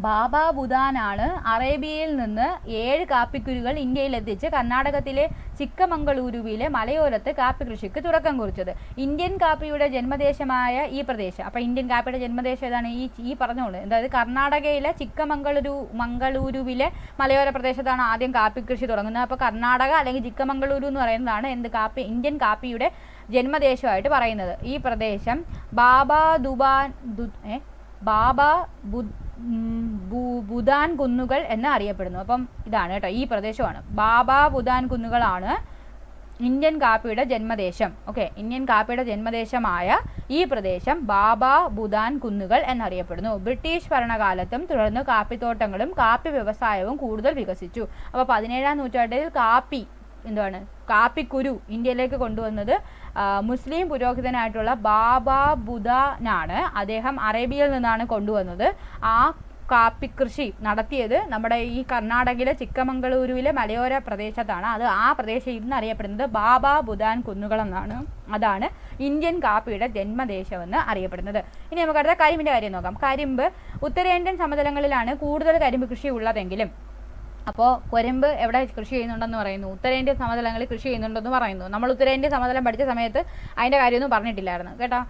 ബാബാ ബുദാനാണ് അറേബ്യയിൽ നിന്ന് 7 കാപ്പിക്കുരുകൾ ഇന്ത്യയിൽ എത്തിച്ച് കർണാടകത്തിലെ ചിക്കമംഗളൂരുവിലെ മലയോരത്ത് കാപ്പി കൃഷിക്ക് തുടക്കം കുറിച്ചത്. ഇന്ത്യൻ കാപ്പിയുടെ ജന്മദേശമായ ഈ പ്രദേശം, അപ്പോൾ ഇന്ത്യൻ കാപ്പിയുടെ ജന്മദേശം ഏതാണ്? ഈ പറഞ്ഞോളൂ. അതായത് കർണാടകയിലെ ചിക്കമംഗളൂരുവിലെ മലയോര പ്രദേശത്താണ് ആദ്യം കാപ്പി കൃഷി തുടങ്ങുന്നത്. അപ്പോൾ കർണാടക അല്ലെങ്കിൽ ചിക്കമംഗളൂരു എന്ന് പറയുന്നതാണ് ഇന്ത്യൻ കാപ്പിയുടെ ജന്മദേശമായിട്ട് പറയുന്നത്. ഈ പ്രദേശം ബുദാൻ കുന്നുകൾ എന്ന് അറിയപ്പെടുന്നു. അപ്പം ഇതാണ് കേട്ടോ, ഈ പ്രദേശമാണ്. ബാബാ ബുദാൻ കുന്നുകളാണ് ഇന്ത്യൻ കാപ്പിയുടെ ജന്മദേശം. ഓക്കെ, ഇന്ത്യൻ കാപ്പിയുടെ ജന്മദേശമായ ഈ പ്രദേശം ബാബാ ബുദാൻ കുന്നുകൾ എന്നറിയപ്പെടുന്നു. ബ്രിട്ടീഷ് ഭരണകാലത്തും തുടർന്ന് കാപ്പിത്തോട്ടങ്ങളും കാപ്പി വ്യവസായവും കൂടുതൽ വികസിച്ചു. അപ്പോൾ 17-ാം നൂറ്റാണ്ടിൽ കാപ്പിക്കുരു ഇന്ത്യയിലേക്ക് കൊണ്ടുവന്നത് മുസ്ലിം പുരോഹിതനായിട്ടുള്ള ബാബാ ബുദാനാണ്. അദ്ദേഹം അറേബ്യയിൽ നിന്നാണ് കൊണ്ടുവന്നത്. ആ കാപ്പി കൃഷി നടത്തിയത് നമ്മുടെ ഈ കർണാടകയിലെ ചിക്കമംഗളൂരുവിലെ മലയോര പ്രദേശത്താണ്. ആ പ്രദേശം ഇന്ന് അറിയപ്പെടുന്നത് ബാബാ ബുദാൻ കുന്നുകൾ എന്നാണ്. അതാണ് ഇന്ത്യൻ കാപ്പിയുടെ ജന്മദേശമെന്ന് അറിയപ്പെടുന്നത്. ഇനി നമുക്ക് അടുത്ത കരിമ്പിൻ്റെ കാര്യം നോക്കാം. കരിമ്പ് ഉത്തരേന്ത്യൻ സമതലങ്ങളിലാണ് കൂടുതൽ കരിമ്പ് കൃഷി ഉള്ളതെങ്കിലും അപ്പോൾ കരിമ്പ് എവിടെ കൃഷി ചെയ്യുന്നുണ്ടെന്ന് പറയുന്നു? ഉത്തരേന്ത്യൻ സമതലങ്ങളിൽ കൃഷി ചെയ്യുന്നുണ്ടെന്ന് പറയുന്നു. നമ്മൾ ഉത്തരേന്ത്യൻ സമതലം പഠിച്ച സമയത്ത് അതിൻ്റെ കാര്യമൊന്നും പറഞ്ഞിട്ടില്ലായിരുന്നു കേട്ടോ.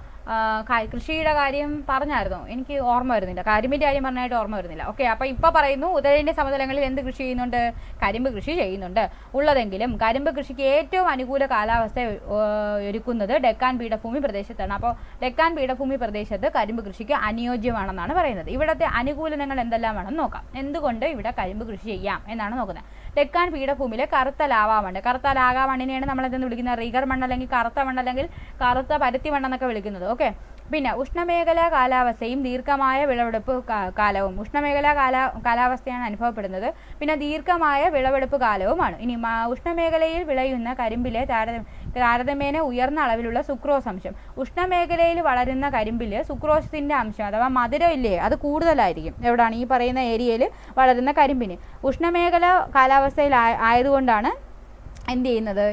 കൃഷിയുടെ കാര്യം പറഞ്ഞായിരുന്നോ? എനിക്ക് ഓർമ്മ വരുന്നില്ല. കരിമ്പിൻ്റെ കാര്യം പറഞ്ഞായിട്ട് ഓർമ്മ വരുന്നില്ല. ഓക്കെ, അപ്പോൾ ഇപ്പോൾ പറയുന്നു ഉത്തരേന്ത്യൻ സമതലങ്ങളിൽ എന്ത് കൃഷി ചെയ്യുന്നുണ്ട്? കരിമ്പ് കൃഷി ചെയ്യുന്നുണ്ട് ഉള്ളതെങ്കിലും കരിമ്പ് കൃഷിക്ക് ഏറ്റവും അനുകൂല കാലാവസ്ഥ ഒരുക്കുന്നത് ഡെക്കാൻ പീഠഭൂമി പ്രദേശത്താണ്. അപ്പോൾ ഡെക്കാൻ പീഠഭൂമി പ്രദേശത്ത് കരിമ്പ് കൃഷിക്ക് അനുയോജ്യമാണെന്നാണ് പറയുന്നത്. ഇവിടുത്തെ അനുകൂലനങ്ങൾ എന്തെല്ലാമാണെന്ന് നോക്കാം. എന്തുകൊണ്ട് ഇവിടെ കരിമ്പ് കൃഷി ചെയ്യാം എന്നാണ് നോക്കുന്നത്. ഡെക്കാൻ പീഠഭൂമിയിലെ കറുത്ത ലാവാ മണ്ണിനെയാണ് നമ്മൾ എന്തെന്ന് വിളിക്കുന്നത്? റിഗർ മണ്ണ് അല്ലെങ്കിൽ കറുത്ത മണ്ണ് അല്ലെങ്കിൽ കറുത്ത പരുത്തി മണ്ണെന്നൊക്കെ വിളിക്കുന്നത്. ഓക്കെ, പിന്നെ ഉഷ്ണമേഖലാ കാലാവസ്ഥയും ദീർഘമായ വിളവെടുപ്പ് കാലവും. ഉഷ്ണമേഖലാ കാലാവസ്ഥയാണ് അനുഭവപ്പെടുന്നത്. പിന്നെ ദീർഘമായ വിളവെടുപ്പ് കാലവുമാണ്. ഇനി ഉഷ്ണമേഖലയിൽ വിളയുന്ന കരിമ്പിലെ താരതമ്യേന ഉയർന്ന അളവിലുള്ള സുക്രോസ് അംശം. ഉഷ്ണമേഖലയിൽ വളരുന്ന കരിമ്പിൽ സുക്രോസിൻ്റെ അംശം അഥവാ മധുരം ഇല്ലേ, അത് കൂടുതലായിരിക്കും. എവിടെയാണ്? ഈ പറയുന്ന ഏരിയയിൽ വളരുന്ന കരിമ്പിന്. ഉഷ്ണമേഖല കാലാവസ്ഥയിൽ ആയതുകൊണ്ടാണ് എന്ത് ചെയ്യുന്നത്?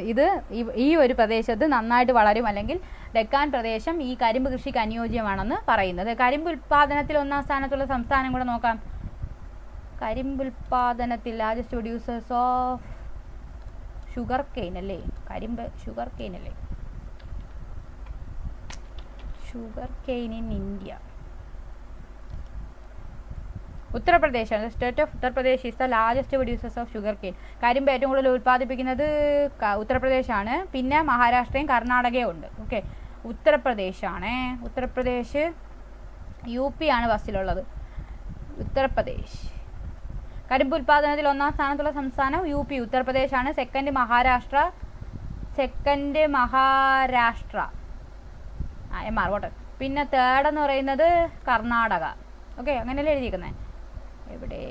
ഈ ഒരു പ്രദേശത്ത് നന്നായിട്ട് വളരും, അല്ലെങ്കിൽ ഡെക്കാൻ പ്രദേശം ഈ കരിമ്പ് കൃഷിക്ക് അനുയോജ്യമാണെന്ന് പറയുന്നത്. കരിമ്പ് ഉൽപ്പാദനത്തിൽ 1-ാം സ്ഥാനത്തുള്ള സംസ്ഥാനം കൂടെ നോക്കാം. കരിമ്പ് ഉൽപ്പാദനത്തിൽ largest producers of sugar cane അല്ലേ? Sugar cane in India. ഉത്തർപ്രദേശാണ്. State of Uttar Pradesh is the largest producers of sugar cane. കരിമ്പ് ഏറ്റവും കൂടുതൽ ഉൽപ്പാദിപ്പിക്കുന്നത് ഉത്തർപ്രദേശാണ്. പിന്നെ മഹാരാഷ്ട്രയും കർണാടകയും ഉണ്ട്. ഓക്കെ, ഉത്തർപ്രദേശ് UP ആണ് ഫസ്റ്റിലുള്ളത്. ഉത്തർപ്രദേശ് കരിമ്പ് ഉൽപ്പാദനത്തിൽ 1-ാം സ്ഥാനത്തുള്ള സംസ്ഥാനം UP, ഉത്തർപ്രദേശാണ്. Second Maharashtra MR. പിന്നെ തേർഡ് എന്ന് പറയുന്നത് കർണാടക. ഓക്കെ, അങ്ങനെയല്ലേ എഴുതിയിരിക്കുന്നത്? എവിടെ?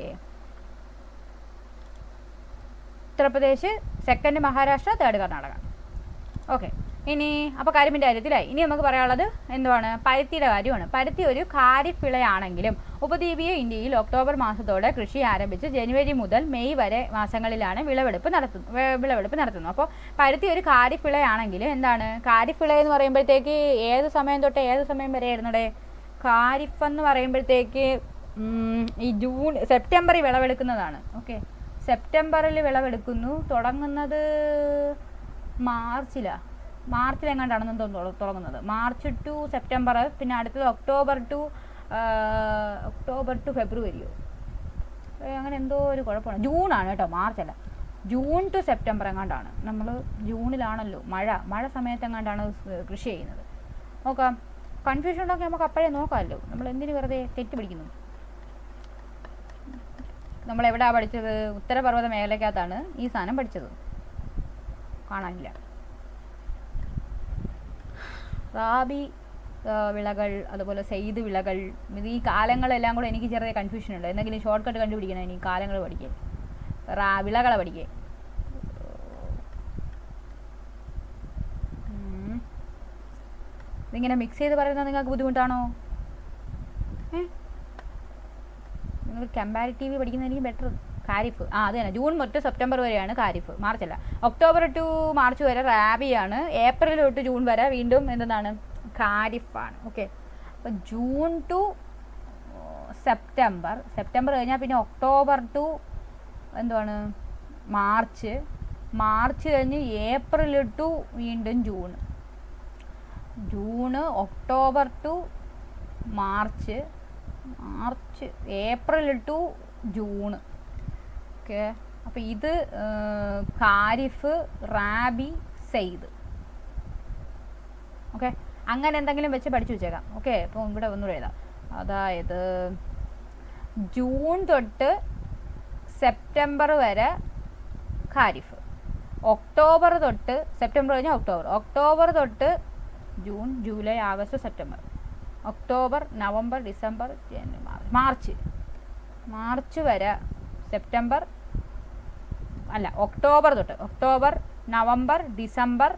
Uttar Pradesh, second Maharashtra, third Karnataka. Okay, ഇനി അപ്പോൾ കരിമ്പിൻ്റെ കാര്യത്തിലായി. ഇനി നമുക്ക് പറയാനുള്ളത് എന്തുവാണ്? പരുത്തിയുടെ കാര്യമാണ്. പരുത്തി ഒരു ഖാരിഫ് വിളയാണെങ്കിലും ഉപദ്വീപീയ ഇന്ത്യയിൽ ഒക്ടോബർ മാസത്തോടെ കൃഷി ആരംഭിച്ച് ജനുവരി മുതൽ മെയ് വരെ മാസങ്ങളിലാണ് വിളവെടുപ്പ് നടത്തുന്നത്. അപ്പോൾ പരുത്തി ഒരു ഖാരിഫ് വിളയാണെങ്കിലും എന്താണ് ഖാരിഫ് വിള എന്ന് പറയുമ്പോഴത്തേക്ക് ഏത് സമയം തൊട്ട് ഏത് സമയം വരെ ആയിരുന്നടെ? ഖാരിഫ് എന്ന് പറയുമ്പോഴത്തേക്ക് ഈ സെപ്റ്റംബറിൽ വിളവെടുക്കുന്നതാണ്. ഓക്കെ, സെപ്റ്റംബറിൽ വിളവെടുക്കുന്നു. തുടങ്ങുന്നത് മാർച്ചിലെങ്ങാണ്ടാണെന്ന് തുടങ്ങുന്നത്. മാർച്ച് ടു സെപ്റ്റംബർ, പിന്നെ അടുത്തത് ഒക്ടോബർ ടു ഫെബ്രുവരിയോ അങ്ങനെ എന്തോ ഒരു കുഴപ്പമാണ്. ജൂണാണ് കേട്ടോ, മാർച്ചല്ല. ജൂൺ ടു സെപ്റ്റംബർ എങ്ങാണ്ടാണ്. നമ്മൾ ജൂണിലാണല്ലോ മഴ സമയത്തെങ്ങാണ്ടാണ് കൃഷി ചെയ്യുന്നത്. നോക്കാം, കൺഫ്യൂഷൻ ഉണ്ടെങ്കിൽ നമുക്ക് അപ്പോഴേ നോക്കാമല്ലോ. നമ്മൾ എന്തിനു വെറുതെ തെറ്റ് പിടിക്കുന്നു? നമ്മളെവിടെയാണ് പഠിച്ചത്? ഉത്തരപർവ്വത മേഖലയ്ക്കകത്താണ് ഈ സാധനം പഠിച്ചത്. കാണാനില്ല. റാബി വിളകൾ, അതുപോലെ സെയ്ദ് വിളകൾ, ഈ കാലങ്ങളെല്ലാം കൂടെ എനിക്ക് ചെറിയ കൺഫ്യൂഷൻ ഉണ്ട്. എന്തെങ്കിലും ഷോർട്ട് കട്ട് കണ്ടുപിടിക്കണം ഇനി കാലങ്ങൾ പഠിക്കാൻ, വിളകളെ പഠിക്കാൻ. ഇതിങ്ങനെ മിക്സ് ചെയ്ത് പറയുന്നത് നിങ്ങൾക്ക് ബുദ്ധിമുട്ടാണോ? നിങ്ങൾ കമ്പാരിറ്റീവ് പഠിക്കുന്നതായിരിക്കും ബെറ്റർ. ഖാരിഫ് അത് തന്നെ, ജൂൺ തൊട്ട് സെപ്റ്റംബർ വരെയാണ് ഖാരിഫ്, മാർച്ചല്ല. ഒക്ടോബർ ടു മാർച്ച് വരെ റാബിയാണ്. ഏപ്രിൽ തൊട്ട് ജൂൺ വരെ വീണ്ടും എന്താണ്? ഖാരിഫാണ്. ഓക്കെ, അപ്പോൾ ജൂൺ ടു സെപ്റ്റംബർ കഴിഞ്ഞാൽ പിന്നെ ഒക്ടോബർ ടു എന്തുവാണ്? മാർച്ച് കഴിഞ്ഞ് ഏപ്രിൽ ടു വീണ്ടും June October to March April to June. Okay, അപ്പോൾ ഇത് ഖാരിഫ്, റാബി, സെയ്ദ്. ഓക്കെ, അങ്ങനെ എന്തെങ്കിലും വെച്ച് പഠിച്ചു വെച്ചേക്കാം. ഓക്കെ, അപ്പോൾ ഇവിടെ ഒന്നുകൂടെ എഴുതാം. അതായത് ജൂൺ തൊട്ട് സെപ്റ്റംബർ വരെ ഖാരിഫ്, ഒക്ടോബർ തൊട്ട് സെപ്റ്റംബർ കഴിഞ്ഞാൽ ഒക്ടോബർ തൊട്ട് June, July, August, September, October, November, December, January, March വരെ സെപ്റ്റംബർ അല്ല October, November, December,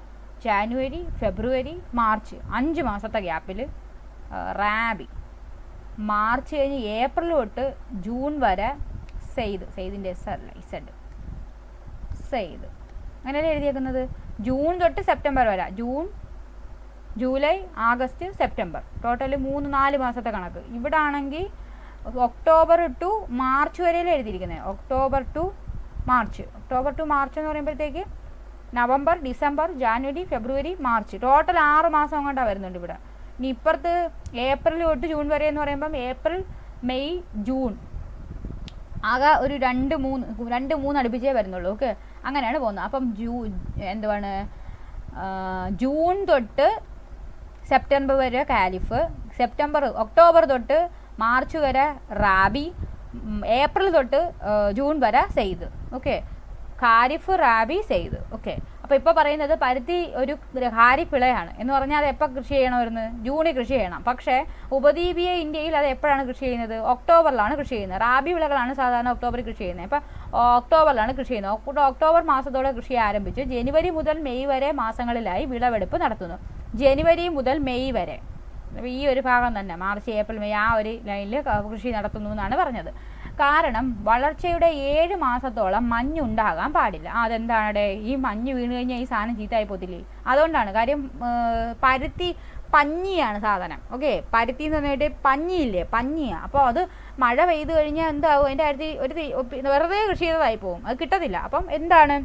January, February, March, 5 മാസത്തെ ഗ്യാപ്പിൽ റാബി. മാർച്ച് കഴിഞ്ഞ് ഏപ്രിൽ തൊട്ട് ജൂൺ വരെ സെയ്ദിൻ്റെ സെയ്ദ്. അങ്ങനെയല്ലേ എഴുതിയേക്കുന്നത്? ജൂൺ തൊട്ട് സെപ്റ്റംബർ വരെ, June, July, August, September, total 3-4 മാസത്തെ കണക്ക്. ഇവിടെ ആണെങ്കിൽ ഒക്ടോബർ ടു മാർച്ച് വരെയല്ലേ എഴുതിയിരിക്കുന്നത്. ഒക്ടോബർ ടു മാർച്ച് എന്ന് പറയുമ്പോഴത്തേക്ക് November, December, January, February, March, total 6 മാസം കൊണ്ടാണ് വരുന്നുണ്ട് ഇവിടെ. ഇനി ഇപ്പുറത്ത് ഏപ്രിൽ തൊട്ട് ജൂൺ വരെ എന്ന് പറയുമ്പം ഏപ്രിൽ, മെയ്, ജൂൺ, ആകെ ഒരു 2-3 അടുപ്പിച്ചേ വരുന്നുള്ളൂ. ഓക്കെ, അങ്ങനെയാണ് പോകുന്നത്. അപ്പം ജൂൺ തൊട്ട് സെപ്റ്റംബർ വരെ ഖാരിഫ്, ഒക്ടോബർ തൊട്ട് മാർച്ച് വരെ റാബി, ഏപ്രിൽ തൊട്ട് ജൂൺ വരെ സെയ്ദ്. ഓക്കെ, ഖാരിഫ്, റാബി, സെയ്ദ്. ഓക്കെ, അപ്പോൾ ഇപ്പോൾ പറയുന്നത് പരുത്തി ഒരു ഖാരിഫ് വിളയാണ് എന്ന് പറഞ്ഞാൽ അത് എപ്പോൾ കൃഷി ചെയ്യണമായിരുന്നു? ജൂണിൽ കൃഷി ചെയ്യണം. പക്ഷേ ഉപദ്വീപീയ ഇന്ത്യയിൽ അത് എപ്പോഴാണ് കൃഷി ചെയ്യുന്നത്? ഒക്ടോബറിലാണ് കൃഷി ചെയ്യുന്നത്. റാബി വിളകളാണ് സാധാരണ ഒക്ടോബറിൽ കൃഷി ചെയ്യുന്നത്. അപ്പോൾ ഒക്ടോബറിലാണ് കൃഷി ചെയ്യുന്നത്. ഒക്ടോബർ മാസത്തോടെ കൃഷി ആരംഭിച്ച് ജനുവരി മുതൽ മെയ് വരെ മാസങ്ങളിലായി വിളവെടുപ്പ് നടത്തുന്നു. ജനുവരി മുതൽ മെയ് വരെ, ഈ ഒരു ഭാഗം തന്നെ, മാർച്ച്, ഏപ്രിൽ, മെയ്, ആ ഒരു ലൈനിൽ കൃഷി നടത്തുന്നു എന്നാണ് പറഞ്ഞത്. കാരണം വളർച്ചയുടെ 7 മാസത്തോളം മഞ്ഞുണ്ടാകാൻ പാടില്ല. അതെന്താണ്? ഈ മഞ്ഞ് വീണ് കഴിഞ്ഞാൽ ഈ സാധനം ചീത്തയായി പോത്തില്ലേ? അതുകൊണ്ടാണ്. കാര്യം പരുത്തി പഞ്ഞിയാണ് സാധനം. ഓക്കെ, പരുത്തി എന്ന് പറഞ്ഞിട്ട് പഞ്ഞിയാണ്. അപ്പോൾ അത് മഴ പെയ്ത് കഴിഞ്ഞാൽ എന്താവും? അതിൻ്റെ കാര്യത്തിൽ വെറുതെ കൃഷി ചെയ്തതായി പോകും, അത് കിട്ടത്തില്ല. അപ്പം എന്താണ്?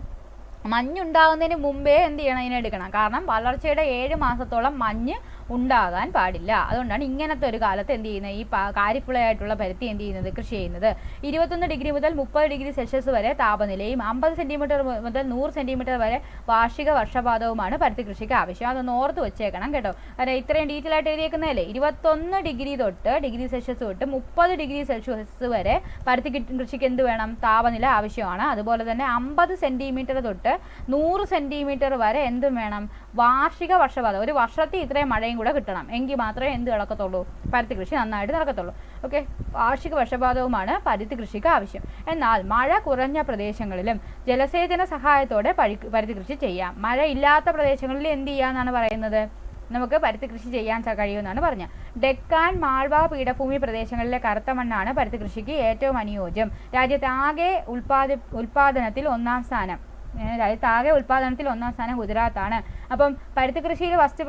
മഞ്ഞുണ്ടാകുന്നതിന് മുമ്പേ എന്ത് ചെയ്യണം? ഇതിനെടുക്കണം. കാരണം വളർച്ചയുടെ 7 മാസത്തോളം മഞ്ഞ് ഉണ്ടാകാൻ പാടില്ല. അതുകൊണ്ടാണ് ഇങ്ങനത്തെ ഒരു കാലത്ത് എന്ത് ചെയ്യുന്നത്? ഈ ഖാരിഫുളയായിട്ടുള്ള പരുത്തി എന്ത് ചെയ്യുന്നത്? കൃഷി ചെയ്യുന്നത്. 21 ഡിഗ്രി മുതൽ 30 ഡിഗ്രി സെൽഷ്യസ് വരെ താപനിലയും 50 സെൻറ്റിമീറ്റർ മുതൽ 100 സെൻറ്റിമീറ്റർ വരെ വാർഷിക വർഷപാതവുമാണ് പരുത്തി കൃഷിക്ക് ആവശ്യം. അതൊന്ന് ഓർത്ത് വെച്ചേക്കണം കേട്ടോ. കാരണം ഇത്രയും ഡീറ്റെയിൽ ആയിട്ട് എഴുതിയേക്കുന്നതല്ലേ. 21 ഡിഗ്രി സെൽഷ്യസ് തൊട്ട് 30 ഡിഗ്രി സെൽഷ്യസ് വരെ പരുത്തി കൃഷിക്ക് എന്ത് വേണം? താപനില ആവശ്യമാണ്. അതുപോലെ തന്നെ 50 സെൻറ്റിമീറ്റർ തൊട്ട് 100 സെൻറ്റിമീറ്റർ വരെ എന്തും വേണം? വാർഷിക വർഷപാതം, ഒരു വർഷത്തിൽ ഇത്രയും മഴയും കൂടെ കിട്ടണം, എങ്കിൽ മാത്രമേ എന്ത് നടക്കത്തുള്ളൂ, പരുത്തി കൃഷി നന്നായിട്ട് നടക്കത്തുള്ളൂ. ഓക്കെ, വാർഷിക വർഷപാതവുമാണ് പരുത്തി കൃഷിക്ക് ആവശ്യം. എന്നാൽ മഴ കുറഞ്ഞ പ്രദേശങ്ങളിലും ജലസേചന സഹായത്തോടെ പരുത്തി കൃഷി ചെയ്യാം. മഴ ഇല്ലാത്ത പ്രദേശങ്ങളിൽ എന്ത് ചെയ്യാന്നാണ് പറയുന്നത്, നമുക്ക് പരുത്തി കൃഷി ചെയ്യാൻ കഴിയുമെന്നാണ് പറഞ്ഞത്. ഡെക്കാൻ, മാൾവ പീഠഭൂമി പ്രദേശങ്ങളിലെ കറുത്ത മണ്ണാണ് പരുത്തി കൃഷിക്ക് ഏറ്റവും അനുയോജ്യം. രാജ്യത്താകെ ഉൽപാദനത്തിൽ ഒന്നാം സ്ഥാനം ഗുജറാത്താണ്. അപ്പം പരുത്തി കൃഷിയിൽ ഫസ്റ്റ്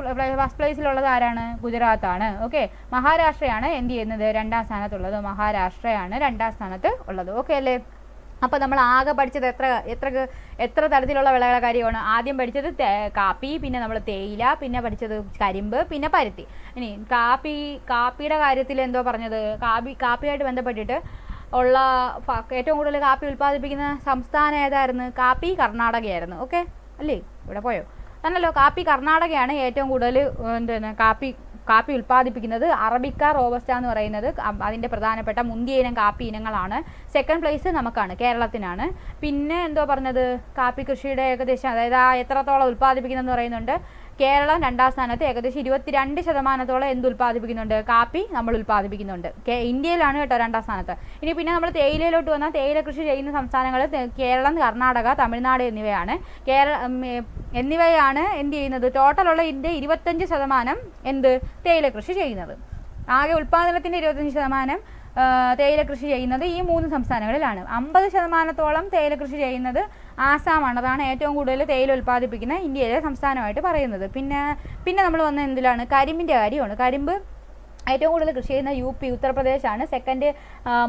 പ്ലേസിലുള്ളത് ആരാണ്? ഗുജറാത്താണ്. ഓക്കെ, മഹാരാഷ്ട്രയാണ് എന്ത് ചെയ്യുന്നത്, രണ്ടാം സ്ഥാനത്തുള്ളത്. മഹാരാഷ്ട്രയാണ് രണ്ടാം സ്ഥാനത്ത് ഉള്ളത്. ഓക്കെ അല്ലേ? അപ്പോൾ നമ്മൾ ആകെ പഠിച്ചത് എത്ര തരത്തിലുള്ള വിളകളുടെ കാര്യമാണ്. ആദ്യം പഠിച്ചത് കാപ്പി, പിന്നെ നമ്മൾ തേയില, പിന്നെ പഠിച്ചത് കരിമ്പ്, പിന്നെ പരുത്തി. ഇനി കാപ്പിയുടെ കാര്യത്തിൽ എന്തോ പറഞ്ഞത്, കാപ്പിയായിട്ട് ബന്ധപ്പെട്ടിട്ട് ഉള്ള ഏറ്റവും കൂടുതൽ കാപ്പി ഉൽപ്പാദിപ്പിക്കുന്ന സംസ്ഥാനം ഏതായിരുന്നു? കാപ്പി കർണാടകയായിരുന്നു. ഓക്കെ അല്ലേ? ഇവിടെ പോയോ? തന്നല്ലോ, കാപ്പി കർണാടകയാണ് ഏറ്റവും കൂടുതൽ എന്താണ് കാപ്പി ഉൽപ്പാദിപ്പിക്കുന്നത്. അറബിക്ക, റോബസ്റ്റ എന്ന് പറയുന്നത് അതിൻ്റെ പ്രധാനപ്പെട്ട മുന്തിയ ഇനം കാപ്പി ഇനങ്ങളാണ്. സെക്കൻഡ് പ്ലേസ് നമുക്കാണ്, കേരളത്തിനാണ്. പിന്നെ എന്തോ പറഞ്ഞത്, കാപ്പി കൃഷിയുടെ ഏകദേശം, അതായത് എത്രത്തോളം ഉൽപ്പാദിപ്പിക്കുന്നതെന്ന് പറയുന്നുണ്ട്. കേരളം രണ്ടാം സ്ഥാനത്ത് ഏകദേശം 22% എന്ത് ഉൽപ്പാദിപ്പിക്കുന്നുണ്ട്, കാപ്പി നമ്മൾ ഉൽപ്പാദിപ്പിക്കുന്നുണ്ട്. ഇന്ത്യയിലാണ് കേട്ടോ രണ്ടാം സ്ഥാനത്ത്. ഇനി പിന്നെ നമ്മൾ തേയിലയിലോട്ട് വന്നാൽ തേയില കൃഷി ചെയ്യുന്ന സംസ്ഥാനങ്ങൾ കേരളം, കർണാടക, തമിഴ്നാട് എന്നിവയാണ്. എന്നിവയാണ് എന്ത് ചെയ്യുന്നത്, ടോട്ടലുള്ള ഇന്ത്യ 25% എന്ത് തേയില കൃഷി ചെയ്യുന്നത്. ആകെ ഉൽപ്പാദനത്തിൻ്റെ 25% തേയില കൃഷി ചെയ്യുന്നത് ഈ 3 സംസ്ഥാനങ്ങളിലാണ്. 50% തേയില കൃഷി ചെയ്യുന്നത് ആസാമാണ്. അതാണ് ഏറ്റവും കൂടുതൽ തേയില ഉൽപ്പാദിപ്പിക്കുന്ന ഇന്ത്യയിലെ സംസ്ഥാനമായിട്ട് പറയുന്നത്. പിന്നെ നമ്മൾ വന്ന എന്തിലാണ്, കരിമ്പിൻ്റെ കാര്യമാണ്. കരിമ്പ് ഏറ്റവും കൂടുതൽ കൃഷി ചെയ്യുന്ന UP, ഉത്തർപ്രദേശാണ്. സെക്കൻഡ്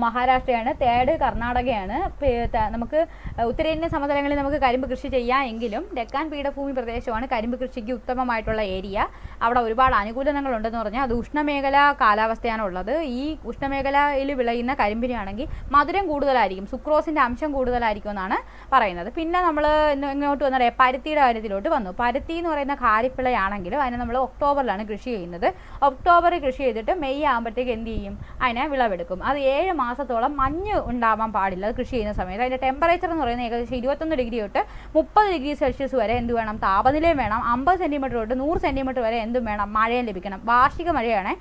മഹാരാഷ്ട്രയാണ്. തേർഡ് കർണാടകയാണ്. നമുക്ക് ഉത്തരേന്ത്യൻ സമതലങ്ങളിൽ നമുക്ക് കരിമ്പ് കൃഷി ചെയ്യാം, എങ്കിലും ഡെക്കാൻ പീഠഭൂമി പ്രദേശമാണ് കരിമ്പ് കൃഷിക്ക് ഉത്തമമായിട്ടുള്ള ഏരിയ. അവിടെ ഒരുപാട് അനുകൂലനങ്ങളുണ്ടെന്ന് പറഞ്ഞാൽ അത് ഉഷ്ണമേഖല കാലാവസ്ഥയാണ് ഉള്ളത്. ഈ ഉഷ്ണമേഖലയിൽ വിളയുന്ന കരിമ്പിനാണെങ്കിൽ മധുരം കൂടുതലായിരിക്കും, സുക്രോസിൻ്റെ അംശം കൂടുതലായിരിക്കും എന്നാണ് പറയുന്നത്. പിന്നെ നമ്മൾ ഇങ്ങോട്ട് വന്നാൽ പരുത്തിയുടെ കാര്യത്തിലോട്ട് വന്നു. പരുത്തി എന്ന് പറയുന്ന കാരിപ്പിളയാണെങ്കിലും അതിനെ നമ്മൾ ഒക്ടോബറിലാണ് കൃഷി ചെയ്യുന്നത്. ഒക്ടോബറിൽ കൃഷി ചെയ്തിട്ട് മെയ് ആകുമ്പോഴത്തേക്ക് എന്ത് ചെയ്യും, അതിനെ വിളവെടുക്കും. അത് 7 മാസത്തോളം മഞ്ഞ് ഉണ്ടാവാൻ പാടില്ല അത് കൃഷി ചെയ്യുന്ന സമയത്ത്. അതിൻ്റെ ടെമ്പറേച്ചർ എന്ന് പറയുന്നത് ഏകദേശം 21 ഡിഗ്രി തൊട്ട് 30 ഡിഗ്രി സെൽഷ്യസ് വരെ എന്ത് വേണം, താപനിലയും വേണം. 50 സെൻറ്റിമീറ്റർ തൊട്ട് 100 സെൻറ്റിമീറ്റർ വരെ എന്തും വേണം, മഴയും ലഭിക്കണം. വാർഷിക മഴയാണ്,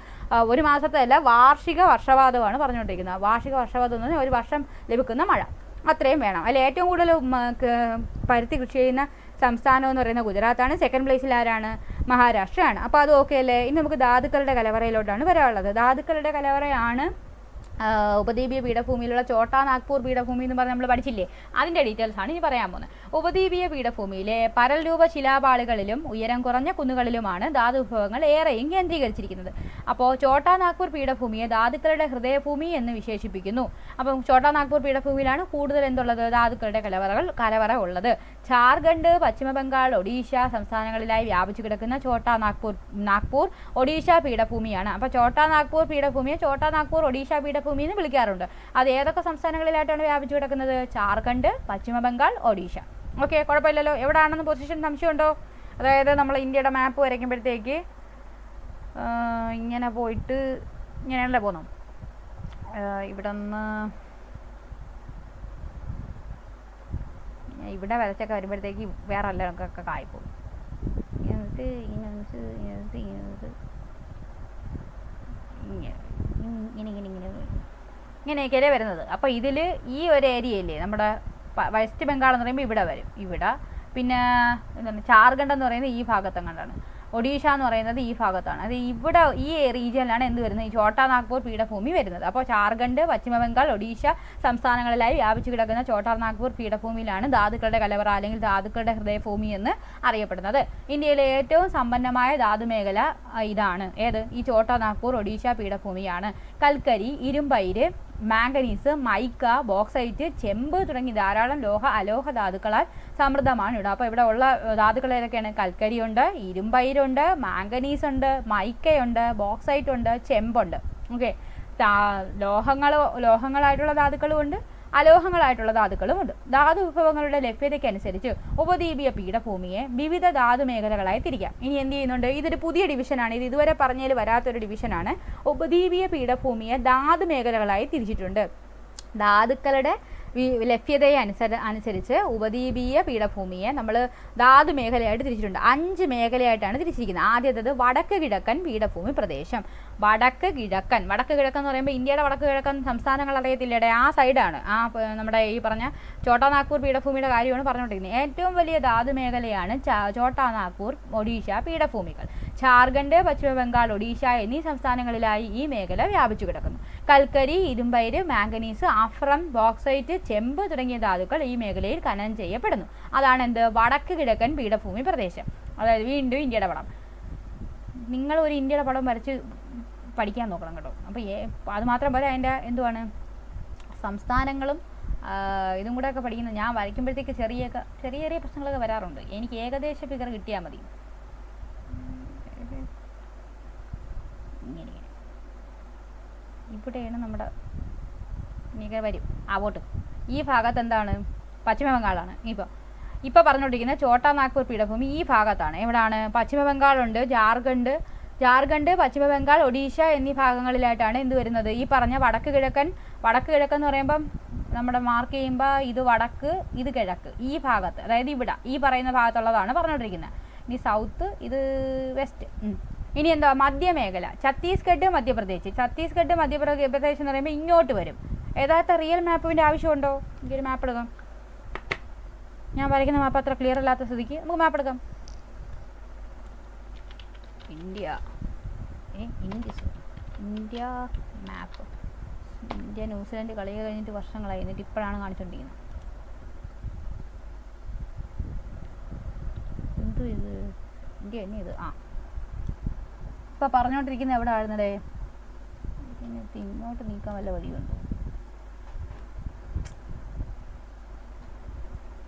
ഒരു മാസത്തെ അല്ല, വാർഷിക വർഷപാതമാണ് പറഞ്ഞുകൊണ്ടിരിക്കുന്നത്. വാർഷിക വർഷപാതം എന്ന് പറഞ്ഞാൽ ഒരു വർഷം ലഭിക്കുന്ന മഴ അത്രയും വേണം. അതിൽ ഏറ്റവും കൂടുതൽ പരുത്തി കൃഷി ചെയ്യുന്ന സംസ്ഥാനം എന്ന് പറയുന്നത് ഗുജറാത്താണ്. സെക്കൻഡ് പ്ലേസിൽ ആരാണ്? മഹാരാഷ്ട്രയാണ്. അപ്പോൾ അത് ഓക്കെ അല്ലേ? ഇനി നമുക്ക് ധാതുക്കളുടെ കലവറയിലോട്ടാണ് വരാനുള്ളത്. ധാതുക്കളുടെ കലവറയാണ് ഉപദ്വീപീയ പീഠഭൂമിയിലുള്ള ചോട്ടാ നാഗ്പൂർ പീഠഭൂമി എന്ന് പറഞ്ഞ് നമ്മൾ പഠിച്ചില്ലേ, അതിൻ്റെ ഡീറ്റെയിൽസ് ആണ് ഇനി പറയാൻ പോകുന്നത്. ഉപദ്വീപീയ പീഠഭൂമിയിലെ പരൽ രൂപ ശിലാപാളികളിലും ഉയരം കുറഞ്ഞ കുന്നുകളിലുമാണ് ധാതു വിഭവങ്ങൾ ഏറെയും കേന്ദ്രീകരിച്ചിരിക്കുന്നത്. അപ്പോൾ ചോട്ടാ നാഗ്പൂർ പീഠഭൂമിയെ ധാതുക്കളുടെ ഹൃദയഭൂമി എന്ന് വിശേഷിപ്പിക്കുന്നു. അപ്പം ചോട്ടാ നാഗ്പൂർ പീഠഭൂമിയിലാണ് കൂടുതൽ എന്തുള്ളത്, ധാതുക്കളുടെ കലവറ ഉള്ളത്. ജാർഖണ്ഡ്, പശ്ചിമ ബംഗാൾ, ഒഡീഷ സംസ്ഥാനങ്ങളിലായി വ്യാപിച്ചു കിടക്കുന്ന ചോട്ടാ നാഗ്പൂർ ഒഡീഷ പീഠഭൂമിയാണ്. അപ്പോൾ ചോട്ടാ നാഗ്പൂർ പീഠഭൂമിയെ ചോട്ടാ നാഗ്പൂർ ഒഡീഷ പീഠഭൂമി എന്ന് വിളിക്കാറുണ്ട്. അത് ഏതൊക്കെ സംസ്ഥാനങ്ങളിലായിട്ടാണ് വ്യാപിച്ചു കിടക്കുന്നത്? ജാർഖണ്ഡ്, പശ്ചിമ ബംഗാൾ, ഒഡീഷ. ഓക്കെ, കുഴപ്പമില്ലല്ലോ. എവിടെയാണെന്ന് പൊസിഷൻ സംശയമുണ്ടോ? അതായത് നമ്മൾ ഇന്ത്യയുടെ മാപ്പ് വരയ്ക്കുമ്പോഴത്തേക്ക് ഇങ്ങനെ പോയിട്ട് ഇങ്ങനെയല്ലേ പോകുന്നു. ഇവിടെ നിന്ന് ഇവിടെ വരച്ചൊക്കെ വരുമ്പോഴത്തേക്ക് വേറെ എല്ലാവർക്കൊക്കെ കായ്പോകും. ഇങ്ങനെയൊക്കെയല്ലേ വരുന്നത്. അപ്പോൾ ഇതിൽ ഈ ഒരു ഏരിയയില്ലേ നമ്മുടെ വെസ്റ്റ് ബംഗാൾ എന്ന് പറയുമ്പോൾ ഇവിടെ വരും, ഇവിടെ. പിന്നെ എന്താണ് ജാർഖണ്ഡ് എന്ന് പറയുന്നത് ഈ ഭാഗത്തെങ്ങാണ്ടാണ്. ഒഡീഷ എന്ന് പറയുന്നത് ഈ ഭാഗത്താണ്. അത് ഇവിടെ ഈ റീജിയനിലാണ് എന്ത് വരുന്നത്, ഈ ചോട്ടാ നാഗ്പൂർ പീഠഭൂമി വരുന്നത്. അപ്പോൾ ജാർഖണ്ഡ്, പശ്ചിമ ബംഗാൾ, ഒഡീഷ സംസ്ഥാനങ്ങളിലായി വ്യാപിച്ചു കിടക്കുന്ന ചോട്ടാ നാഗ്പൂർ പീഠഭൂമിയിലാണ് ധാതുക്കളുടെ കലവറ അല്ലെങ്കിൽ ധാതുക്കളുടെ ഹൃദയഭൂമി എന്ന് അറിയപ്പെടുന്നത്. ഇന്ത്യയിലെ ഏറ്റവും സമ്പന്നമായ ധാതുമേഖല ഇതാണ്. ഏത്? ഈ ചോട്ടാ നാഗ്പൂർ ഒഡീഷ പീഠഭൂമിയാണ്. കൽക്കരി, ഇരുമ്പയിര്, മാംഗനീസ്, മൈക്ക, ബോക്സൈറ്റ്, ചെമ്പ് തുടങ്ങി ധാരാളം അലോഹ ധാതുക്കളാൽ സമൃദ്ധമാണ് ഇവിടെ. അപ്പോൾ ഇവിടെ ഉള്ള ധാതുക്കൾ ഏതൊക്കെയാണ്? കൽക്കരിയുണ്ട്, ഇരുമ്പയിരുണ്ട്, മാംഗനീസ് ഉണ്ട്, മൈക്കയുണ്ട്, ബോക്സൈറ്റ് ഉണ്ട്, ചെമ്പുണ്ട്. ഓക്കെ, ലോഹങ്ങളായിട്ടുള്ള ധാതുക്കളും ഉണ്ട്, അലോഹങ്ങളായിട്ടുള്ള ധാതുക്കളും ഉണ്ട്. ധാതു വിഭവങ്ങളുടെ ലഭ്യതയ്ക്കനുസരിച്ച് ഉപദ്വീപീയ പീഠഭൂമിയെ വിവിധ ധാതു മേഖലകളായി തിരിക്കാം. ഇനി എന്ത് ചെയ്യുന്നുണ്ട്, ഇതൊരു പുതിയ ഡിവിഷനാണ്, ഇത് ഇതുവരെ പറഞ്ഞതിൽ വരാത്തൊരു ഡിവിഷനാണ്. ഉപദ്വീപീയ പീഠഭൂമിയെ ധാതു മേഖലകളായി തിരിച്ചിട്ടുണ്ട്. ധാതുക്കളുടെ ലഭ്യതയെ അനുസരിച്ച് ഉപദ്വീപീയ പീഠഭൂമിയെ നമ്മൾ ധാതു മേഖലയായിട്ട് തിരിച്ചിട്ടുണ്ട്. 5 മേഖലയായിട്ടാണ് തിരിച്ചിരിക്കുന്നത്. ആദ്യത്തേത് വടക്ക് കിഴക്കൻ പീഠഭൂമി പ്രദേശം. വടക്ക് കിഴക്കൻ എന്ന് പറയുമ്പോൾ ഇന്ത്യയുടെ വടക്ക് കിഴക്കൻ സംസ്ഥാനങ്ങൾ അറിയത്തില്ലേടെ, ആ സൈഡാണ്. നമ്മുടെ ഈ പറഞ്ഞ ഛോട്ടാ നാഗ്പൂർ പീഠഭൂമിയുടെ കാര്യമാണ് പറഞ്ഞുകൊണ്ടിരിക്കുന്നത്. ഏറ്റവും വലിയ ധാതു മേഖലയാണ് ഛോട്ടാ നാഗ്പൂർ, ഒഡീഷ പീഠഭൂമികൾ. ജാർഖണ്ഡ്, പശ്ചിമ ബംഗാൾ, ഒഡീഷ എന്നീ സംസ്ഥാനങ്ങളിലായി ഈ മേഖല വ്യാപിച്ചു കിടക്കുന്നു. കൽക്കരി, ഇരുമ്പയിര്, മാംഗനീസ്, അഫ്രം, ബോക്സൈറ്റ്, ചെമ്പ് തുടങ്ങിയ ധാതുക്കൾ ഈ മേഖലയിൽ ഖനനം ചെയ്യപ്പെടുന്നു. അതാണ് എന്ത്, വടക്ക് കിഴക്കൻ പീഠഭൂമി പ്രദേശം. അതായത് വീണ്ടും ഇന്ത്യയുടെ പടം. നിങ്ങൾ ഒരു ഇന്ത്യയുടെ പടം വരച്ച് പഠിക്കാൻ നോക്കണം കേട്ടോ. അപ്പോൾ അത് മാത്രം പോലെ അതിൻ്റെ എന്തുവാണ് സംസ്ഥാനങ്ങളും ഇതും കൂടെ ഒക്കെ പഠിക്കുന്നത്. ഞാൻ വരയ്ക്കുമ്പോഴത്തേക്ക് ചെറിയ ചെറിയ പ്രശ്നങ്ങളൊക്കെ വരാറുണ്ട്. എനിക്ക് ഏകദേശ ഫിഗർ കിട്ടിയാൽ മതി. ഇങ്ങനെ ഇവിടെയാണ് നമ്മുടെ ഇങ്ങനെ വരും. വോട്ട് ഈ ഭാഗത്ത് എന്താണ്, പശ്ചിമ ബംഗാളാണ്. ഇപ്പോൾ പറഞ്ഞുകൊണ്ടിരിക്കുന്നത് ഛോട്ടാ നാഗ്പൂർ പീഠഭൂമി ഈ ഭാഗത്താണ്. എവിടെയാണ്, പശ്ചിമ ബംഗാളുണ്ട്, ജാർഖണ്ഡ്, പശ്ചിമ ബംഗാൾ, ഒഡീഷ എന്നീ ഭാഗങ്ങളിലായിട്ടാണ് എന്ത് വരുന്നത്, ഈ പറഞ്ഞ വടക്ക് കിഴക്കൻ എന്ന് പറയുമ്പം നമ്മുടെ മാർക്ക് ചെയ്യുമ്പോൾ ഇത് വടക്ക്, ഇത് കിഴക്ക്, ഈ ഭാഗത്ത്, അതായത് ഇവിടെ ഈ പറയുന്ന ഭാഗത്തുള്ളതാണ് പറഞ്ഞുകൊണ്ടിരിക്കുന്നത്. ഇനി സൗത്ത്, ഇത് വെസ്റ്റ്. ഇനി എന്താ, മധ്യമേഖല, ഛത്തീസ്ഗഡ്, മധ്യപ്രദേശ് എന്ന് പറയുമ്പോൾ ഇങ്ങോട്ട് വരും. യഥാർത്ഥ റിയൽ മാപ്പിൻ്റെ ആവശ്യമുണ്ടോ? എനിക്കൊരു മാപ്പ് എടുക്കാം. ഞാൻ വരയ്ക്കുന്ന മാപ്പ് അത്ര ക്ലിയർ അല്ലാത്ത സ്ഥിതിക്ക് നമുക്ക് മാപ്പ് എടുക്കാം. ഇന്ത്യ മാപ്പ്. ഇന്ത്യ ന്യൂസിലാൻഡ് കളി കഴിഞ്ഞിട്ട് വർഷങ്ങളായി, എന്നിട്ട് ഇപ്പോഴാണ് കാണിച്ചുകൊണ്ടിരിക്കുന്നത്. എന്തു ഇത്, ഇന്ത്യ തന്നെ ഇത്. ഇപ്പോൾ പറഞ്ഞുകൊണ്ടിരിക്കുന്നത് എവിടെ ആയിരുന്നടേ? ഇങ്ങോട്ട് നീക്കാൻ വല്ല വഴിയുണ്ടോ?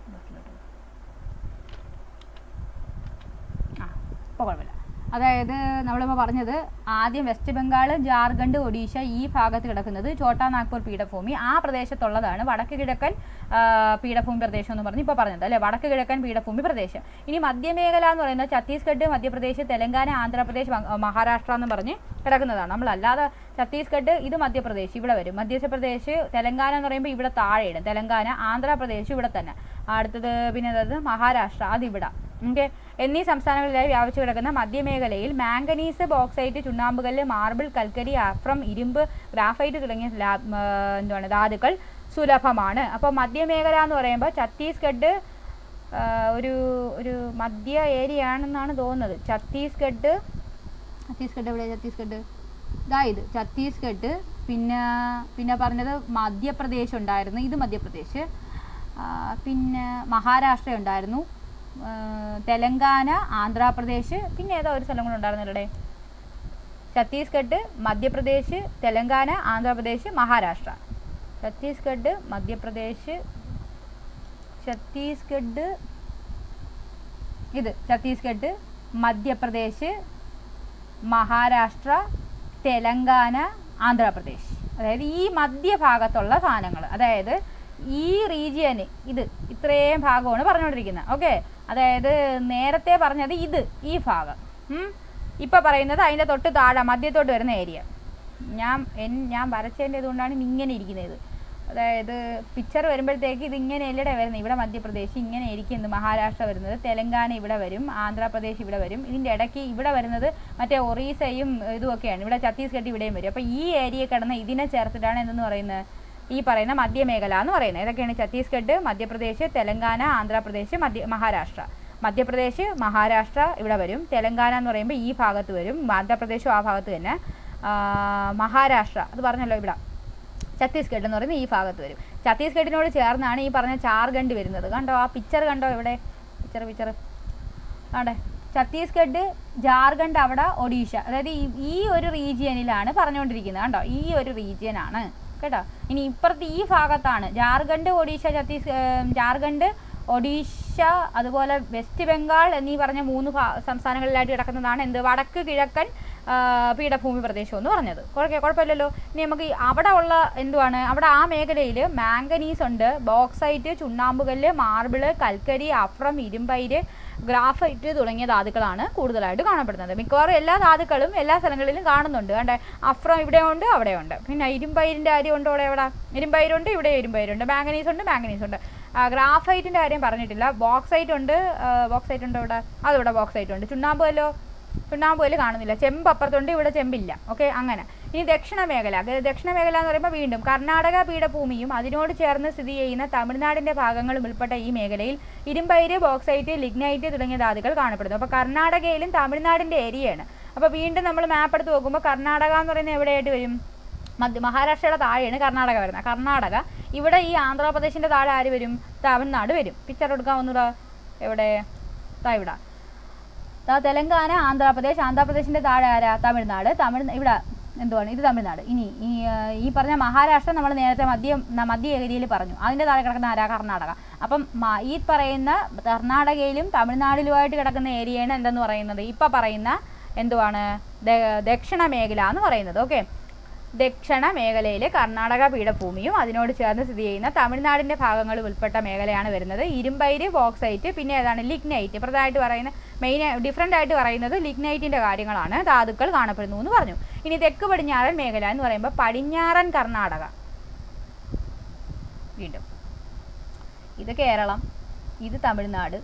ഇപ്പോൾ കുഴപ്പമില്ല. അതായത് നമ്മളിപ്പോൾ പറഞ്ഞത് ആദ്യം വെസ്റ്റ് ബംഗാൾ, ജാർഖണ്ഡ്, ഒഡീഷ ഈ ഭാഗത്ത് കിടക്കുന്നത് ഛോട്ടാ നാഗ്പൂർ പീഠഭൂമി. ആ പ്രദേശത്തുള്ളതാണ് വടക്ക് കിഴക്കൻ പീഠഭൂമി പ്രദേശം എന്ന് പറഞ്ഞ് ഇപ്പോൾ പറഞ്ഞത് അല്ലേ, വടക്ക് കിഴക്കൻ പീഠഭൂമി പ്രദേശം. ഇനി മധ്യമേഖല എന്ന് പറയുന്നത് ഛത്തീസ്ഗഡ്, മധ്യപ്രദേശ്, തെലങ്കാന, ആന്ധ്രാപ്രദേശ്, മഹാരാഷ്ട്ര എന്ന് പറഞ്ഞ് കിടക്കുന്നതാണ്. നമ്മളല്ലാതെ ഛത്തീസ്ഗഡ് ഇത് മധ്യപ്രദേശ് ഇവിടെ വരും, മധ്യപ്രദേശ്, തെലങ്കാന എന്ന് പറയുമ്പോൾ ഇവിടെ താഴെയിടും, തെലങ്കാന, ആന്ധ്രാപ്രദേശ് ഇവിടെ തന്നെ, അടുത്തത് പിന്നെ അതായത് മഹാരാഷ്ട്ര അതിവിടെ. ഓക്കെ, എന്നീ സംസ്ഥാനങ്ങളിലായി വ്യാപിച്ചു കിടക്കുന്ന മധ്യമേഖലയിൽ മാംഗനീസ്, ബോക്സൈറ്റ്, ചുണ്ണാമ്പുകല്ല്, മാർബിൾ, കൽക്കരി, അഫ്രം, ഇരുമ്പ്, ഗ്രാഫൈറ്റ് തുടങ്ങിയ ധാതുക്കൾ സുലഭമാണ്. അപ്പോൾ മധ്യമേഖല എന്ന് പറയുമ്പോൾ ഛത്തീസ്ഗഡ് ഒരു മധ്യ ഏരിയ ആണെന്നാണ് തോന്നുന്നത്. ഛത്തീസ്ഗഡ് എവിടെ? ഇത് ഛത്തീസ്ഗഡ്. പിന്നെ പറഞ്ഞത് മധ്യപ്രദേശ് ഉണ്ടായിരുന്നു, ഇത് മധ്യപ്രദേശ്. പിന്നെ മഹാരാഷ്ട്ര ഉണ്ടായിരുന്നു, തെലങ്കാന, ആന്ധ്രാപ്രദേശ്, പിന്നെ ഏതോ ഒരു സ്ഥലം കൂടെ ഉണ്ടായിരുന്നല്ലേ. ഛത്തീസ്ഗഡ്, മധ്യപ്രദേശ്, തെലങ്കാന, ആന്ധ്രാപ്രദേശ്, മഹാരാഷ്ട്ര. ഛത്തീസ്ഗഡ്, മധ്യപ്രദേശ്, മധ്യപ്രദേശ്, മഹാരാഷ്ട്ര, തെലങ്കാന, ആന്ധ്രാപ്രദേശ്. അതായത് ഈ മധ്യഭാഗത്തുള്ള സാധനങ്ങൾ, അതായത് ഈ റീജിയന് ഇത്രയും ഭാഗമാണ് പറഞ്ഞുകൊണ്ടിരിക്കുന്നത്. ഓക്കെ, അതായത് നേരത്തെ പറഞ്ഞത് ഈ ഭാഗം, ഇപ്പം പറയുന്നത് അതിൻ്റെ തൊട്ട് താഴെ മധ്യത്തോട്ട് വരുന്ന ഏരിയ. ഞാൻ വരച്ചതിൻ്റെ ഇതുകൊണ്ടാണ് ഇങ്ങനെ ഇരിക്കുന്നത്. അതായത് പിക്ചർ വരുമ്പോഴത്തേക്ക് ഇതിങ്ങനെ എല്ലടെ വരുന്നത്. ഇവിടെ മധ്യപ്രദേശ് ഇങ്ങനെ ഇരിക്കുന്നത്, മഹാരാഷ്ട്ര വരുന്നത്, തെലങ്കാന ഇവിടെ വരും, ആന്ധ്രാപ്രദേശ് ഇവിടെ വരും. ഇതിൻ്റെ ഇടയ്ക്ക് ഇവിടെ വരുന്നത് മറ്റേ ഒറീസയും ഇതുമൊക്കെയാണ്. ഇവിടെ ഛത്തീസ്ഗഡ് ഇവിടെയും വരും. അപ്പോൾ ഈ ഏരിയ കിടന്ന് ഇതിനെ ചേർത്തിട്ടാണ് എന്തെന്ന് പറയുന്നത്, ഈ പറയുന്ന മധ്യമേഖല എന്ന് പറയുന്നത്. ഇതൊക്കെയാണ് ഛത്തീസ്ഗഡ്, മധ്യപ്രദേശ്, തെലങ്കാന, ആന്ധ്രാപ്രദേശ്, മഹാരാഷ്ട്ര. മധ്യപ്രദേശ്, മഹാരാഷ്ട്ര ഇവിടെ വരും. തെലങ്കാന എന്ന് പറയുമ്പോൾ ഈ ഭാഗത്ത് വരും, ആന്ധ്രാപ്രദേശും ആ ഭാഗത്ത് തന്നെ. മഹാരാഷ്ട്ര അത് പറഞ്ഞല്ലോ ഇവിടെ. ഛത്തീസ്ഗഡ് എന്ന് പറയുന്നത് ഈ ഭാഗത്ത് വരും. ഛത്തീസ്ഗഡിനോട് ചേർന്നാണ് ഈ പറഞ്ഞ ജാർഖണ്ഡ് വരുന്നത്. കണ്ടോ ആ പിക്ചർ കണ്ടോ? ഇവിടെ പിക്ചർ ആണ്ടെ, ഛത്തീസ്ഗഡ്, ജാർഖണ്ഡ്, അവിടെ ഒഡീഷ. അതായത് ഈ ഒരു റീജിയനിലാണ് പറഞ്ഞുകൊണ്ടിരിക്കുന്നത്. കണ്ടോ, ഈ ഒരു റീജിയനാണ് കേട്ടോ. ഇനി ഇപ്പുറത്ത് ഈ ഭാഗത്താണ് ജാർഖണ്ഡ്, ഒഡീഷ, ജാർഖണ്ഡ്, ഒഡീഷ അതുപോലെ വെസ്റ്റ് ബംഗാൾ എന്നീ പറഞ്ഞ 3 സംസ്ഥാനങ്ങളിലായിട്ട് കിടക്കുന്നതാണ് എന്ത് വടക്ക് കിഴക്കൻ പീഠഭൂമി പ്രദേശം എന്ന് പറഞ്ഞത്. കുഴപ്പമില്ലല്ലോ. ഇനി നമുക്ക് അവിടെ ഉള്ള എന്തുവാണ്, അവിടെ ആ മേഖലയിൽ മാംഗനീസ് ഉണ്ട്, ബോക്സൈറ്റ്, ചുണ്ണാമ്പുകല്ല്, മാർബിള്, കൽക്കരി, അഫ്രം, ഇരുമ്പയിര്, ഗ്രാഫൈറ്റ് തുടങ്ങിയ ധാതുക്കളാണ് കൂടുതലായിട്ട് കാണപ്പെടുന്നത്. മിക്കവാറും എല്ലാ ധാതുക്കളും എല്ലാ സ്ഥലങ്ങളിലും കാണുന്നുണ്ട്. കണ്ടേ, അഫ്രം ഇവിടെ ഉണ്ട്, അവിടെ ഉണ്ട്. പിന്നെ ഇരുമ്പയിരിൻ്റെ കാര്യം ഉണ്ട്, എവിടെ ഇരുമ്പയിരുണ്ട്, ഇവിടെ ഇരുമ്പയിരുണ്ട്. മാംഗനീസ് ഉണ്ട്. ഗ്രാഫൈറ്റിൻ്റെ കാര്യം പറഞ്ഞിട്ടില്ല. ബോക്സൈറ്റ് ഉണ്ട് ഇവിടെ, അതിവിടെ ബോക്സൈറ്റ് ഉണ്ട്. ചുണ്ണാമ്പുകല്ല് കാണുന്നില്ല. ചെമ്പ് അപ്പുറത്തുണ്ട്, ഇവിടെ ചെമ്പില്ല. ഓക്കെ, അങ്ങനെ. ഇനി ദക്ഷിണ മേഖല എന്ന് പറയുമ്പോൾ വീണ്ടും കർണാടക പീഠഭൂമിയും അതിനോട് ചേർന്ന് സ്ഥിതി ചെയ്യുന്ന തമിഴ്നാടിൻ്റെ ഭാഗങ്ങളും ഉൾപ്പെട്ട ഈ മേഖലയിൽ ഇരുമ്പയിര്, ബോക്സൈറ്റ്, ലിഗ്നൈറ്റ് തുടങ്ങിയ ധാതുക്കൾ കാണപ്പെടുന്നു. അപ്പോൾ കർണാടകയിലും തമിഴ്നാടിൻ്റെ ഏരിയയാണ്. അപ്പോൾ വീണ്ടും നമ്മൾ മാപ്പ് എടുത്ത് നോക്കുമ്പോൾ കർണാടക എന്ന് പറയുന്നത് എവിടെയായിട്ട് വരും? മഹാരാഷ്ട്രയുടെ താഴെയാണ് കർണാടക വരുന്നത്. കർണാടക ഇവിടെ ഈ ആന്ധ്രാപ്രദേശിൻ്റെ താഴെ ആര് വരും? തമിഴ്നാട് വരും. പിക്ചർ എടുക്കാവുന്നതാ എവിടെ? ഇവിടെ തെലങ്കാന, ആന്ധ്രാപ്രദേശിൻ്റെ താഴെ ആരാ? തമിഴ്നാട്. ഇവിടെ എന്തുവാണ്? ഇത് തമിഴ്നാട്. ഇനി ഈ പറഞ്ഞ മഹാരാഷ്ട്ര നമ്മൾ നേരത്തെ മധ്യ ഏരിയയിൽ പറഞ്ഞു. അതിൻ്റെ താഴെ കിടക്കുന്ന ആരാ? കർണാടക. അപ്പം ഈ പറയുന്ന കർണാടകയിലും തമിഴ്നാടിലുമായിട്ട് കിടക്കുന്ന ഏരിയയാണ് എന്തെന്ന് പറയുന്നത്? ഇപ്പം പറയുന്ന എന്തുവാണ്? ദക്ഷിണ മേഖല എന്ന് പറയുന്നത്. ഓക്കെ, ദക്ഷിണ മേഖലയിലെ കർണാടക പീഠഭൂമിയും അതിനോട് ചേർന്ന് സ്ഥിതി ചെയ്യുന്ന തമിഴ്നാടിൻ്റെ ഭാഗങ്ങൾ ഉൾപ്പെട്ട മേഖലയാണ് വരുന്നത്. ഇരുമ്പയിര്, ബോക്സൈറ്റ്, പിന്നെ ഏതാണ്? ലിഗ്നൈറ്റ്. പ്രധാനമായിട്ട് പറയുന്ന ഡിഫറൻ്റ് ആയിട്ട് പറയുന്നത് ലിഗ്നൈറ്റിൻ്റെ കാര്യങ്ങളാണ്. ധാതുക്കൾ കാണപ്പെടുന്നു എന്ന് പറഞ്ഞു. ഇനി തെക്ക് പടിഞ്ഞാറൻ മേഖല എന്ന് പറയുമ്പോൾ പടിഞ്ഞാറൻ കർണാടക, വീണ്ടും ഇത് കേരളം, ഇത് തമിഴ്നാട്,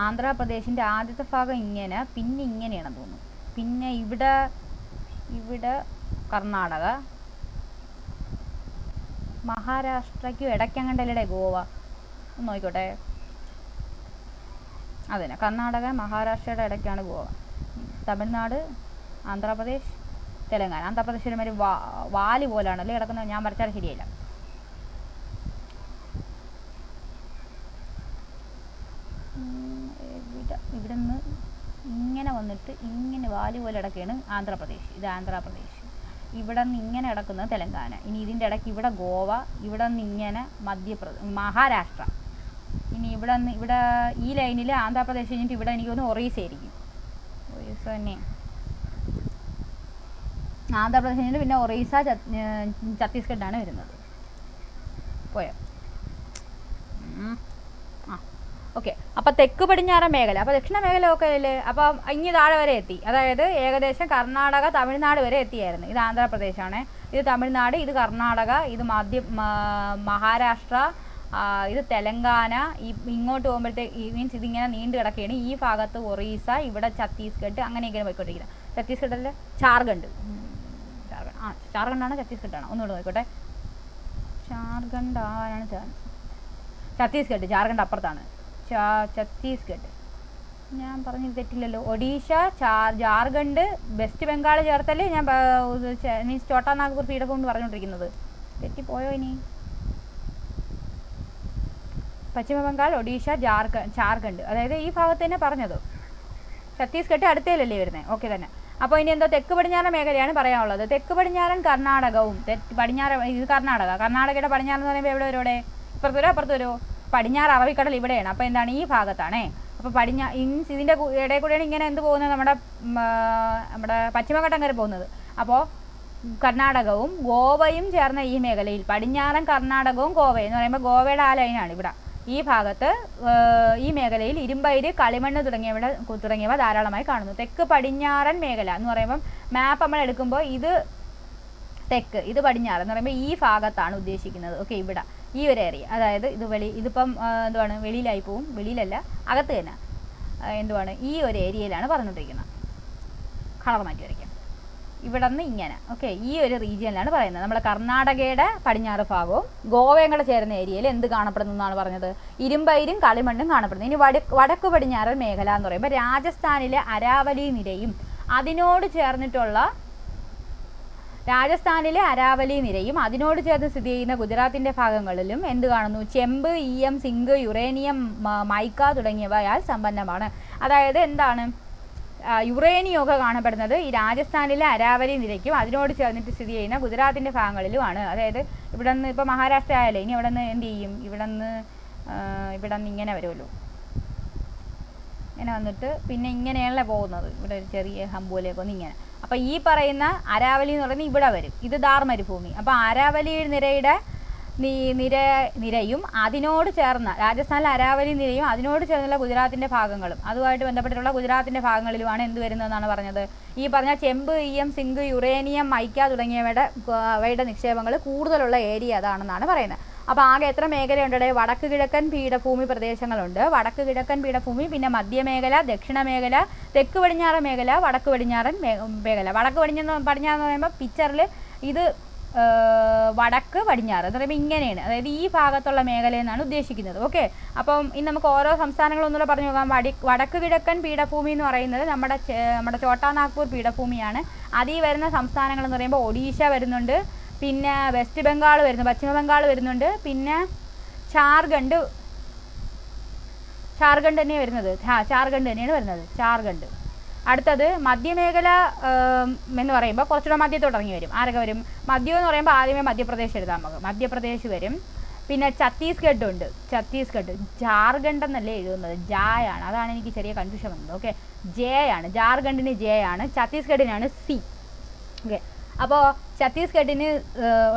ആന്ധ്രാപ്രദേശിൻ്റെ ആദ്യത്തെ ഭാഗം ഇങ്ങനെ, പിന്നെ ഇങ്ങനെയാണെന്ന് തോന്നുന്നു. പിന്നെ ഇവിടെ കർണാടക, മഹാരാഷ്ട്രയ്ക്കും ഇടയ്ക്കങ്ങണ്ടല്ലേ ഗോവ. ഒന്ന് നോക്കിക്കോട്ടെ. അതിന് കർണാടക മഹാരാഷ്ട്രയുടെ ഇടയ്ക്കാണ് ഗോവ. തമിഴ്നാട്, ആന്ധ്രാപ്രദേശ്, തെലങ്കാന. ആന്ധ്രാപ്രദേശിൻ്റെ മാതിരി വാല് പോലാണല്ലേ കിടക്കുന്നത്. ഞാൻ വരച്ചാൽ ശരിയല്ല. ഇവിടെ നിന്ന് ഇങ്ങനെ വന്നിട്ട് ഇങ്ങനെ വാല് പോലെ ഇടയ്ക്കാണ് ആന്ധ്രാപ്രദേശ്. ഇത് ആന്ധ്രാപ്രദേശ്. ഇവിടെ നിന്ന് ഇങ്ങനെ കിടക്കുന്നത് തെലങ്കാന. ഇനി ഇതിൻ്റെ ഇടയ്ക്ക് ഇവിടെ ഗോവ, ഇവിടെ നിന്ന് ഇങ്ങനെ മഹാരാഷ്ട്ര. ഇനി ഇവിടെ ഈ ലൈനിൽ ആന്ധ്രാപ്രദേശ് കഴിഞ്ഞിട്ട് ഇവിടെ എനിക്ക് തോന്നുന്നു ഒറീസ ആയിരിക്കും. ഒറീസ തന്നെ. ആന്ധ്രാപ്രദേശ് കഴിഞ്ഞിട്ട് പിന്നെ ഒറീസ, ഛത്തീസ്ഗഡാണ് വരുന്നത്. പോയോ? ഓക്കെ. അപ്പോൾ തെക്ക് പടിഞ്ഞാറൻ മേഖല. അപ്പോൾ ദക്ഷിണ മേഖല ഒക്കെ അല്ലേ? അപ്പം ഇങ്ങ് താഴെ വരെ എത്തി. അതായത് ഏകദേശം കർണാടക, തമിഴ്നാട് വരെ എത്തിയായിരുന്നു. ഇത് ആന്ധ്രാപ്രദേശാണ്, ഇത് തമിഴ്നാട്, ഇത് കർണാടക, ഇത് മഹാരാഷ്ട്ര, ഇത് തെലങ്കാന. ഇങ്ങോട്ട് പോകുമ്പോഴത്തേക്ക് മീൻസ് ഇതിങ്ങനെ നീണ്ടു കിടക്കുകയാണ്. ഈ ഭാഗത്ത് ഒറീസ, ഇവിടെ ഛത്തീസ്ഗഡ്, അങ്ങനെയൊക്കെയാണ് പോയിക്കൊണ്ടിരിക്കുന്നത്. ഛത്തീസ്ഗഡല്ലേ? ഝാർഖണ്ഡ്. ഝാർഖണ്ഡാണോ ഛത്തീസ്ഗഡാണോ? ഒന്നുകൂടെ നോക്കിക്കോട്ടെ. ഝാർഖണ്ഡ് ആവാനാണ് ചാൻസ്. ഛത്തീസ്ഗഡ്. ഝാർഖണ്ഡ് അപ്പുറത്താണ്. ഛത്തീസ്ഗഡ്. ഞാൻ പറഞ്ഞത് തെറ്റില്ലല്ലോ. ഒഡീഷ, ഝാർഖണ്ഡ്, വെസ്റ്റ് ബംഗാൾ ചേർത്തല്ലേ ഞാൻ മീൻസ് ചോട്ടാ നാഗ്പൂർ പീഠഭൂമി പറഞ്ഞുകൊണ്ടിരിക്കുന്നത്? തെറ്റിപ്പോയോ? ഇനി പശ്ചിമ ബംഗാൾ, ഒഡീഷ, ഝാർഖണ്ഡ്, അതായത് ഈ ഭാഗത്ത് തന്നെ പറഞ്ഞത്. ഛത്തീസ്ഗഡ് അടുത്തേലല്ലേ വരുന്നത്? ഓക്കെ തന്നെ. അപ്പോൾ ഇനി എന്തോ തെക്ക് പടിഞ്ഞാറൻ മേഖലയാണ് പറയാനുള്ളത്. തെക്ക് പടിഞ്ഞാറൻ കർണാടകവും ഇത് കർണാടകയുടെ പടിഞ്ഞാറെന്ന് പറയുമ്പോൾ എവിടെ വരും? ഇവിടെ ഇപ്പുറത്ത് വരുമോ അപ്പുറത്ത് വരുമോ? പടിഞ്ഞാറ് അറബിക്കടൽ ഇവിടെയാണ്. അപ്പോൾ എന്താണ്? ഈ ഭാഗത്താണേ. അപ്പോൾ ഇതിൻ്റെ ഇടയിൽ കൂടെയാണ് ഇങ്ങനെ എന്ത് പോകുന്നത്? നമ്മുടെ പശ്ചിമഘട്ടം വരെ പോകുന്നത്. അപ്പോൾ കർണാടകവും ഗോവയും ചേർന്ന ഈ മേഖലയിൽ പടിഞ്ഞാറൻ കർണാടകവും ഗോവയും എന്ന് പറയുമ്പോൾ ഗോവയുടെ ആ ലൈനാണ് ഇവിടെ. ഈ ഭാഗത്ത് ഈ മേഖലയിൽ ഇരുമ്പയിര്, കളിമണ്ണ് തുടങ്ങിയവ ധാരാളമായി കാണുന്നു. തെക്ക് പടിഞ്ഞാറൻ മേഖല എന്ന് പറയുമ്പം മാപ്പ് നമ്മൾ എടുക്കുമ്പോൾ ഇത് തെക്ക്, ഇത് പടിഞ്ഞാറ് എന്ന് പറയുമ്പോൾ ഈ ഭാഗത്താണ് ഉദ്ദേശിക്കുന്നത്. ഓക്കെ, ഇവിടെ ഈ ഒരു ഏരിയ. അതായത് ഇതിപ്പം എന്തുവാണ്? വെളിയിലായി പോവും. വെളിയിലല്ല, അകത്ത് തന്നെ. എന്തുവാണ്? ഈ ഒരു ഏരിയയിലാണ് പറഞ്ഞുകൊണ്ടിരിക്കുന്നത്. കളർ മാറ്റി വരയ്ക്കാം. ഇവിടെ നിന്ന് ഇങ്ങനെ. ഓക്കെ, ഈ ഒരു റീജിയനിലാണ് പറയുന്നത്. നമ്മുടെ കർണാടകയുടെ പടിഞ്ഞാറ് ഭാഗവും ഗോവയും കൂടെ ചേരുന്ന ഏരിയയിൽ എന്ത് കാണപ്പെടുന്നു എന്നാണ് പറഞ്ഞത്? ഇരുമ്പയിരും കളിമണ്ണും കാണപ്പെടുന്നു. ഇനി വടക്ക് പടിഞ്ഞാറൻ മേഖല എന്ന് പറയുമ്പോൾ രാജസ്ഥാനിലെ അരാവലി നിരയും അതിനോട് ചേർന്നിട്ടുള്ള അതിനോട് ചേർന്ന് സ്ഥിതി ചെയ്യുന്ന ഗുജറാത്തിൻ്റെ ഭാഗങ്ങളിലും എന്ത് കാണുന്നു? ചെമ്പ്, ഈയം, സിങ്ക്, യുറേനിയം, മൈക്ക തുടങ്ങിയവയാൽ സമ്പന്നമാണ്. അതായത് എന്താണ്? യുറേനിയമൊക്കെ കാണപ്പെടുന്നത് ഈ രാജസ്ഥാനിലെ അരാവലി നിരയ്ക്കും അതിനോട് ചേർന്നിട്ട് സ്ഥിതി ചെയ്യുന്ന ഗുജറാത്തിൻ്റെ ഭാഗങ്ങളിലുമാണ്. അതായത് ഇവിടെ നിന്ന് ഇപ്പോൾ മഹാരാഷ്ട്ര ആയാലേ, ഇനി ഇവിടെ നിന്ന് എന്ത് ചെയ്യും? ഇവിടെ നിന്ന് ഇവിടെ നിന്ന് ഇങ്ങനെ വരുമല്ലോ, ഇങ്ങനെ വന്നിട്ട് പിന്നെ ഇങ്ങനെയല്ല പോകുന്നത്, ഇവിടെ ഒരു ചെറിയ ഹംബോലേക്ക് വന്ന് ഇങ്ങനെ. അപ്പോൾ ഈ പറയുന്ന അരാവലി എന്ന് പറയുന്നത് ഇവിടെ വരും, ഇത് ഥാർ മരുഭൂമി. അപ്പോൾ അരാവലി നിരയുടെ നിരയും അതിനോട് ചേർന്ന രാജസ്ഥാനിലെ അരാവലി നിരയും അതിനോട് ചേർന്നുള്ള ഗുജറാത്തിൻ്റെ ഭാഗങ്ങളും അതുമായിട്ട് ബന്ധപ്പെട്ടിട്ടുള്ള ഗുജറാത്തിൻ്റെ ഭാഗങ്ങളിലുമാണ് എന്ത് വരുന്നതെന്നാണ് പറഞ്ഞത്. ഈ പറഞ്ഞ ചെമ്പ്, ഈയം, സിങ്ക്, യുറേനിയം, മൈക്ക തുടങ്ങിയവയുടെ നിക്ഷേപങ്ങൾ കൂടുതലുള്ള ഏരിയ അതാണെന്നാണ് പറയുന്നത്. അപ്പോൾ ആകെ എത്ര മേഖലയുണ്ട്? വടക്ക് കിഴക്കൻ പീഠഭൂമി പ്രദേശങ്ങളുണ്ട്, വടക്ക് കിഴക്കൻ പീഠഭൂമി, പിന്നെ മധ്യമേഖല, ദക്ഷിണ മേഖല, തെക്ക് പടിഞ്ഞാറ് മേഖല, വടക്ക് പടിഞ്ഞാറൻ മേഖല. വടക്ക് പടിഞ്ഞാറെന്ന് പറയുമ്പോൾ പിക്ചറിൽ ഇത് വടക്ക് പടിഞ്ഞാറ് എന്ന് പറയുമ്പോൾ ഇങ്ങനെയാണ്, അതായത് ഈ ഭാഗത്തുള്ള മേഖലയെന്നാണ് ഉദ്ദേശിക്കുന്നത്. ഓക്കെ, അപ്പം ഇനി നമുക്ക് ഓരോ സംസ്ഥാനങ്ങളൊന്നുകൂടെ പറഞ്ഞു നോക്കാം. വടക്ക് കിഴക്കൻ പീഠഭൂമി എന്ന് പറയുന്നത് നമ്മുടെ ഛോട്ടാ നാഗ്പൂർ പീഠഭൂമിയാണ്. അതിൽ വരുന്ന സംസ്ഥാനങ്ങൾ എന്ന് പറയുമ്പോൾ ഒഡീഷ വരുന്നുണ്ട്, പിന്നെ വെസ്റ്റ് ബംഗാൾ വരുന്നു, പശ്ചിമ ബംഗാൾ വരുന്നുണ്ട്, പിന്നെ ഝാർഖണ്ഡ് തന്നെയാണ് വരുന്നത്. ഝാർഖണ്ഡ് തന്നെയാണ് വരുന്നത്, ഝാർഖണ്ഡ്. അടുത്തത് മധ്യമേഖല എന്ന് പറയുമ്പോൾ കുറച്ചുകൂടെ മധ്യത്തോട്ട് ഇറങ്ങി വരും. ആരൊക്കെ വരും? മധ്യം എന്ന് പറയുമ്പോൾ ആദ്യമേ മധ്യപ്രദേശ് എഴുതാം നമുക്ക്, മധ്യപ്രദേശ് വരും. പിന്നെ ഛത്തീസ്ഗഡ് ഉണ്ട്, ഛത്തീസ്ഗഡ്. ജാർഖണ്ഡ് എന്നല്ലേ എഴുതുന്നത്, ജായാണ്, അതാണ് എനിക്ക് ചെറിയ കൺഫ്യൂഷൻ വന്നത്. ഓക്കെ, ജെ ആണ്, ജാർഖണ്ഡിന് ജെ ആണ്, ഛത്തീസ്ഗഡിനാണ് സി. ഓക്കെ, അപ്പോൾ ഛത്തീസ്ഗഡിന്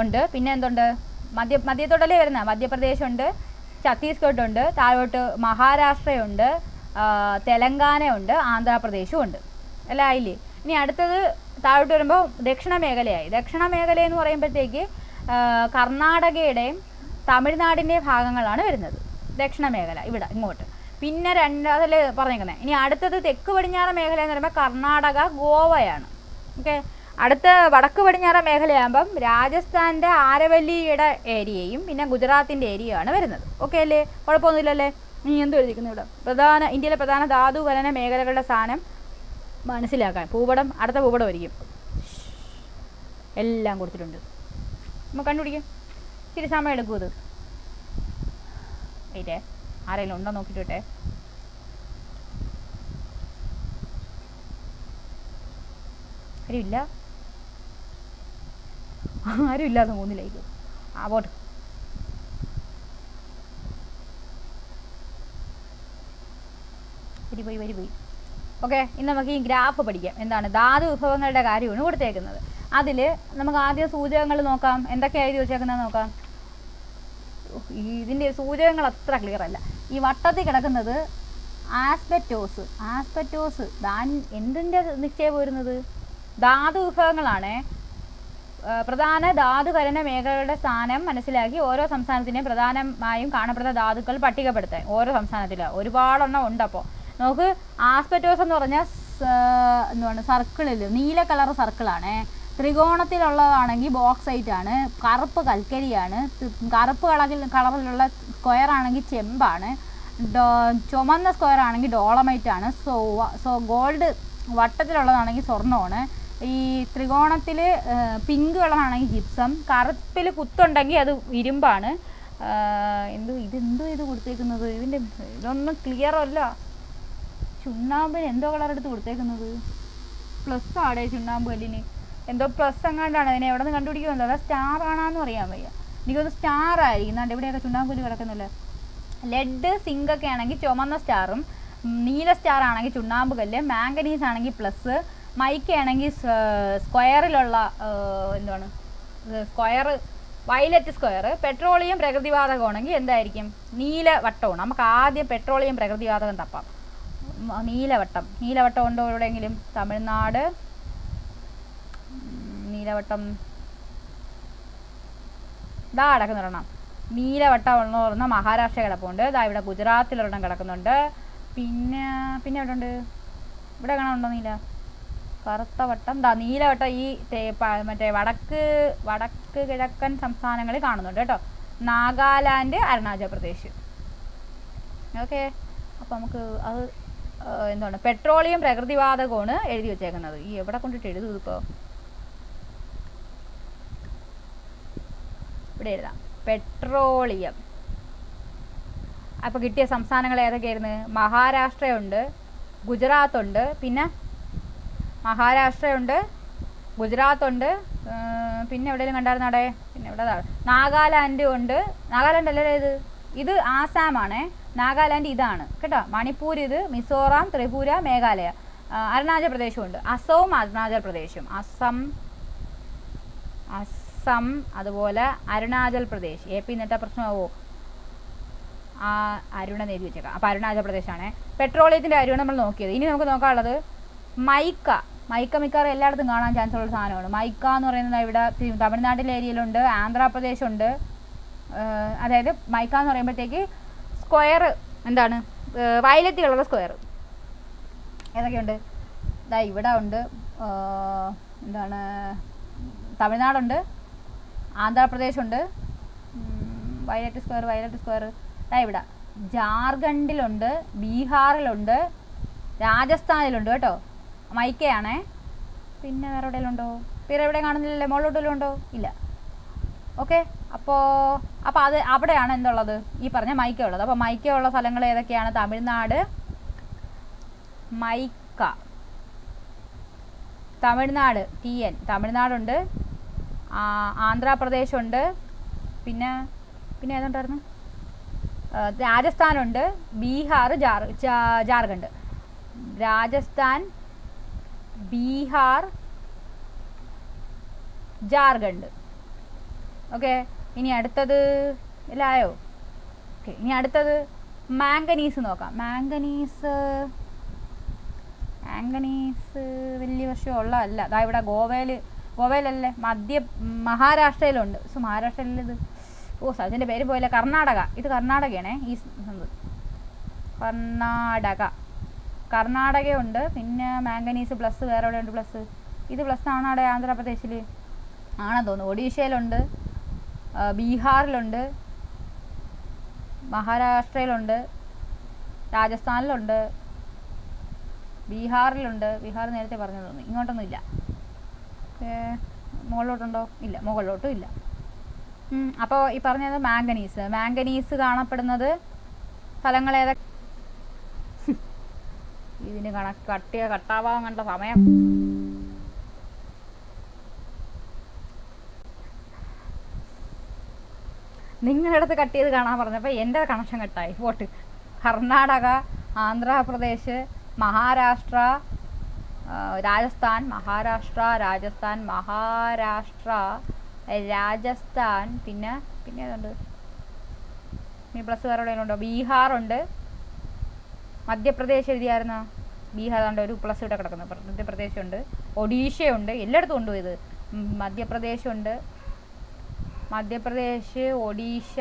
ഉണ്ട്. പിന്നെ എന്തുണ്ട്? മധ്യത്തോട്ടല്ലേ വരുന്നത്, മധ്യപ്രദേശ് ഉണ്ട്, ഛത്തീസ്ഗഡ് ഉണ്ട്, താഴോട്ട് മഹാരാഷ്ട്രയുണ്ട്, തെലങ്കാന ഉണ്ട്, ആന്ധ്രാപ്രദേശും ഉണ്ട്. അല്ല ആയില്ലേ? ഇനി അടുത്തത് താഴോട്ട് വരുമ്പോൾ ദക്ഷിണ മേഖലയായി. ദക്ഷിണ മേഖല എന്ന് പറയുമ്പോഴത്തേക്ക് കർണാടകയുടെയും തമിഴ്നാടിൻ്റെയും ഭാഗങ്ങളാണ് വരുന്നത് ദക്ഷിണ മേഖല, ഇവിടെ ഇങ്ങോട്ട്. പിന്നെ രണ്ടാമതിൽ പറഞ്ഞേക്കുന്നത്. ഇനി അടുത്തത് തെക്ക് പടിഞ്ഞാറ് മേഖല എന്ന് പറയുമ്പോൾ കർണാടക, ഗോവയാണ്. ഓക്കെ, അടുത്ത വടക്ക് പടിഞ്ഞാറ് മേഖലയാകുമ്പം രാജസ്ഥാൻ്റെ ആരവല്ലിയുടെ ഏരിയയും പിന്നെ ഗുജറാത്തിൻ്റെ ഏരിയയാണ് വരുന്നത്. ഓക്കെ അല്ലേ? കുഴപ്പമൊന്നുമില്ലല്ലേ? ഇനി എന്ത് എഴുതിക്കുന്നു ഇവിടെ? ഇന്ത്യയിലെ പ്രധാന ധാതു ഖനന മേഖലകളുടെ സ്ഥാനം മനസ്സിലാക്കാൻ ഭൂപടം, അടുത്ത ഭൂപടം ആയിരിക്കും, എല്ലാം കൊടുത്തിട്ടുണ്ട്. നമുക്ക് കണ്ടുപിടിക്കാം. ഇത്തിരി സമയം എടുക്കും ഇത്. വെയിറ്റേ, ആരെങ്കിലും ഉണ്ടോ നോക്കിയിട്ട് വിട്ടെ. ആരും ഇല്ലാതെ മൂന്നിലേക്ക് പോട്ട്. വരി. ഓക്കെ, ഇനി നമുക്ക് ഈ ഗ്രാഫ് പഠിക്കാം. എന്താണ്? ധാതു വിഭവങ്ങളുടെ കാര്യമാണ് കൊടുത്തേക്കുന്നത്. അതിൽ നമുക്ക് ആദ്യം സൂചകങ്ങൾ നോക്കാം. എന്തൊക്കെയാണ് എഴുതി വെച്ചേക്കുന്നത് നോക്കാം. ഇതിൻ്റെ സൂചകങ്ങൾ അത്ര ക്ലിയർ അല്ല. ഈ വട്ടത്തിൽ കിടക്കുന്നത് ആസ്ബറ്റോസ്. എന്തിൻ്റെ നിക്ഷേപം വരുന്നത്? ധാതു വിഭവങ്ങളാണ്. പ്രധാന ധാതുഖനന മേഖലകളുടെ സ്ഥാനം മനസ്സിലാക്കി ഓരോ സംസ്ഥാനത്തിൻ്റെയും പ്രധാനമായും കാണപ്പെടുന്ന ധാതുക്കൾ പട്ടികപ്പെടുത്താൻ. ഓരോ സംസ്ഥാനത്തിലും ഒരുപാടെണ്ണം ഉണ്ട്. അപ്പോൾ നമുക്ക് ആസ്പെറ്റോസ് എന്ന് പറഞ്ഞാൽ എന്താണ്, സർക്കിളിൽ നീല കളർ സർക്കിളാണ്. ത്രികോണത്തിലുള്ളതാണെങ്കിൽ ബോക്സൈറ്റ് ആണ്, കറുപ്പ് കൽക്കരിയാണ്, കറുപ്പ് കളറിലുള്ള സ്ക്വയർ ആണെങ്കിൽ ചെമ്പാണ്, ചുമന്ന സ്ക്വയർ ആണെങ്കിൽ ഡോളമൈറ്റ് ആണ്. സോ ഗോൾഡ് വട്ടത്തിലുള്ളതാണെങ്കിൽ സ്വർണ്ണമാണ്. ഈ ത്രികോണത്തിൽ പിങ്ക് കളറാണെങ്കിൽ ജിപ്സം, കറുപ്പിൽ കുത്തുണ്ടെങ്കിൽ അത് ഇരുമ്പാണ്. ഇത് കൊടുത്തേക്കുന്നത്? ഇതൊന്നും ക്ലിയർ അല്ല. ചുണ്ണാമ്പിന് എന്തോ കളർ എടുത്ത് കൊടുത്തേക്കുന്നത്? പ്ലസ് ആടേ ചുണ്ണാമ്പ് കല്ലിന് എന്തോ പ്ലസ് എങ്ങാണ്ടാണ്. അതിനെ എവിടെ നിന്ന് കണ്ടുപിടിക്കുമല്ലോ? അതാ സ്റ്റാർ ആണാന്ന് അറിയാൻ വയ്യ. എനിക്കൊന്ന് സ്റ്റാർ ആയിരിക്കും. എന്നാണ്ട് ഇവിടെയൊക്കെ ചുണ്ണാമ്പ് കല്ല് കിടക്കുന്നില്ല. ലെഡ്, സിങ്ക് ഒക്കെ ആണെങ്കിൽ ചുമന്ന സ്റ്റാറും, നീല സ്റ്റാർ ആണെങ്കിൽ ചുണ്ണാമ്പ് കല്ല്, മാംഗനീസ് ആണെങ്കിൽ പ്ലസ്, മൈക്ക ആണെങ്കിൽ സ്ക്വയറിലുള്ള എന്താണ് സ്ക്വയർ, വയലറ്റ് സ്ക്വയർ, പെട്രോളിയം പ്രകൃതിവാതകമാണെങ്കിൽ എന്തായിരിക്കും? നീല വട്ടമാണ്. നമുക്ക് ആദ്യം പെട്രോളിയം പ്രകൃതിവാതകം തപ്പാം. നീലവട്ടം ഉണ്ടോ എവിടെയെങ്കിലും? തമിഴ്നാട് നീലവട്ടം ഇതാ കിടക്കുന്നുണ്ടെണ്ണം. നീലവട്ടം എന്ന് പറഞ്ഞാൽ മഹാരാഷ്ട്ര കിടപ്പുണ്ട്. ഇതാ ഇവിടെ ഗുജറാത്തിലൊരെണ്ണം കിടക്കുന്നുണ്ട്. പിന്നെ എവിടെ ഉണ്ട്? ഇവിടെ കാണാനുണ്ടോ നീല? കറുത്ത വട്ടം. നീലവട്ടം ഈ മറ്റേ വടക്ക് കിഴക്കൻ സംസ്ഥാനങ്ങളിൽ കാണുന്നുണ്ട് കേട്ടോ. നാഗാലാൻഡ്, അരുണാചൽ പ്രദേശ്. ഓക്കെ, അപ്പോൾ നമുക്ക് അത് എന്താണ് പെട്രോളിയം പ്രകൃതിവാതകമാണ് എഴുതി വെച്ചേക്കുന്നത്. ഈ എവിടെ കൊണ്ടിട്ട് എഴുതും ഇപ്പോൾ? ഇവിടെ എഴുതാം പെട്രോളിയം. അപ്പോൾ കിട്ടിയ സംസ്ഥാനങ്ങൾ ഏതൊക്കെയായിരുന്നു? മഹാരാഷ്ട്രയുണ്ട്, ഗുജറാത്തുണ്ട്, പിന്നെ മഹാരാഷ്ട്രയുണ്ട്, ഗുജറാത്തുണ്ട്, പിന്നെ എവിടെയെങ്കിലും കണ്ടായിരുന്നാടെ? പിന്നെ ഇവിടെ നാഗാലാൻഡ് ഉണ്ട്. നാഗാലാൻഡ് അല്ലേ ഇത്? ഇത് ആസാമാണേ, നാഗാലാൻഡ് ഇതാണ് കേട്ടോ. മണിപ്പൂർ ഇത്, മിസോറാം, ത്രിപുര, മേഘാലയ, അരുണാചൽ പ്രദേശുണ്ട്. അസവും അരുണാചൽ പ്രദേശും, അസം അതുപോലെ അരുണാചൽ പ്രദേശ്. എ പി എന്നിട്ടാ പ്രശ്നമാവോ? അരുണ എഴുതി വെച്ചേക്കാം. അപ്പോൾ അരുണാചൽ പ്രദേശാണ്. പെട്രോളിയത്തിൻ്റെ കാര്യമാണ് നമ്മൾ നോക്കിയത്. ഇനി നമുക്ക് നോക്കാനുള്ളത് മൈക്ക. മിക്കവാറും എല്ലായിടത്തും കാണാൻ ചാൻസ് ഉള്ള സാധനമാണ്. മൈക്ക എന്ന് പറയുന്നത് ഇവിടെ തമിഴ്നാട്ടിലെ ഏരിയയിലുണ്ട്, ആന്ധ്രാപ്രദേശുണ്ട്. അതായത് മൈക്ക എന്ന് പറയുമ്പോഴത്തേക്ക് സ്ക്വയർ എന്താണ്, വയലറ്റ് കളർ സ്ക്വയർ. ഏതൊക്കെയുണ്ട്? ഇതാ ഇവിടെ ഉണ്ട്, എന്താണ്, തമിഴ്നാടുണ്ട്, ആന്ധ്രാപ്രദേശുണ്ട്, വയലറ്റ് സ്ക്വയർ. ഇവിടെ ജാർഖണ്ഡിലുണ്ട്, ബീഹാറിലുണ്ട്, രാജസ്ഥാനിലുണ്ട് കേട്ടോ. മൈക്കയാണേ. പിന്നെ വേറെ എവിടെയെങ്കിലും ഉണ്ടോ? വേറെ എവിടെ കാണുന്നില്ലല്ലേ? മുകളിലോട്ടെല്ലാം ഉണ്ടോ? ഇല്ല. ഓക്കെ. അപ്പോൾ അത് അവിടെയാണ് എന്തുള്ളത്, ഈ പറഞ്ഞ മൈക്ക ഉള്ളത്. അപ്പോൾ മൈക്ക ഉള്ള സ്ഥലങ്ങൾ ഏതൊക്കെയാണ്? തമിഴ്നാട്, മൈക്ക, തമിഴ്നാട്, TN തമിഴ്നാടുണ്ട്, ആന്ധ്രാപ്രദേശുണ്ട്, പിന്നെ ഏതുണ്ടായിരുന്നു? രാജസ്ഥാനുണ്ട്, ബീഹാർ, ജാർഖണ്ഡ്. രാജസ്ഥാൻ, ബീഹാർ, ജാർഖണ്ഡ്. ഓക്കെ. ഇനി അടുത്തത് എല്ലായോ? ഓക്കെ. ഇനി അടുത്തത് മാംഗനീസ് നോക്കാം. മാംഗനീസ് വലിയ വർഷമുള്ളതല്ല. അതാ ഇവിടെ ഗോവയിലല്ലേ, മഹാരാഷ്ട്രയിലുണ്ട്. മഹാരാഷ്ട്രയിലിത് അതിൻ്റെ പേര് പോയില്ല. കർണാടക. ഇത് കർണാടകയാണേ. ഈ കർണാടകയുണ്ട്. പിന്നെ മാംഗനീസ് പ്ലസ് വേറെ എവിടെയുണ്ട്? പ്ലസ് ഇത് പ്ലസ് ആണ് അവിടെ ആന്ധ്രാപ്രദേശിൽ ആണെന്ന് തോന്നുന്നു. ഒഡീഷയിലുണ്ട്, ബീഹാറിലുണ്ട്, മഹാരാഷ്ട്രയിലുണ്ട്, രാജസ്ഥാനിലുണ്ട്, ബീഹാറിലുണ്ട്. ബീഹാർ നേരത്തെ പറഞ്ഞു തോന്നുന്നു. ഇങ്ങോട്ടൊന്നും ഇല്ല. മുകളിലോട്ടുണ്ടോ? ഇല്ല. മുകളിലോട്ടും ഇല്ല. അപ്പോൾ ഈ പറഞ്ഞത് മാംഗനീസ് കാണപ്പെടുന്നത് സ്ഥലങ്ങൾ ഏതൊക്കെ? ഇതിന് കട്ടാവാൻ കണ്ട സമയം. നിങ്ങളുടെ അടുത്ത് കട്ട് ചെയ്ത് കാണാൻ പറഞ്ഞപ്പോൾ എൻ്റെ കണക്ഷൻ കട്ടായി. പോട്ട്. കർണാടക, ആന്ധ്രാപ്രദേശ്, മഹാരാഷ്ട്ര, രാജസ്ഥാൻ, രാജസ്ഥാൻ, പിന്നെ ഏതുണ്ട്? ഇനി പ്ലസ് വേറെ എവിടെയെങ്കിലും ഉണ്ടോ? ബീഹാറുണ്ട്, മധ്യപ്രദേശ് എഴുതിയായിരുന്നോ? ബീഹാർ ഉണ്ട്, ഒരു പ്ലസ് ഇവിടെ കിടക്കുന്നത്. മധ്യപ്രദേശുണ്ട്, ഒഡീഷയുണ്ട്. എല്ലായിടത്തും ഉണ്ടോ ഇത്? മധ്യപ്രദേശ്, ഒഡീഷ,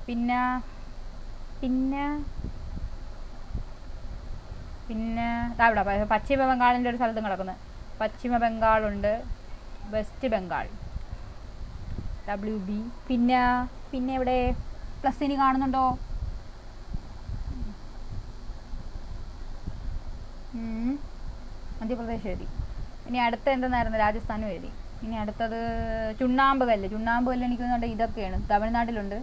പിന്നെ ഇവിടെ പശ്ചിമ ബംഗാളിൻ്റെ ഒരു സ്ഥലത്തും കിടക്കുന്നത്. പശ്ചിമ ബംഗാളുണ്ട്, വെസ്റ്റ് ബംഗാൾ, WB. പിന്നെ ഇവിടെ പ്ലസ് ഇനി കാണുന്നുണ്ടോ? മധ്യപ്രദേശ് എഴുതി. ഇനി അടുത്ത എന്തെന്നായിരുന്നു? രാജസ്ഥാനും എഴുതി. ഇനി അടുത്തത് ചുണ്ണാമ്പ് കല്ല് എനിക്ക് തോന്നുന്നുണ്ട് ഇതൊക്കെയാണ്. തമിഴ്നാട്ടിലുണ്ട്.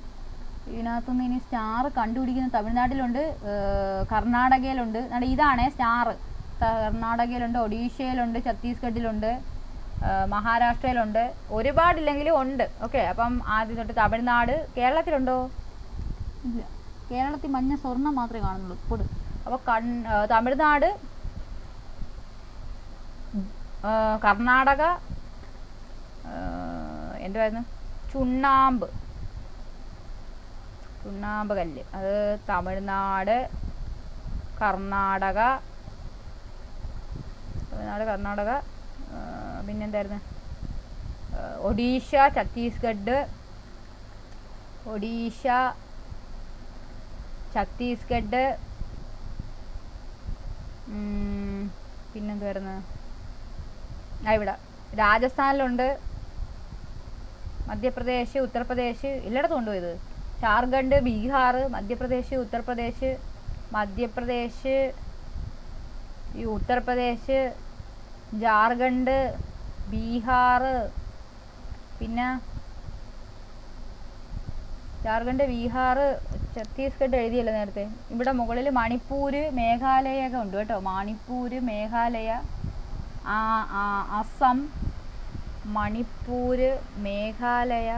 ഇതിനകത്തുനിന്ന് ഇനി സ്റ്റാർ കണ്ടുപിടിക്കുന്ന തമിഴ്നാട്ടിലുണ്ട്, കർണാടകയിലുണ്ട്. ഇതാണേ സ്റ്റാർ. കർണാടകയിലുണ്ട്, ഒഡീഷയിലുണ്ട്, ഛത്തീസ്ഗഡിലുണ്ട്, മഹാരാഷ്ട്രയിലുണ്ട്. ഒരുപാടില്ലെങ്കിലും ഉണ്ട്. ഓക്കെ. അപ്പം ആദ്യം തൊട്ട് തമിഴ്നാട്. കേരളത്തിലുണ്ടോ? ഇല്ല. കേരളത്തിൽ മഞ്ഞ സ്വർണ്ണം മാത്രമേ കാണുന്നുള്ളൂ ഇപ്പോൾ. അപ്പോൾ തമിഴ്നാട്, കർണാടക, എന്തുവായിരുന്നു? ചുണ്ണാമ്പ് കല്ല്. അത് തമിഴ്നാട്, കർണാടക, പിന്നെന്തായിരുന്നു? ഒഡീഷ, ഛത്തീസ്ഗഡ്, പിന്നെന്തുവായിരുന്നു? ഇവിടെ രാജസ്ഥാനിലുണ്ട്, മധ്യപ്രദേശ്, ഉത്തർപ്രദേശ്, എല്ലായിടത്തും ഉണ്ടോ ഇത്? ജാർഖണ്ഡ്, ബീഹാർ, മധ്യപ്രദേശ്, ഉത്തർപ്രദേശ്, ജാർഖണ്ഡ്, ബീഹാർ, പിന്നെ ഛത്തീസ്ഗഡ് എഴുതിയല്ലോ നേരത്തെ. ഇവിടെ മുകളിൽ മണിപ്പൂർ, മേഘാലയൊക്കെ ഉണ്ട് കേട്ടോ. മണിപ്പൂർ, മേഘാലയ, അസം, മണിപ്പൂർ, മേഘാലയ,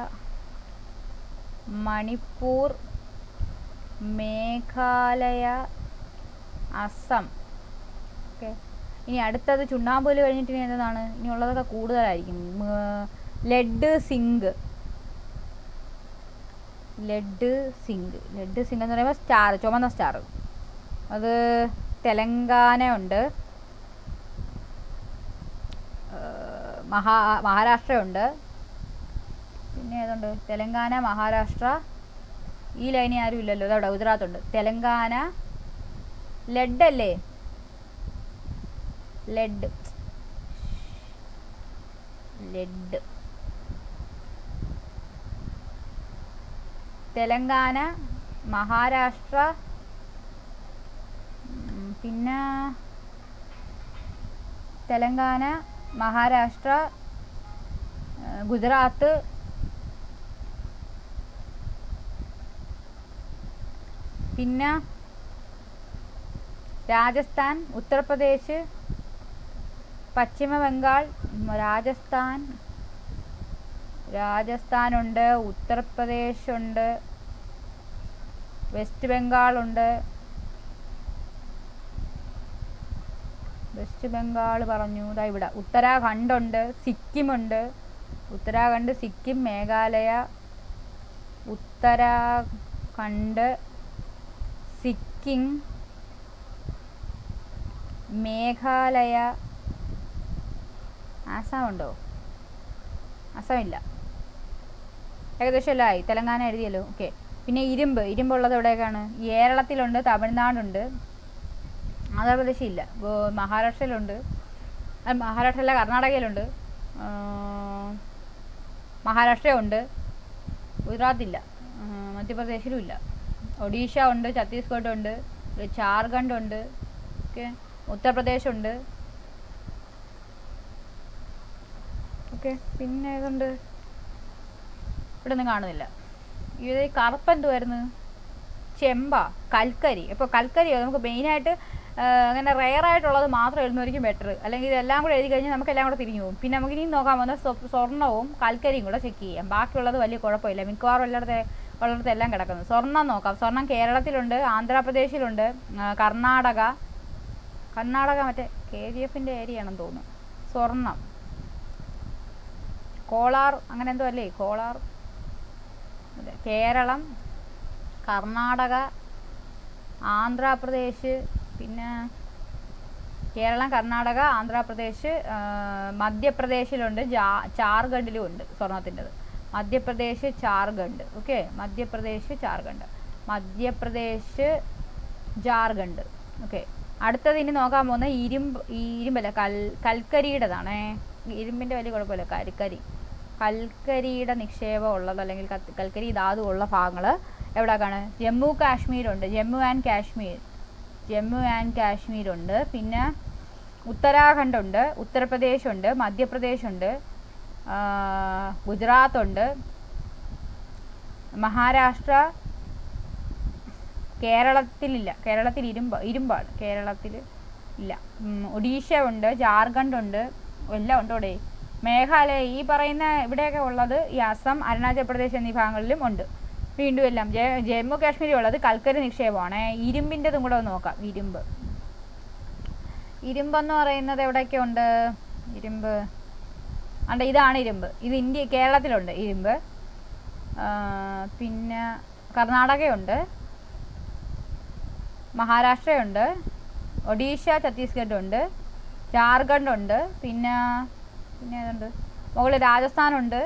മണിപ്പൂർ, മേഘാലയ, അസം. ഓക്കെ, ഇനി അടുത്തത് ചുണ്ണാമ്പുല് കഴിഞ്ഞിട്ട് ഇനി എന്താണ്? ഇനി ഉള്ളതൊക്കെ കൂടുതലായിരിക്കും. Lead zinc. ലെഡ് സിങ്ക് എന്ന് പറയുമ്പോൾ സ്റ്റാർ, ചുമന്ന സ്റ്റാർ. അത് തെലങ്കാന ഉണ്ട്, മഹാരാഷ്ട്ര ഉണ്ട്. പിന്നെ ഏതുണ്ട്? തെലങ്കാന, മഹാരാഷ്ട്ര. ഈ ലൈനിൽ ആരും ഇല്ലല്ലോ. അതവിടെ ഗുജറാത്ത് ഉണ്ട്. തെലങ്കാന. ലെഡ് അല്ലേ? ലെഡ് തെലങ്കാന, മഹാരാഷ്ട്ര, പിന്നെ തെലങ്കാന, മഹാരാഷ്ട്ര, ഗുജറാത്ത്, പിന്നെ രാജസ്ഥാൻ, ഉത്തർപ്രദേശ്, പശ്ചിമ ബംഗാൾ. രാജസ്ഥാനുണ്ട്, ഉത്തർപ്രദേശ് ഉണ്ട്, വെസ്റ്റ് ബംഗാളുണ്ട്. വെസ്റ്റ് ബംഗാൾ പറഞ്ഞു. ഇതാ ഇവിടെ ഉത്തരാഖണ്ഡ് ഉണ്ട്, സിക്കിമുണ്ട്. ഉത്തരാഖണ്ഡ്, സിക്കിം, മേഘാലയ. ഉത്തരാഖണ്ഡ്, സിക്കിം, മേഘാലയ. ആസാം ഉണ്ടോ? ആസാം ഇല്ല. ഏകദേശം എല്ലാം ആയി. തെലങ്കാന എഴുതിയല്ലോ. ഓക്കെ, പിന്നെ ഇരുമ്പുള്ളത് എവിടെയൊക്കെയാണ്? കേരളത്തിലുണ്ട്, തമിഴ്നാടുണ്ട്, ആന്ധ്രാപ്രദേശ് ഇല്ല, മഹാരാഷ്ട്രയിലുണ്ട്, മഹാരാഷ്ട്രയില്ല, കർണാടകയിലുണ്ട്, മഹാരാഷ്ട്രയുണ്ട്, ഗുജറാത്തില്ല, മധ്യപ്രദേശിലും ഇല്ല, ഒഡീഷ ഉണ്ട്, ഛത്തീസ്ഗഡ് ഉണ്ട്, ജാർഖണ്ഡ് ഉണ്ട്. ഓക്കെ, ഉത്തർപ്രദേശ് ഉണ്ട്. ഓക്കെ, പിന്നെ ഏതുണ്ട്? ഇവിടെ ഒന്നും കാണുന്നില്ല. ഇത് കറുപ്പ് എന്തുമായിരുന്നു? ചെമ്പ, കൽക്കരി. അപ്പോൾ കൽക്കരി നമുക്ക് മെയിനായിട്ട് അങ്ങനെ റെയറായിട്ടുള്ളത് മാത്രം എഴുതുന്നതായിരിക്കും ബെറ്റർ. അല്ലെങ്കിൽ ഇതെല്ലാം കൂടെ എഴുതി കഴിഞ്ഞാൽ നമുക്കെല്ലാം കൂടെ തിരിഞ്ഞു പോകും. പിന്നെ നമുക്ക് ഇനി നോക്കാൻ പോകുന്നത് സ്വർണ്ണവും കൽക്കരിയും കൂടെ ചെക്ക് ചെയ്യാം. ബാക്കിയുള്ളത് വലിയ കുഴപ്പമില്ല, മിക്കവാറും ഉള്ളിടത്ത് എല്ലാം കിടക്കുന്നത്. സ്വർണ്ണം നോക്കാം. സ്വർണ്ണം കേരളത്തിലുണ്ട്, ആന്ധ്രാപ്രദേശിലുണ്ട്, കർണാടക മറ്റേ KGFൻ്റെ ഏരിയ ആണെന്ന് തോന്നുന്നു. സ്വർണ്ണം കോളാർ അങ്ങനെ എന്തോ അല്ലേ? കോളാർ, അതെ. കേരളം, കർണാടക, ആന്ധ്രാപ്രദേശ്, പിന്നെ കേരളം, കർണാടക, ആന്ധ്രാപ്രദേശ്, മധ്യപ്രദേശിലുണ്ട്, ജാർഖണ്ഡിലും ഉണ്ട് സ്വർണത്തിൻ്റെത്. മധ്യപ്രദേശ്, ജാർഖണ്ഡ്. ഓക്കെ, മധ്യപ്രദേശ്, ജാർഖണ്ഡ്. ഓക്കെ, അടുത്തത് ഇനി നോക്കാൻ പോകുന്ന ഇരുമ്പല്ല, കൽക്കരിയുടേതാണേ. ഇരുമ്പിൻ്റെ വലിയ കുഴപ്പമില്ല. കൽക്കരിയുടെ നിക്ഷേപം ഉള്ളത്, അല്ലെങ്കിൽ കൽക്കരി ധാതു ഉള്ള ഭാഗങ്ങൾ എവിടെയൊക്കെയാണ്? ജമ്മു കാശ്മീരുണ്ട്, ജമ്മു ആൻഡ് കാശ്മീരുണ്ട്. പിന്നെ ഉത്തരാഖണ്ഡുണ്ട്, ഉത്തർപ്രദേശുണ്ട്, മധ്യപ്രദേശുണ്ട്, ഗുജറാത്തുണ്ട്, മഹാരാഷ്ട്ര. കേരളത്തിലില്ല. കേരളത്തിൽ ഇരുമ്പാണ്. കേരളത്തിൽ ഇല്ല. ഒഡീഷ ഉണ്ട്, ജാർഖണ്ഡ് ഉണ്ട്, എല്ലാം ഉണ്ട് ഇവിടെ. മേഘാലയ, ഈ പറയുന്ന ഇവിടെയൊക്കെ ഉള്ളത് ഈ അസം, അരുണാചൽ പ്രദേശ് എന്നീ ഭാഗങ്ങളിലും ഉണ്ട്. വീണ്ടും എല്ലാം ജമ്മു കാശ്മീരിൽ ഉള്ളത് കൽക്കരി നിക്ഷേപമാണ്. ഇരുമ്പിൻ്റെതും കൂടെ ഒന്ന് നോക്കാം. ഇരുമ്പെന്ന് പറയുന്നത് എവിടെയൊക്കെ ഉണ്ട്? ഇരുമ്പ് ഇതാണ് ഇരുമ്പ്. ഇത് കേരളത്തിലുണ്ട് ഇരുമ്പ്. പിന്നെ കർണാടകയുണ്ട്, മഹാരാഷ്ട്രയുണ്ട്, ഒഡീഷ, ഛത്തീസ്ഗഡ് ഉണ്ട്, ജാർഖണ്ഡ് ഉണ്ട്, പിന്നെ ഏതുണ്ട്? മുകളിൽ രാജസ്ഥാനുണ്ട്.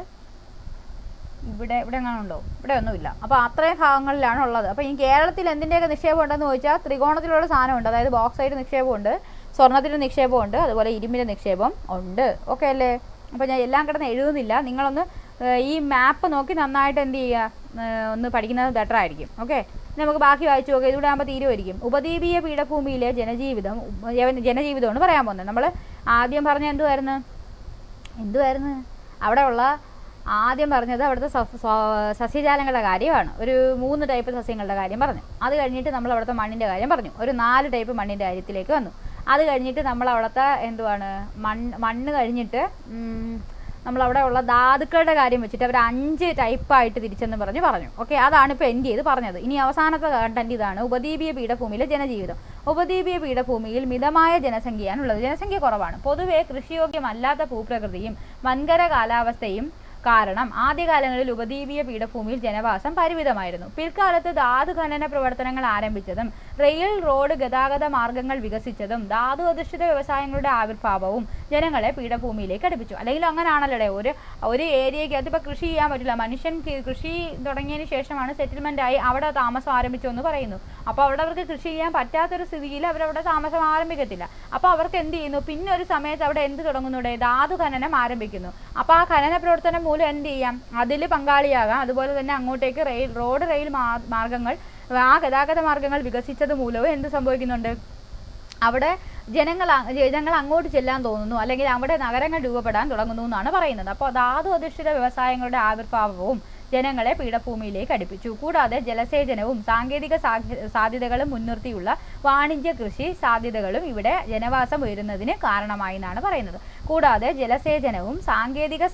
ഇവിടെ എങ്ങാനുണ്ടോ? ഇവിടെ ഒന്നുമില്ല. അപ്പോൾ അത്രയും ഭാഗങ്ങളിലാണ് ഉള്ളത്. അപ്പോൾ ഈ കേരളത്തിൽ എന്തിൻ്റെയൊക്കെ നിക്ഷേപം ഉണ്ടെന്ന് ചോദിച്ചാൽ ത്രികോണത്തിലുള്ള സാധനമുണ്ട്. അതായത് ബോക്സൈഡ് നിക്ഷേപമുണ്ട്, സ്വർണ്ണത്തിൻ്റെ നിക്ഷേപമുണ്ട്, അതുപോലെ ഇരുമ്പിൻ്റെ നിക്ഷേപം ഉണ്ട്. ഓക്കെ അല്ലേ? അപ്പോൾ ഞാൻ എല്ലാം കിടന്ന് എഴുതുന്നില്ല. നിങ്ങളൊന്ന് ഈ മാപ്പ് നോക്കി നന്നായിട്ട് എന്ത് ചെയ്യുക, ഒന്ന് പഠിക്കുന്നത് ബെറ്റർ ആയിരിക്കും. ഓക്കെ, നമുക്ക് ബാക്കി വായിച്ചു നോക്കാം. ഇതിവിടെ ആകുമ്പോൾ തീരുമായിരിക്കും. ഉപദ്വീപീയ പീഠഭൂമിയിലെ ജനജീവിതമാണ് പറയാൻ പോകുന്നത്. നമ്മൾ ആദ്യം പറഞ്ഞ എന്തുവായിരുന്നു? അവിടെയുള്ള ആദ്യം പറഞ്ഞത് അവിടുത്തെ സസ്യജാലങ്ങളുടെ കാര്യമാണ്. ഒരു 3 ടൈപ്പ് സസ്യങ്ങളുടെ കാര്യം പറഞ്ഞു. അത് കഴിഞ്ഞിട്ട് നമ്മൾ അവിടുത്തെ മണ്ണിൻ്റെ കാര്യം പറഞ്ഞു. ഒരു 4 ടൈപ്പ് മണ്ണിൻ്റെ കാര്യത്തിലേക്ക് വന്നു. അത് കഴിഞ്ഞിട്ട് നമ്മൾ അവിടുത്തെ മണ്ണ് കഴിഞ്ഞിട്ട് നമ്മളവിടെ ഉള്ള ധാതുക്കളുടെ കാര്യം വെച്ചിട്ട് അവർ 5 ടൈപ്പായിട്ട് തിരിച്ചെന്ന് പറഞ്ഞു. ഓക്കെ, അതാണ് ഇപ്പോൾ എൻഡ് ചെയ്ത് പറഞ്ഞത്. ഇനി അവസാനത്തെ കണ്ടന്റ് ഇതാണ്: ഉപദ്വീപീയ പീഠഭൂമിയിലെ ജനജീവിതം. ഉപദ്വീപീയ പീഠഭൂമിയിൽ മിതമായ ജനസംഖ്യയാണുള്ളത്. ജനസംഖ്യ കുറവാണ്. പൊതുവെ കൃഷിയോഗ്യമല്ലാത്ത ഭൂപ്രകൃതിയും വൻകര കാലാവസ്ഥയും കാരണം ആദ്യകാലങ്ങളിൽ ഉപദ്വീപീയ പീഠഭൂമിയിൽ ജനവാസം പരിമിതമായിരുന്നു. പിൽക്കാലത്ത് ധാതു ഖനന പ്രവർത്തനങ്ങൾ ആരംഭിച്ചതും റെയിൽ റോഡ് ഗതാഗത മാർഗങ്ങൾ വികസിച്ചതും ധാതു അധിഷ്ഠിത വ്യവസായങ്ങളുടെ ആവിർഭാവവും ജനങ്ങളെ പീഠഭൂമിയിലേക്ക് അടുപ്പിച്ചു. അല്ലെങ്കിൽ അങ്ങനെയാണല്ലോ, ഒരു ഏരിയയ്ക്കകത്ത് ഇപ്പോൾ കൃഷി ചെയ്യാൻ പറ്റില്ല. മനുഷ്യൻ കൃഷി തുടങ്ങിയതിന് ശേഷമാണ് സെറ്റിൽമെൻ്റായി അവിടെ താമസം ആരംഭിച്ചു എന്ന് പറയുന്നു. അപ്പോൾ അവിടെ അവർക്ക് കൃഷി ചെയ്യാൻ പറ്റാത്തൊരു സ്ഥിതിയിൽ അവരവിടെ താമസം ആരംഭിക്കത്തില്ല. അപ്പോൾ അവർക്ക് എന്ത് ചെയ്യുന്നു? പിന്നെ ഒരു സമയത്ത് അവിടെ എന്ത് തുടങ്ങുന്നുണ്ട്? ധാതു ഖനനം ആരംഭിക്കുന്നു. അപ്പോൾ ആ ഖനന പ്രവർത്തനം മൂലം എന്ത് ചെയ്യാം? അതിൽ പങ്കാളിയാകാം. അതുപോലെ തന്നെ അങ്ങോട്ടേക്ക് റെയിൽ മാർഗങ്ങൾ, ആ ഗതാഗത മാർഗങ്ങൾ വികസിച്ചത് മൂലവും എന്ത് സംഭവിക്കുന്നുണ്ട്? അവിടെ ജനങ്ങൾ അങ്ങോട്ട് ചെല്ലാൻ തോന്നുന്നു, അല്ലെങ്കിൽ അവിടെ നഗരങ്ങൾ രൂപപ്പെടാൻ തുടങ്ങുന്നു എന്നാണ് പറയുന്നത്. അപ്പോൾ ധാതു അധിഷ്ഠിത വ്യവസായങ്ങളുടെ ആവിർഭാവവും ജനങ്ങളെ പീഠഭൂമിയിലേക്ക് അടുപ്പിച്ചു. കൂടാതെ ജലസേചനവും സാങ്കേതിക സാധ്യതകളും മുൻനിർത്തിയുള്ള വാണിജ്യ കൃഷി സാധ്യതകളും ഇവിടെ ജനവാസം ഉയരുന്നതിന് കാരണമായി എന്നാണ് പറയുന്നത്. കൂടാതെ ജലസേചനവും സാങ്കേതിക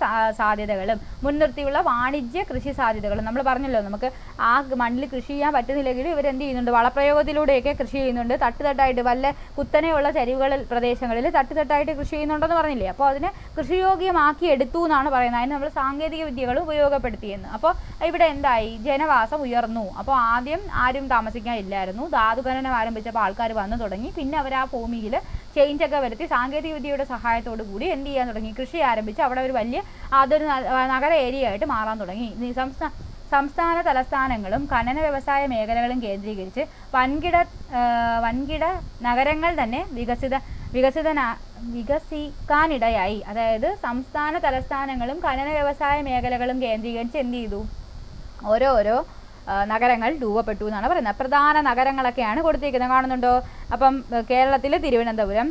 സാധ്യതകളും മുൻനിർത്തിയുള്ള വാണിജ്യ കൃഷി സാധ്യതകളും, നമ്മൾ പറഞ്ഞല്ലോ നമുക്ക് ആ മണ്ണിൽ കൃഷി ചെയ്യാൻ പറ്റുന്നില്ലെങ്കിൽ ഇവരെന്ത് ചെയ്യുന്നുണ്ട്? വളപ്രയോഗത്തിലൂടെയൊക്കെ കൃഷി ചെയ്യുന്നുണ്ട്. തട്ടുതട്ടായിട്ട് വല്ല കുത്തനെയുള്ള ചരിവുകളിൽ പ്രദേശങ്ങളിൽ തട്ടുതട്ടായിട്ട് കൃഷി ചെയ്യുന്നുണ്ടെന്ന് പറഞ്ഞില്ലേ? അപ്പോൾ അതിനെ കൃഷിയോഗ്യമാക്കി എടുത്തു എന്നാണ് പറയുന്നത്. അതിന് നമ്മൾ സാങ്കേതിക വിദ്യകൾ ഉപയോഗപ്പെടുത്തിയെന്ന്. അപ്പോൾ ഇവിടെ എന്തായി? ജനവാസം ഉയർന്നു. അപ്പോൾ ആദ്യം ആരും താമസിക്കാൻ ഇല്ലായിരുന്നു. ധാതു ഖനനം ആരംഭിച്ചപ്പോൾ ആൾക്കാർ വന്നു തുടങ്ങി. പിന്നെ അവർ ആ ഭൂമിയിൽ ചേഞ്ചൊക്കെ വരുത്തി സാങ്കേതിക വിദ്യയുടെ സഹായത്തോടു കൂടി എന്ത് ചെയ്യാൻ തുടങ്ങി? കൃഷി ആരംഭിച്ച് അവിടെ ഒരു വലിയ അതൊരു നഗര ഏരിയ ആയിട്ട് മാറാൻ തുടങ്ങി. സംസ്ഥാന തലസ്ഥാനങ്ങളും ഖനന വ്യവസായ മേഖലകളും കേന്ദ്രീകരിച്ച് വൻകിട നഗരങ്ങൾ തന്നെ വികസിക്കാനിടയായി. അതായത് സംസ്ഥാന തലസ്ഥാനങ്ങളും ഖനന വ്യവസായ മേഖലകളും കേന്ദ്രീകരിച്ച് എന്ത് ചെയ്തു? ഓരോരോ നഗരങ്ങൾ രൂപപ്പെട്ടു എന്നാണ് പറയുന്നത്. പ്രധാന നഗരങ്ങളൊക്കെയാണ് കൊടുത്തിരിക്കുന്നത്, കാണുന്നുണ്ടോ? അപ്പം കേരളത്തിൽ തിരുവനന്തപുരം,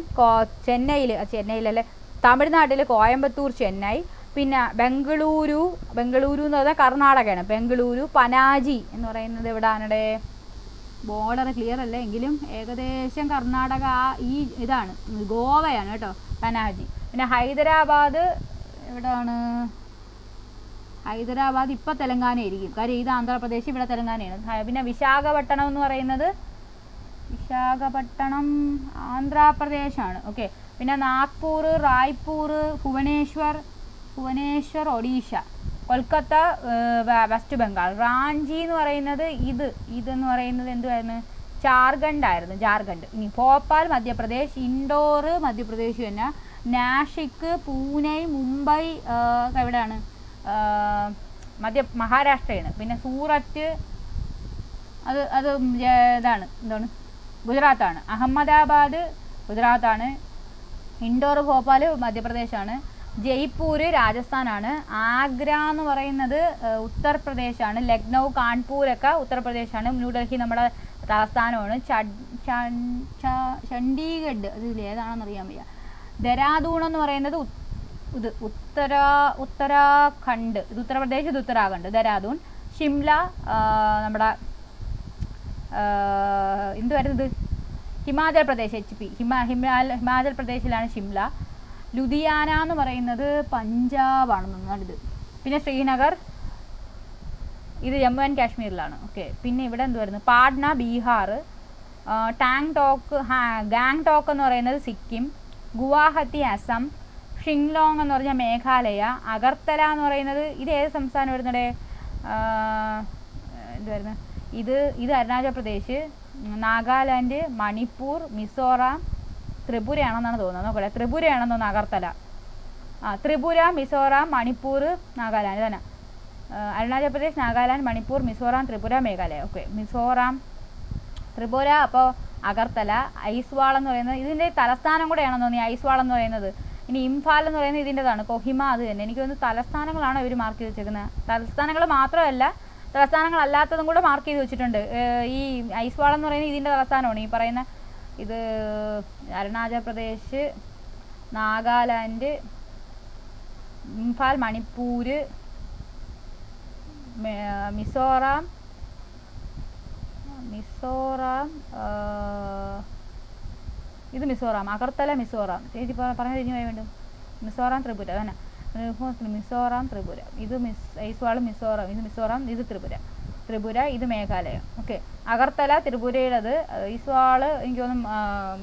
ചെന്നൈയിലല്ലേ, തമിഴ്നാട്ടിൽ കോയമ്പത്തൂർ, ചെന്നൈ, പിന്നെ ബംഗളൂരു എന്ന് പറഞ്ഞാൽ കർണാടകയാണ്. ബംഗളൂരു, പനാജി എന്ന് പറയുന്നത് എവിടാണ്? ബോർഡർ ക്ലിയർ അല്ല എങ്കിലും ഏകദേശം കർണാടക ഈ ഇതാണ്, ഗോവയാണ് കേട്ടോ പനാജി. പിന്നെ ഹൈദരാബാദ് എവിടാണ്? ഹൈദരാബാദ് ഇപ്പം തെലങ്കാന ആയിരിക്കും, കാര്യം ഇത് ആന്ധ്രാപ്രദേശ്, ഇവിടെ തെലങ്കാനയാണ്. പിന്നെ വിശാഖപട്ടണം എന്ന് പറയുന്നത് ആന്ധ്രാപ്രദേശാണ്. ഓക്കെ. പിന്നെ നാഗ്പൂർ, റായ്പൂർ, ഭുവനേശ്വർ ഒഡീഷ, കൊൽക്കത്ത വെസ്റ്റ് ബംഗാൾ, റാഞ്ചി എന്ന് പറയുന്നത് ഇതെന്ന് പറയുന്നത് എന്തുവായിരുന്നു? ജാർഖണ്ഡ്. ഇനി ഭോപ്പാൽ മധ്യപ്രദേശ്, ഇൻഡോർ മധ്യപ്രദേശ് തന്നെ, നാഷിക്, പൂനെ, മുംബൈ എവിടെയാണ്? മഹാരാഷ്ട്രയാണ്. പിന്നെ സൂററ്റ് എന്താണ്? ഗുജറാത്താണ്. അഹമ്മദാബാദ് ഗുജറാത്താണ്. ഇൻഡോർ ഭോപ്പാൽ മധ്യപ്രദേശാണ്. ജയ്പൂർ രാജസ്ഥാനാണ്. ആഗ്ര എന്ന് പറയുന്നത് ഉത്തർപ്രദേശാണ്. ലക്നൗ, കാൺപൂരൊക്കെ ഉത്തർപ്രദേശാണ്. ന്യൂഡൽഹി നമ്മുടെ തലസ്ഥാനമാണ്. ചണ്ഡീഗഡ് അതിൽ ഏതാണെന്ന് അറിയാൻ വയ്യ. ദെറാദൂൺ എന്ന് പറയുന്നത് ഉത്തരാഖണ്ഡ്, ഇത് ഉത്തർപ്രദേശ്, ഇത് ഉത്തരാഖണ്ഡ്. ദെറാദൂൺ. ഷിംല നമ്മുടെ എന്ത് വരുന്നത്? ഹിമാചൽ പ്രദേശ്, ഹിമാചൽ പ്രദേശിലാണ് ഷിംല. ലുധിയാന എന്ന് പറയുന്നത് പഞ്ചാബാണെന്നാണിത്. പിന്നെ ശ്രീനഗർ, ഇത് ജമ്മു ആൻഡ് കാശ്മീരിലാണ്. ഓക്കെ. പിന്നെ ഇവിടെ എന്ത് വരുന്നത്? പാട്ന ബീഹാർ. ഗാങ്ടോക്ക് എന്ന് പറയുന്നത് സിക്കിം. ഗുവാഹത്തി അസം. ഷിങ്ലോങ് എന്ന് പറഞ്ഞാൽ മേഘാലയ. അഗർത്തല എന്ന് പറയുന്നത് ഇത് ഏത് സംസ്ഥാനം വരുന്നത്? എന്ത് വരുന്നത്? ഇത് അരുണാചൽ പ്രദേശ്, നാഗാലാൻഡ്, മണിപ്പൂർ, മിസോറാം, ത്രിപുരയാണെന്നാണ് തോന്നുന്നത്. നോക്കട്ടെ, ത്രിപുരയാണെന്ന് തോന്നുന്നു അഗർത്തല. ത്രിപുര, മിസോറാം, മണിപ്പൂർ, നാഗാലാൻഡ് തന്നെ. അരുണാചൽ പ്രദേശ്, നാഗാലാൻഡ്, മണിപ്പൂർ, മിസോറാം, ത്രിപുര, മേഘാലയ. ഓക്കെ. മിസോറാം, ത്രിപുര. അപ്പോൾ അഗർത്തല. ഐസ്വാൾ എന്ന് പറയുന്നത് ഇതിൻ്റെ തലസ്ഥാനം കൂടെയാണെന്ന് തോന്നി ഐസ്വാൾ എന്ന് പറയുന്നത്. ഇനി ഇംഫാൽ എന്ന് പറയുന്നത് ഇതിൻ്റെതാണ്. കൊഹിമ അത് തന്നെ. എനിക്ക് തോന്നുന്നു തലസ്ഥാനങ്ങളാണ് ഇവർ മാർക്ക് ചെയ്ത് വെച്ചേക്കുന്നത്. തലസ്ഥാനങ്ങൾ മാത്രമല്ല, തലസ്ഥാനങ്ങളല്ലാത്തതും കൂടെ മാർക്ക് ചെയ്ത് വെച്ചിട്ടുണ്ട്. ഈ ഐസ്വാൾ എന്ന് പറയുന്നത് ഇതിൻ്റെ തലസ്ഥാനമാണ്. ഈ പറയുന്ന ഇത് അരുണാചൽ പ്രദേശ്, നാഗാലാൻഡ്, ഇംഫാൽ, മണിപ്പൂർ, മിസോറാം, ഇത് മിസോറാം. അഗർത്തല മിസോറാം. ചേച്ചി പറഞ്ഞത് ഇനി വേണ്ടും. മിസോറാം, ത്രിപുര തന്നെ. മിസോറാം, ത്രിപുര. ഇത് ഐസ്വാൾ മിസോറാം, ഇത് മിസോറാം, ഇത് ത്രിപുര, ഇത് മേഘാലയ. ഓക്കെ, അഗർത്തല ത്രിപുരയുടേത്, ഐസ്വാൾ എനിക്ക് തോന്നുന്നു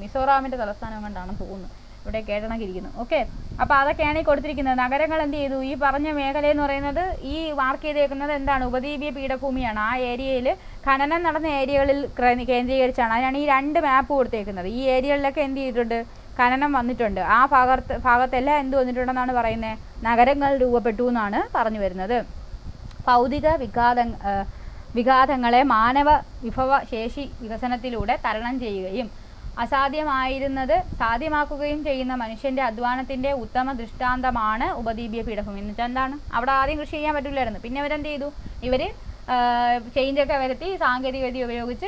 മിസോറാമിൻ്റെ തലസ്ഥാനം കൊണ്ടാണെന്ന് തോന്നുന്നു, ഇവിടെ കേട്ടണക്കിരിക്കുന്നു. ഓക്കെ, അപ്പോൾ അതൊക്കെയാണ് ഈ കൊടുത്തിരിക്കുന്നത്. നഗരങ്ങൾ എന്ത് ചെയ്തു, ഈ പറഞ്ഞ മേഖല എന്ന് പറയുന്നത് ഈ മാർക്ക് ചെയ്തേക്കുന്നത് എന്താണ്, ഉപദ്വീപീയ പീഠഭൂമിയാണ്. ആ ഏരിയയിൽ ഖനനം നടന്ന ഏരിയകളിൽ കേന്ദ്രീകരിച്ചാണ്. അതിനാണ് ഈ 2 മാപ്പ് കൊടുത്തേക്കുന്നത്. ഈ ഏരിയകളിലൊക്കെ എന്ത് ചെയ്തിട്ടുണ്ട്, ഖനനം വന്നിട്ടുണ്ട്. ആ ഭാഗത്തെല്ലാം എന്ത് വന്നിട്ടുണ്ടെന്നാണ് പറയുന്നത്, നഗരങ്ങൾ രൂപപ്പെട്ടു എന്നാണ് പറഞ്ഞു വരുന്നത്. ഭൗതിക വിഘാതങ്ങളെ മാനവ വിഭവ ശേഷി വികസനത്തിലൂടെ തരണം ചെയ്യുകയും അസാധ്യമായിരുന്നത് സാധ്യമാക്കുകയും ചെയ്യുന്ന മനുഷ്യൻ്റെ അധ്വാനത്തിൻ്റെ ഉത്തമ ദൃഷ്ടാന്തമാണ് ഉപദ്വീപീയ പീഠഭൂമി. എന്ന് വെച്ചാൽ എന്താണ്, അവിടെ ആദ്യം കൃഷി ചെയ്യാൻ പറ്റില്ലായിരുന്നു. പിന്നെ ഇവരെന്ത് ചെയ്തു, ഇവർ ചേഞ്ചൊക്കെ വരുത്തി സാങ്കേതികവിദ്യ ഉപയോഗിച്ച്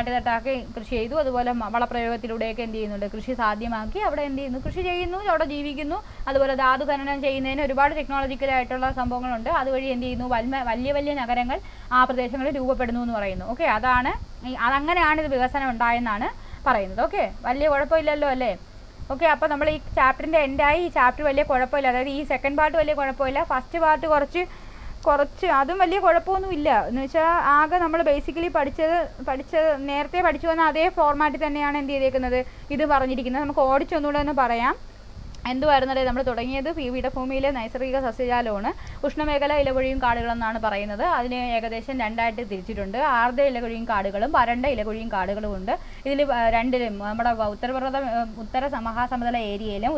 തട്ടാക്കി കൃഷി ചെയ്തു. അതുപോലെ വളപ്രയോഗത്തിലൂടെയൊക്കെ എന്ത് ചെയ്യുന്നുണ്ട്, കൃഷി സാധ്യമാക്കി അവിടെ എന്ത് ചെയ്യുന്നു, കൃഷി ചെയ്യുന്നു, അവിടെ ജീവിക്കുന്നു. അതുപോലെ ധാതു ഖനനം ചെയ്യുന്നതിന് ഒരുപാട് ടെക്നോളജിക്കലായിട്ടുള്ള സംഭവങ്ങളുണ്ട്. അതുവഴി എന്ത് ചെയ്യുന്നു, വലിയ വലിയ നഗരങ്ങൾ ആ പ്രദേശങ്ങളിൽ രൂപപ്പെടുന്നു എന്ന് പറയുന്നു. ഓക്കെ, അതങ്ങനെയാണ് ഇത് വികസനം ഉണ്ടായെന്നാണ് പറയുന്നത്. ഓക്കെ, വലിയ കുഴപ്പമില്ലല്ലോ അല്ലേ. ഓക്കെ, അപ്പോൾ നമ്മൾ ഈ ചാപ്റ്ററിൻ്റെ എൻഡായി. ഈ ചാപ്റ്റർ വലിയ കുഴപ്പമില്ല, അതായത് ഈ സെക്കൻഡ് പാർട്ട് വലിയ കുഴപ്പമില്ല. ഫസ്റ്റ് പാർട്ട് കുറച്ച് അതും വലിയ കുഴപ്പമൊന്നുമില്ല. എന്ന് വെച്ചാൽ ആകെ നമ്മൾ ബേസിക്കലി പഠിച്ചത് നേരത്തെ പഠിച്ചു വന്ന അതേ ഫോർമാറ്റിൽ തന്നെയാണ് എന്ത് ചെയ്തേക്കുന്നത്, ഇത് പറഞ്ഞിരിക്കുന്നത്. നമുക്ക് ഓടിച്ചൊന്നുകൂടെ ഒന്ന് പറയാം. എന്തുവായിരുന്നല്ലേ നമ്മൾ തുടങ്ങിയത്, പീഠഭൂമിയിലെ നൈസർഗിക സസ്യജാലമാണ്. ഉഷ്ണമേഖല ഇലകൊഴിയും കാടുകളെന്നാണ് പറയുന്നത്. അതിന് ഏകദേശം 2ആയിട്ട് തിരിച്ചിട്ടുണ്ട്. ആർദ്ര ഇലകൊഴിയും കാടുകളും വരണ്ട ഇലകൊഴിയും കാടുകളും ഉണ്ട്. ഇതിൽ രണ്ടിലും നമ്മുടെ ഉത്തര മഹാസമതല ഏരിയയിലും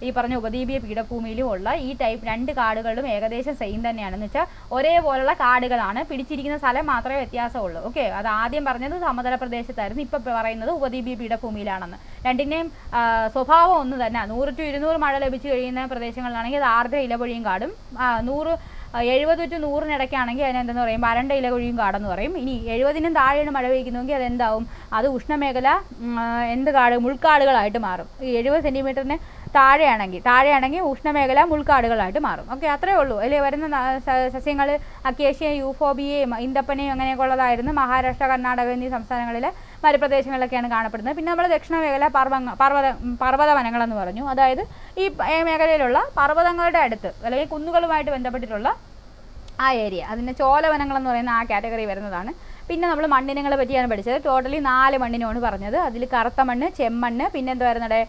ഈ പറഞ്ഞ ഉപദ്വീപീയ പീഠഭൂമിയിലും ഉള്ള ഈ ടൈപ്പ് 2 കാടുകളും ഏകദേശം സെയിം തന്നെയാണ്. എന്ന് വെച്ചാൽ ഒരേപോലുള്ള കാടുകളാണ്, പിടിച്ചിരിക്കുന്ന സ്ഥലം മാത്രമേ വ്യത്യാസമുള്ളൂ. ഓക്കെ, അത് ആദ്യം പറഞ്ഞത് സമതല പ്രദേശത്തായിരുന്നു, ഇപ്പം പറയുന്നത് ഉപദ്വീപീയ പീഠഭൂമിയിലാണെന്ന്. രണ്ടിൻ്റെയും സ്വഭാവം ഒന്ന് തന്നെ. 100 to 200 മഴ ലഭിച്ചു കഴിയുന്ന പ്രദേശങ്ങളിലാണെങ്കിൽ അത് ആർദ്ര ഇലപൊഴിയും കാടും, 70 to 100 അതിനെന്തെന്ന് പറയും, വരണ്ട ഇലകൊഴിയും കാടെന്ന് പറയും. ഇനി 70-നും താഴെയാണ് മഴ പെയ്യുന്നതെങ്കിൽ അതെന്താവും, അത് ഉഷ്ണമേഖല മുൾക്കാടുകളായിട്ട് മാറും. ഈ 70 സെൻറ്റിമീറ്ററിന് താഴെയാണെങ്കിൽ ഉഷ്ണമേഖല മുൾക്കാടുകളായിട്ട് മാറും. ഓക്കെ, അത്രേ ഉള്ളൂ. അതിൽ വരുന്ന സസ്യങ്ങൾ അക്കേഷ്യ, യൂഫോബിയയും ഈന്തപ്പനയും അങ്ങനെയൊക്കെ ഉള്ളതായിരുന്നു. മഹാരാഷ്ട്ര, കർണാടക എന്നീ സംസ്ഥാനങ്ങളിലെ മരുപ്രദേശങ്ങളിലൊക്കെയാണ് കാണപ്പെടുന്നത്. പിന്നെ നമ്മൾ ദക്ഷിണ മേഖല പർവ്വത വനങ്ങളെന്ന് പറഞ്ഞു. അതായത് ഈ മേഖലയിലുള്ള പർവ്വതങ്ങളുടെ അടുത്ത് അല്ലെങ്കിൽ കുന്നുകളുമായിട്ട് ബന്ധപ്പെട്ടിട്ടുള്ള ആ ഏരിയ, അതിൻ്റെ ചോലവനങ്ങളെന്ന് പറയുന്ന ആ കാറ്റഗറി വരുന്നതാണ്. പിന്നെ നമ്മൾ മണ്ണിനങ്ങളെ പറ്റിയാണ് പഠിച്ചത്. ടോട്ടലി 4 മണ്ണിനാണ് പറഞ്ഞത്. അതിൽ കറുത്ത മണ്ണ്, ചെമ്മണ്ണ്, പിന്നെ എന്താ വരുന്നത്,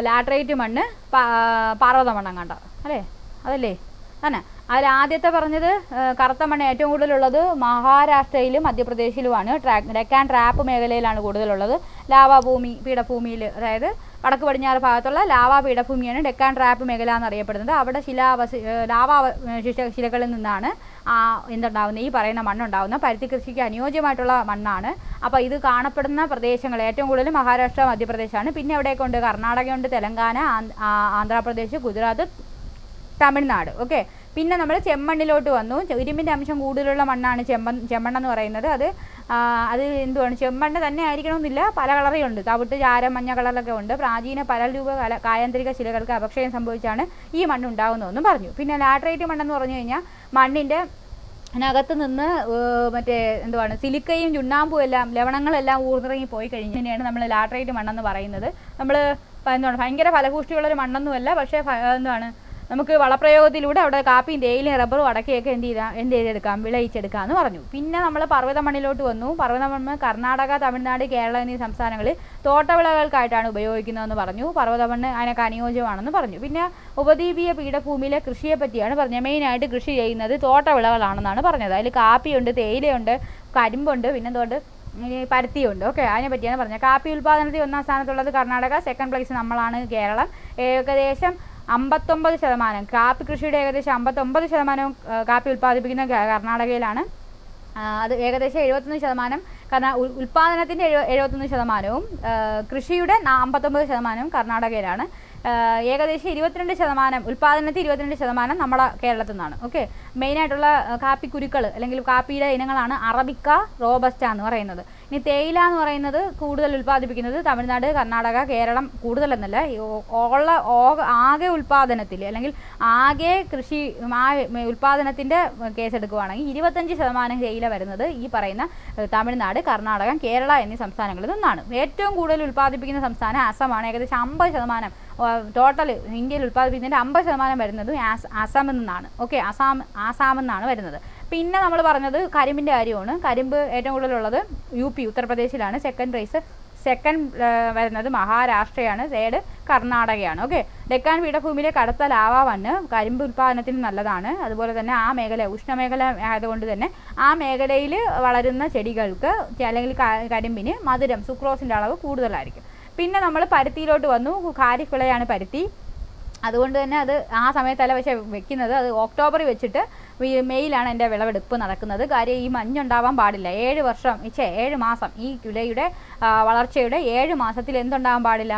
ലാറ്ററൈറ്റ് മണ്ണ്, പർവ്വത മണ്ണം കണ്ട അല്ലേ, അതല്ലേ തന്നെ. അതിൽ ആദ്യത്തെ പറഞ്ഞത് കറുത്ത മണ്ണ് ഏറ്റവും കൂടുതലുള്ളത് മഹാരാഷ്ട്രയിലും മധ്യപ്രദേശിലുമാണ്. ഡെക്കാൻ ട്രാപ്പ് മേഖലയിലാണ് കൂടുതലുള്ളത്. പീഠഭൂമിയിൽ, അതായത് വടക്ക് പടിഞ്ഞാറ് ഭാഗത്തുള്ള ലാവാ പീഠഭൂമിയാണ് ഡെക്കാൻ ട്രാപ്പ് മേഖല എന്നറിയപ്പെടുന്നത്. അവിടെ ശിലകളിൽ നിന്നാണ് എന്തുണ്ടാവുന്നത്, ഈ പറയുന്ന മണ്ണുണ്ടാവുന്നത്. പരുത്തി കൃഷിക്ക് അനുയോജ്യമായിട്ടുള്ള മണ്ണാണ്. അപ്പോൾ ഇത് കാണപ്പെടുന്ന പ്രദേശങ്ങൾ ഏറ്റവും കൂടുതൽ മഹാരാഷ്ട്ര, മധ്യപ്രദേശാണ്. പിന്നെ എവിടെയൊക്കെ ഉണ്ട്, കർണാടകയുണ്ട്, തെലങ്കാന, ആന്ധ്രാപ്രദേശ്, ഗുജറാത്ത്, തമിഴ്നാട്. ഓക്കെ, പിന്നെ നമ്മൾ ചെമ്മണ്ണിലോട്ട് വന്നു. ഇരുമ്പിൻ്റെ അംശം കൂടുതലുള്ള മണ്ണാണ് ചെമ്മണ്ണെന്ന് പറയുന്നത്. അത് എന്തുവാണ്, ചെമ്മണ്ണ് തന്നെ ആയിരിക്കണമെന്നില്ല, പല കളറുണ്ട്. തവിട്ട്, ചാരം, മഞ്ഞ കളറിലൊക്കെ ഉണ്ട്. പ്രാചീന പരൽരൂപ കായാന്തരിക ശിലകൾക്ക് അപക്ഷയം സംഭവിച്ചാണ് ഈ മണ്ണുണ്ടാകുന്നതെന്നും പറഞ്ഞു. പിന്നെ ലാറ്ററൈറ്റ് മണ്ണെന്ന് പറഞ്ഞു കഴിഞ്ഞാൽ മണ്ണിൻ്റെ അതിനകത്ത് നിന്ന് എന്തുവാണ്, സിലിക്കയും ചുണ്ണാമ്പും എല്ലാം ലവണങ്ങളെല്ലാം ഊർന്നിറങ്ങി പോയി കഴിഞ്ഞാണ് നമ്മൾ ലാറ്ററൈറ്റ് മണ്ണെന്ന് പറയുന്നത്. നമ്മൾ എന്താണ്, ഭയങ്കര ഫലഭൂഷ്ടിയുള്ളൊരു മണ്ണൊന്നുമല്ല, പക്ഷേ എന്താണ്, നമുക്ക് വളപ്രയോഗത്തിലൂടെ അവിടെ കാപ്പിയും തേയിലയും റബ്ബറും അടക്കയൊക്കെ എന്ത് ചെയ്തെടുക്കാം, വിളയിച്ചെടുക്കാം എന്ന് പറഞ്ഞു. പിന്നെ നമ്മൾ പർവ്വത മണ്ണിലോട്ട് വന്നു. പർവ്വത മണ്ണ് കർണാടക, തമിഴ്നാട്, കേരളം എന്നീ സംസ്ഥാനങ്ങളിൽ തോട്ടവിളകൾക്കായിട്ടാണ് ഉപയോഗിക്കുന്നതെന്ന് പറഞ്ഞു. പർവ്വത മണ്ണ് അതിനൊക്കെ അനുയോജ്യമാണെന്ന് പറഞ്ഞു. പിന്നെ ഉപദ്വീപീയ പീഠഭൂമിയിലെ കൃഷിയെ പറ്റിയാണ് പറഞ്ഞത്. മെയിനായിട്ട് കൃഷി ചെയ്യുന്നത് തോട്ടവിളകളാണെന്നാണ് പറഞ്ഞത്. അതിൽ കാപ്പിയുണ്ട്, തേയിലയുണ്ട്, കരിമ്പുണ്ട്, പിന്നെ എന്തുകൊണ്ട് പരുത്തിയുണ്ട്. ഓക്കെ, അതിനെ പറ്റിയാണ് പറഞ്ഞത്. കാപ്പി ഉൽപ്പാദനത്തിൽ 1ാം സ്ഥാനത്തുള്ളത് കർണാടക, സെക്കൻഡ് പ്ലേസ് നമ്മളാണ് കേരളം. ഏകദേശം 59%, കാപ്പി കൃഷിയുടെ ഏകദേശം 59% കാപ്പി ഉൽപ്പാദിപ്പിക്കുന്ന കർണാടകയിലാണ്. അത് ഏകദേശം 71%, കാരണം ഉൽപ്പാദനത്തിൻ്റെ 71%വും കൃഷിയുടെ 59% കർണാടകയിലാണ്. ഏകദേശം 22%, ഉൽപ്പാദനത്തിൽ 22% നമ്മുടെ കേരളത്തിൽ നിന്നാണ്. ഓക്കെ, മെയിനായിട്ടുള്ള കാപ്പിക്കുരുക്കൾ അല്ലെങ്കിൽ കാപ്പിയുടെ ഇനങ്ങളാണ് അറബിക്ക, റോബസ്റ്റ എന്ന് പറയുന്നത്. ഇനി തേയില എന്ന് പറയുന്നത് കൂടുതൽ ഉൽപ്പാദിപ്പിക്കുന്നത് തമിഴ്നാട്, കർണാടക, കേരളം കൂടുതലെന്നല്ല, ആകെ ഉൽപ്പാദനത്തിൽ അല്ലെങ്കിൽ ആകെ കൃഷി ഉൽപ്പാദനത്തിൻ്റെ കേസെടുക്കുകയാണെങ്കിൽ 25% തേയില വരുന്നത് ഈ പറയുന്ന തമിഴ്നാട്, കർണാടകം, കേരള എന്നീ സംസ്ഥാനങ്ങളിൽ നിന്നാണ്. ഏറ്റവും കൂടുതൽ ഉൽപ്പാദിപ്പിക്കുന്ന സംസ്ഥാനം അസമാണ്. ഏകദേശം 50%, ടോട്ടൽ ഇന്ത്യയിൽ ഉൽപ്പാദിപ്പിക്കുന്നതിൻ്റെ 50% വരുന്നതും ആസാമിൽ നിന്നാണ്. ഓക്കെ, ആസാമിൽ നിന്നാണ് വരുന്നത്. പിന്നെ നമ്മൾ പറഞ്ഞത് കരിമ്പിൻ്റെ കാര്യമാണ്. കരിമ്പ് ഏറ്റവും കൂടുതലുള്ളത് UP ഉത്തർപ്രദേശിലാണ്. സെക്കൻഡ് വരുന്നത് മഹാരാഷ്ട്രയാണ്. തേർഡ് കർണാടകയാണ്. ഓക്കെ, ഡെക്കാൻ പീഠഭൂമിയിലെ കടുത്ത ലാവ മണ്ണ് കരിമ്പ് ഉൽപ്പാദനത്തിന് നല്ലതാണ്. അതുപോലെ തന്നെ ആ മേഖല ഉഷ്ണമേഖല ആയതുകൊണ്ട് തന്നെ ആ മേഖലയിൽ വളരുന്ന ചെടികൾക്ക് അല്ലെങ്കിൽ കരിമ്പിന് മധുരം സുക്രോസിൻ്റെ അളവ് കൂടുതലായിരിക്കും. പിന്നെ നമ്മൾ പരുത്തിയിലോട്ട് വന്നു. ഖാരിഫ് വിളയാണ് പരുത്തി. അതുകൊണ്ട് തന്നെ അത് ആ സമയത്തല്ല പക്ഷേ വെക്കുന്നത്, അത് ഒക്ടോബറിൽ വെച്ചിട്ട് മെയ്യിലാണ് എൻ്റെ വിളവെടുപ്പ് നടക്കുന്നത്. കാര്യം ഈ മഞ്ഞുണ്ടാവാൻ പാടില്ല. 7 മാസം ഈ വിളയുടെ വളർച്ചയുടെ 7 മാസത്തിൽ എന്തുണ്ടാകാൻ പാടില്ല?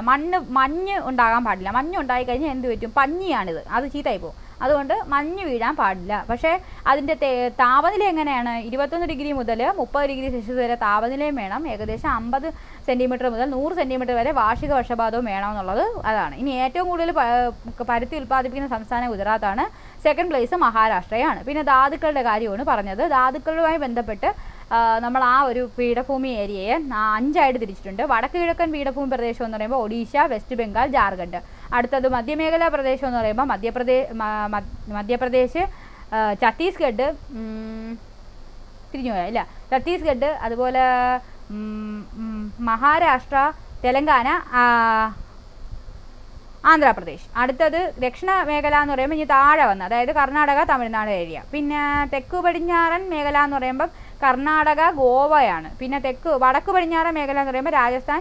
മഞ്ഞ് ഉണ്ടാകാൻ പാടില്ല. മഞ്ഞ് ഉണ്ടായി കഴിഞ്ഞാൽ എന്ത് പറ്റും? പഞ്ഞിയാണിത്, അത് ചീത്തയായി പോകും. അതുകൊണ്ട് മഞ്ഞ് വീഴാൻ പാടില്ല. പക്ഷേ അതിൻ്റെ താപനില എങ്ങനെയാണ്? 21 ഡിഗ്രി മുതൽ 30 ഡിഗ്രി സെൽഷ്യസ് വരെ താപനിലയും വേണം. ഏകദേശം 50 സെൻറ്റിമീറ്റർ മുതൽ 100 സെൻറ്റിമീറ്റർ വരെ വാർഷിക വർഷപാതവും വേണമെന്നുള്ളത് അതാണ്. ഇനി ഏറ്റവും കൂടുതൽ പരുത്തി ഉൽപ്പാദിപ്പിക്കുന്ന സംസ്ഥാനം ഗുജറാത്താണ്. Second place മഹാരാഷ്ട്രയാണ്. പിന്നെ ധാതുക്കളുടെ കാര്യമാണ് പറഞ്ഞത്. ധാതുക്കളുമായി ബന്ധപ്പെട്ട് നമ്മൾ ആ ഒരു പീഠഭൂമി ഏരിയയെ 5ആയിട്ട് തിരിച്ചിട്ടുണ്ട്. വടക്ക് കിഴക്കൻ പീഠഭൂമി പ്രദേശം എന്ന് പറയുമ്പോൾ ഒഡീഷ, വെസ്റ്റ് ബംഗാൾ, ജാർഖണ്ഡ്. അടുത്തത് മധ്യമേഖലാ പ്രദേശം എന്ന് പറയുമ്പോൾ മധ്യപ്രദേശ്, ഛത്തീസ്ഗഡ്, തിരിഞ്ഞു പോയാ ഇല്ല, ഛത്തീസ്ഗഡ്, അതുപോലെ മഹാരാഷ്ട്ര, തെലങ്കാന, ആന്ധ്രാപ്രദേശ്. അടുത്തത് ദക്ഷിണ മേഖല എന്ന് പറയുമ്പോൾ ഇനി താഴെ വന്ന്, അതായത് കർണാടക, തമിഴ്നാട് ഏരിയ. പിന്നെ തെക്ക് പടിഞ്ഞാറൻ മേഖല എന്ന് പറയുമ്പം കർണാടക, ഗോവയാണ്. പിന്നെ വടക്ക് പടിഞ്ഞാറൻ മേഖല എന്ന് പറയുമ്പോൾ രാജസ്ഥാൻ,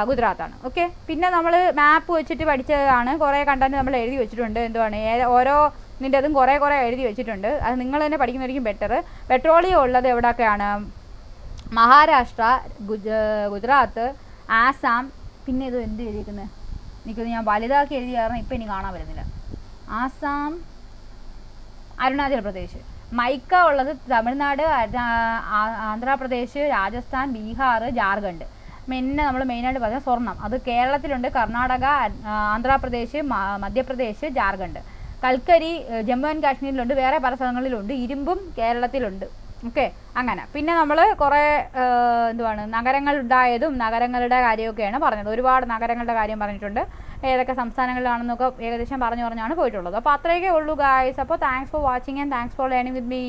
ഗുജറാത്താണ്. ഓക്കെ, പിന്നെ നമ്മൾ മാപ്പ് വെച്ചിട്ട് പഠിച്ചതാണ്. കുറേ കണ്ടന്റ് നമ്മൾ എഴുതി വെച്ചിട്ടുണ്ട്. എന്തുവാണ് ഓരോ ഇതിൻ്റെതും കുറേ എഴുതി വെച്ചിട്ടുണ്ട്. അത് നിങ്ങൾ തന്നെ പഠിക്കുന്നതായിരിക്കും ബെറ്റർ. പെട്രോളിയം ഉള്ളത് എവിടെയൊക്കെയാണ്? മഹാരാഷ്ട്ര, ഗുജറാത്ത്, ആസാം. പിന്നെ ഇത് എന്ത് എഴുതിയിരിക്കുന്നത്? എനിക്കത് ഞാൻ വലുതാക്കി എഴുതി കാരണം ഇപ്പം ഇനി കാണാൻ വരുന്നില്ല. ആസാം, അരുണാചൽ പ്രദേശ്. മൈക്ക ഉള്ളത് തമിഴ്നാട്, ആന്ധ്രാപ്രദേശ്, രാജസ്ഥാൻ, ബീഹാർ, ജാർഖണ്ഡ്. പിന്നെ നമ്മൾ മെയിനായിട്ട് പറഞ്ഞാൽ സ്വർണം, അത് കേരളത്തിലുണ്ട്. കർണാടക, ആന്ധ്രാപ്രദേശ്, മധ്യപ്രദേശ്, ജാർഖണ്ഡ്. കൽക്കരി ജമ്മു ആൻഡ് കാശ്മീരിലുണ്ട്, വേറെ പല സ്ഥലങ്ങളിലുണ്ട്. ഇരുമ്പും കേരളത്തിലുണ്ട്. ഓക്കെ, അങ്ങനെ. പിന്നെ നമ്മൾ കുറേ നഗരങ്ങളുണ്ടായതും നഗരങ്ങളുടെ കാര്യമൊക്കെയാണ് പറഞ്ഞത്. ഒരുപാട് നഗരങ്ങളുടെ കാര്യം പറഞ്ഞിട്ടുണ്ട്. ഏതൊക്കെ സംസ്ഥാനങ്ങളിലാണെന്നൊക്കെ ഏകദേശം പറഞ്ഞാണ് പോയിട്ടുള്ളത്. അപ്പോൾ അത്രയൊക്കെ ഉള്ളൂ ഗായ്സ്. അപ്പോൾ thanks for watching and thanks for learning with me.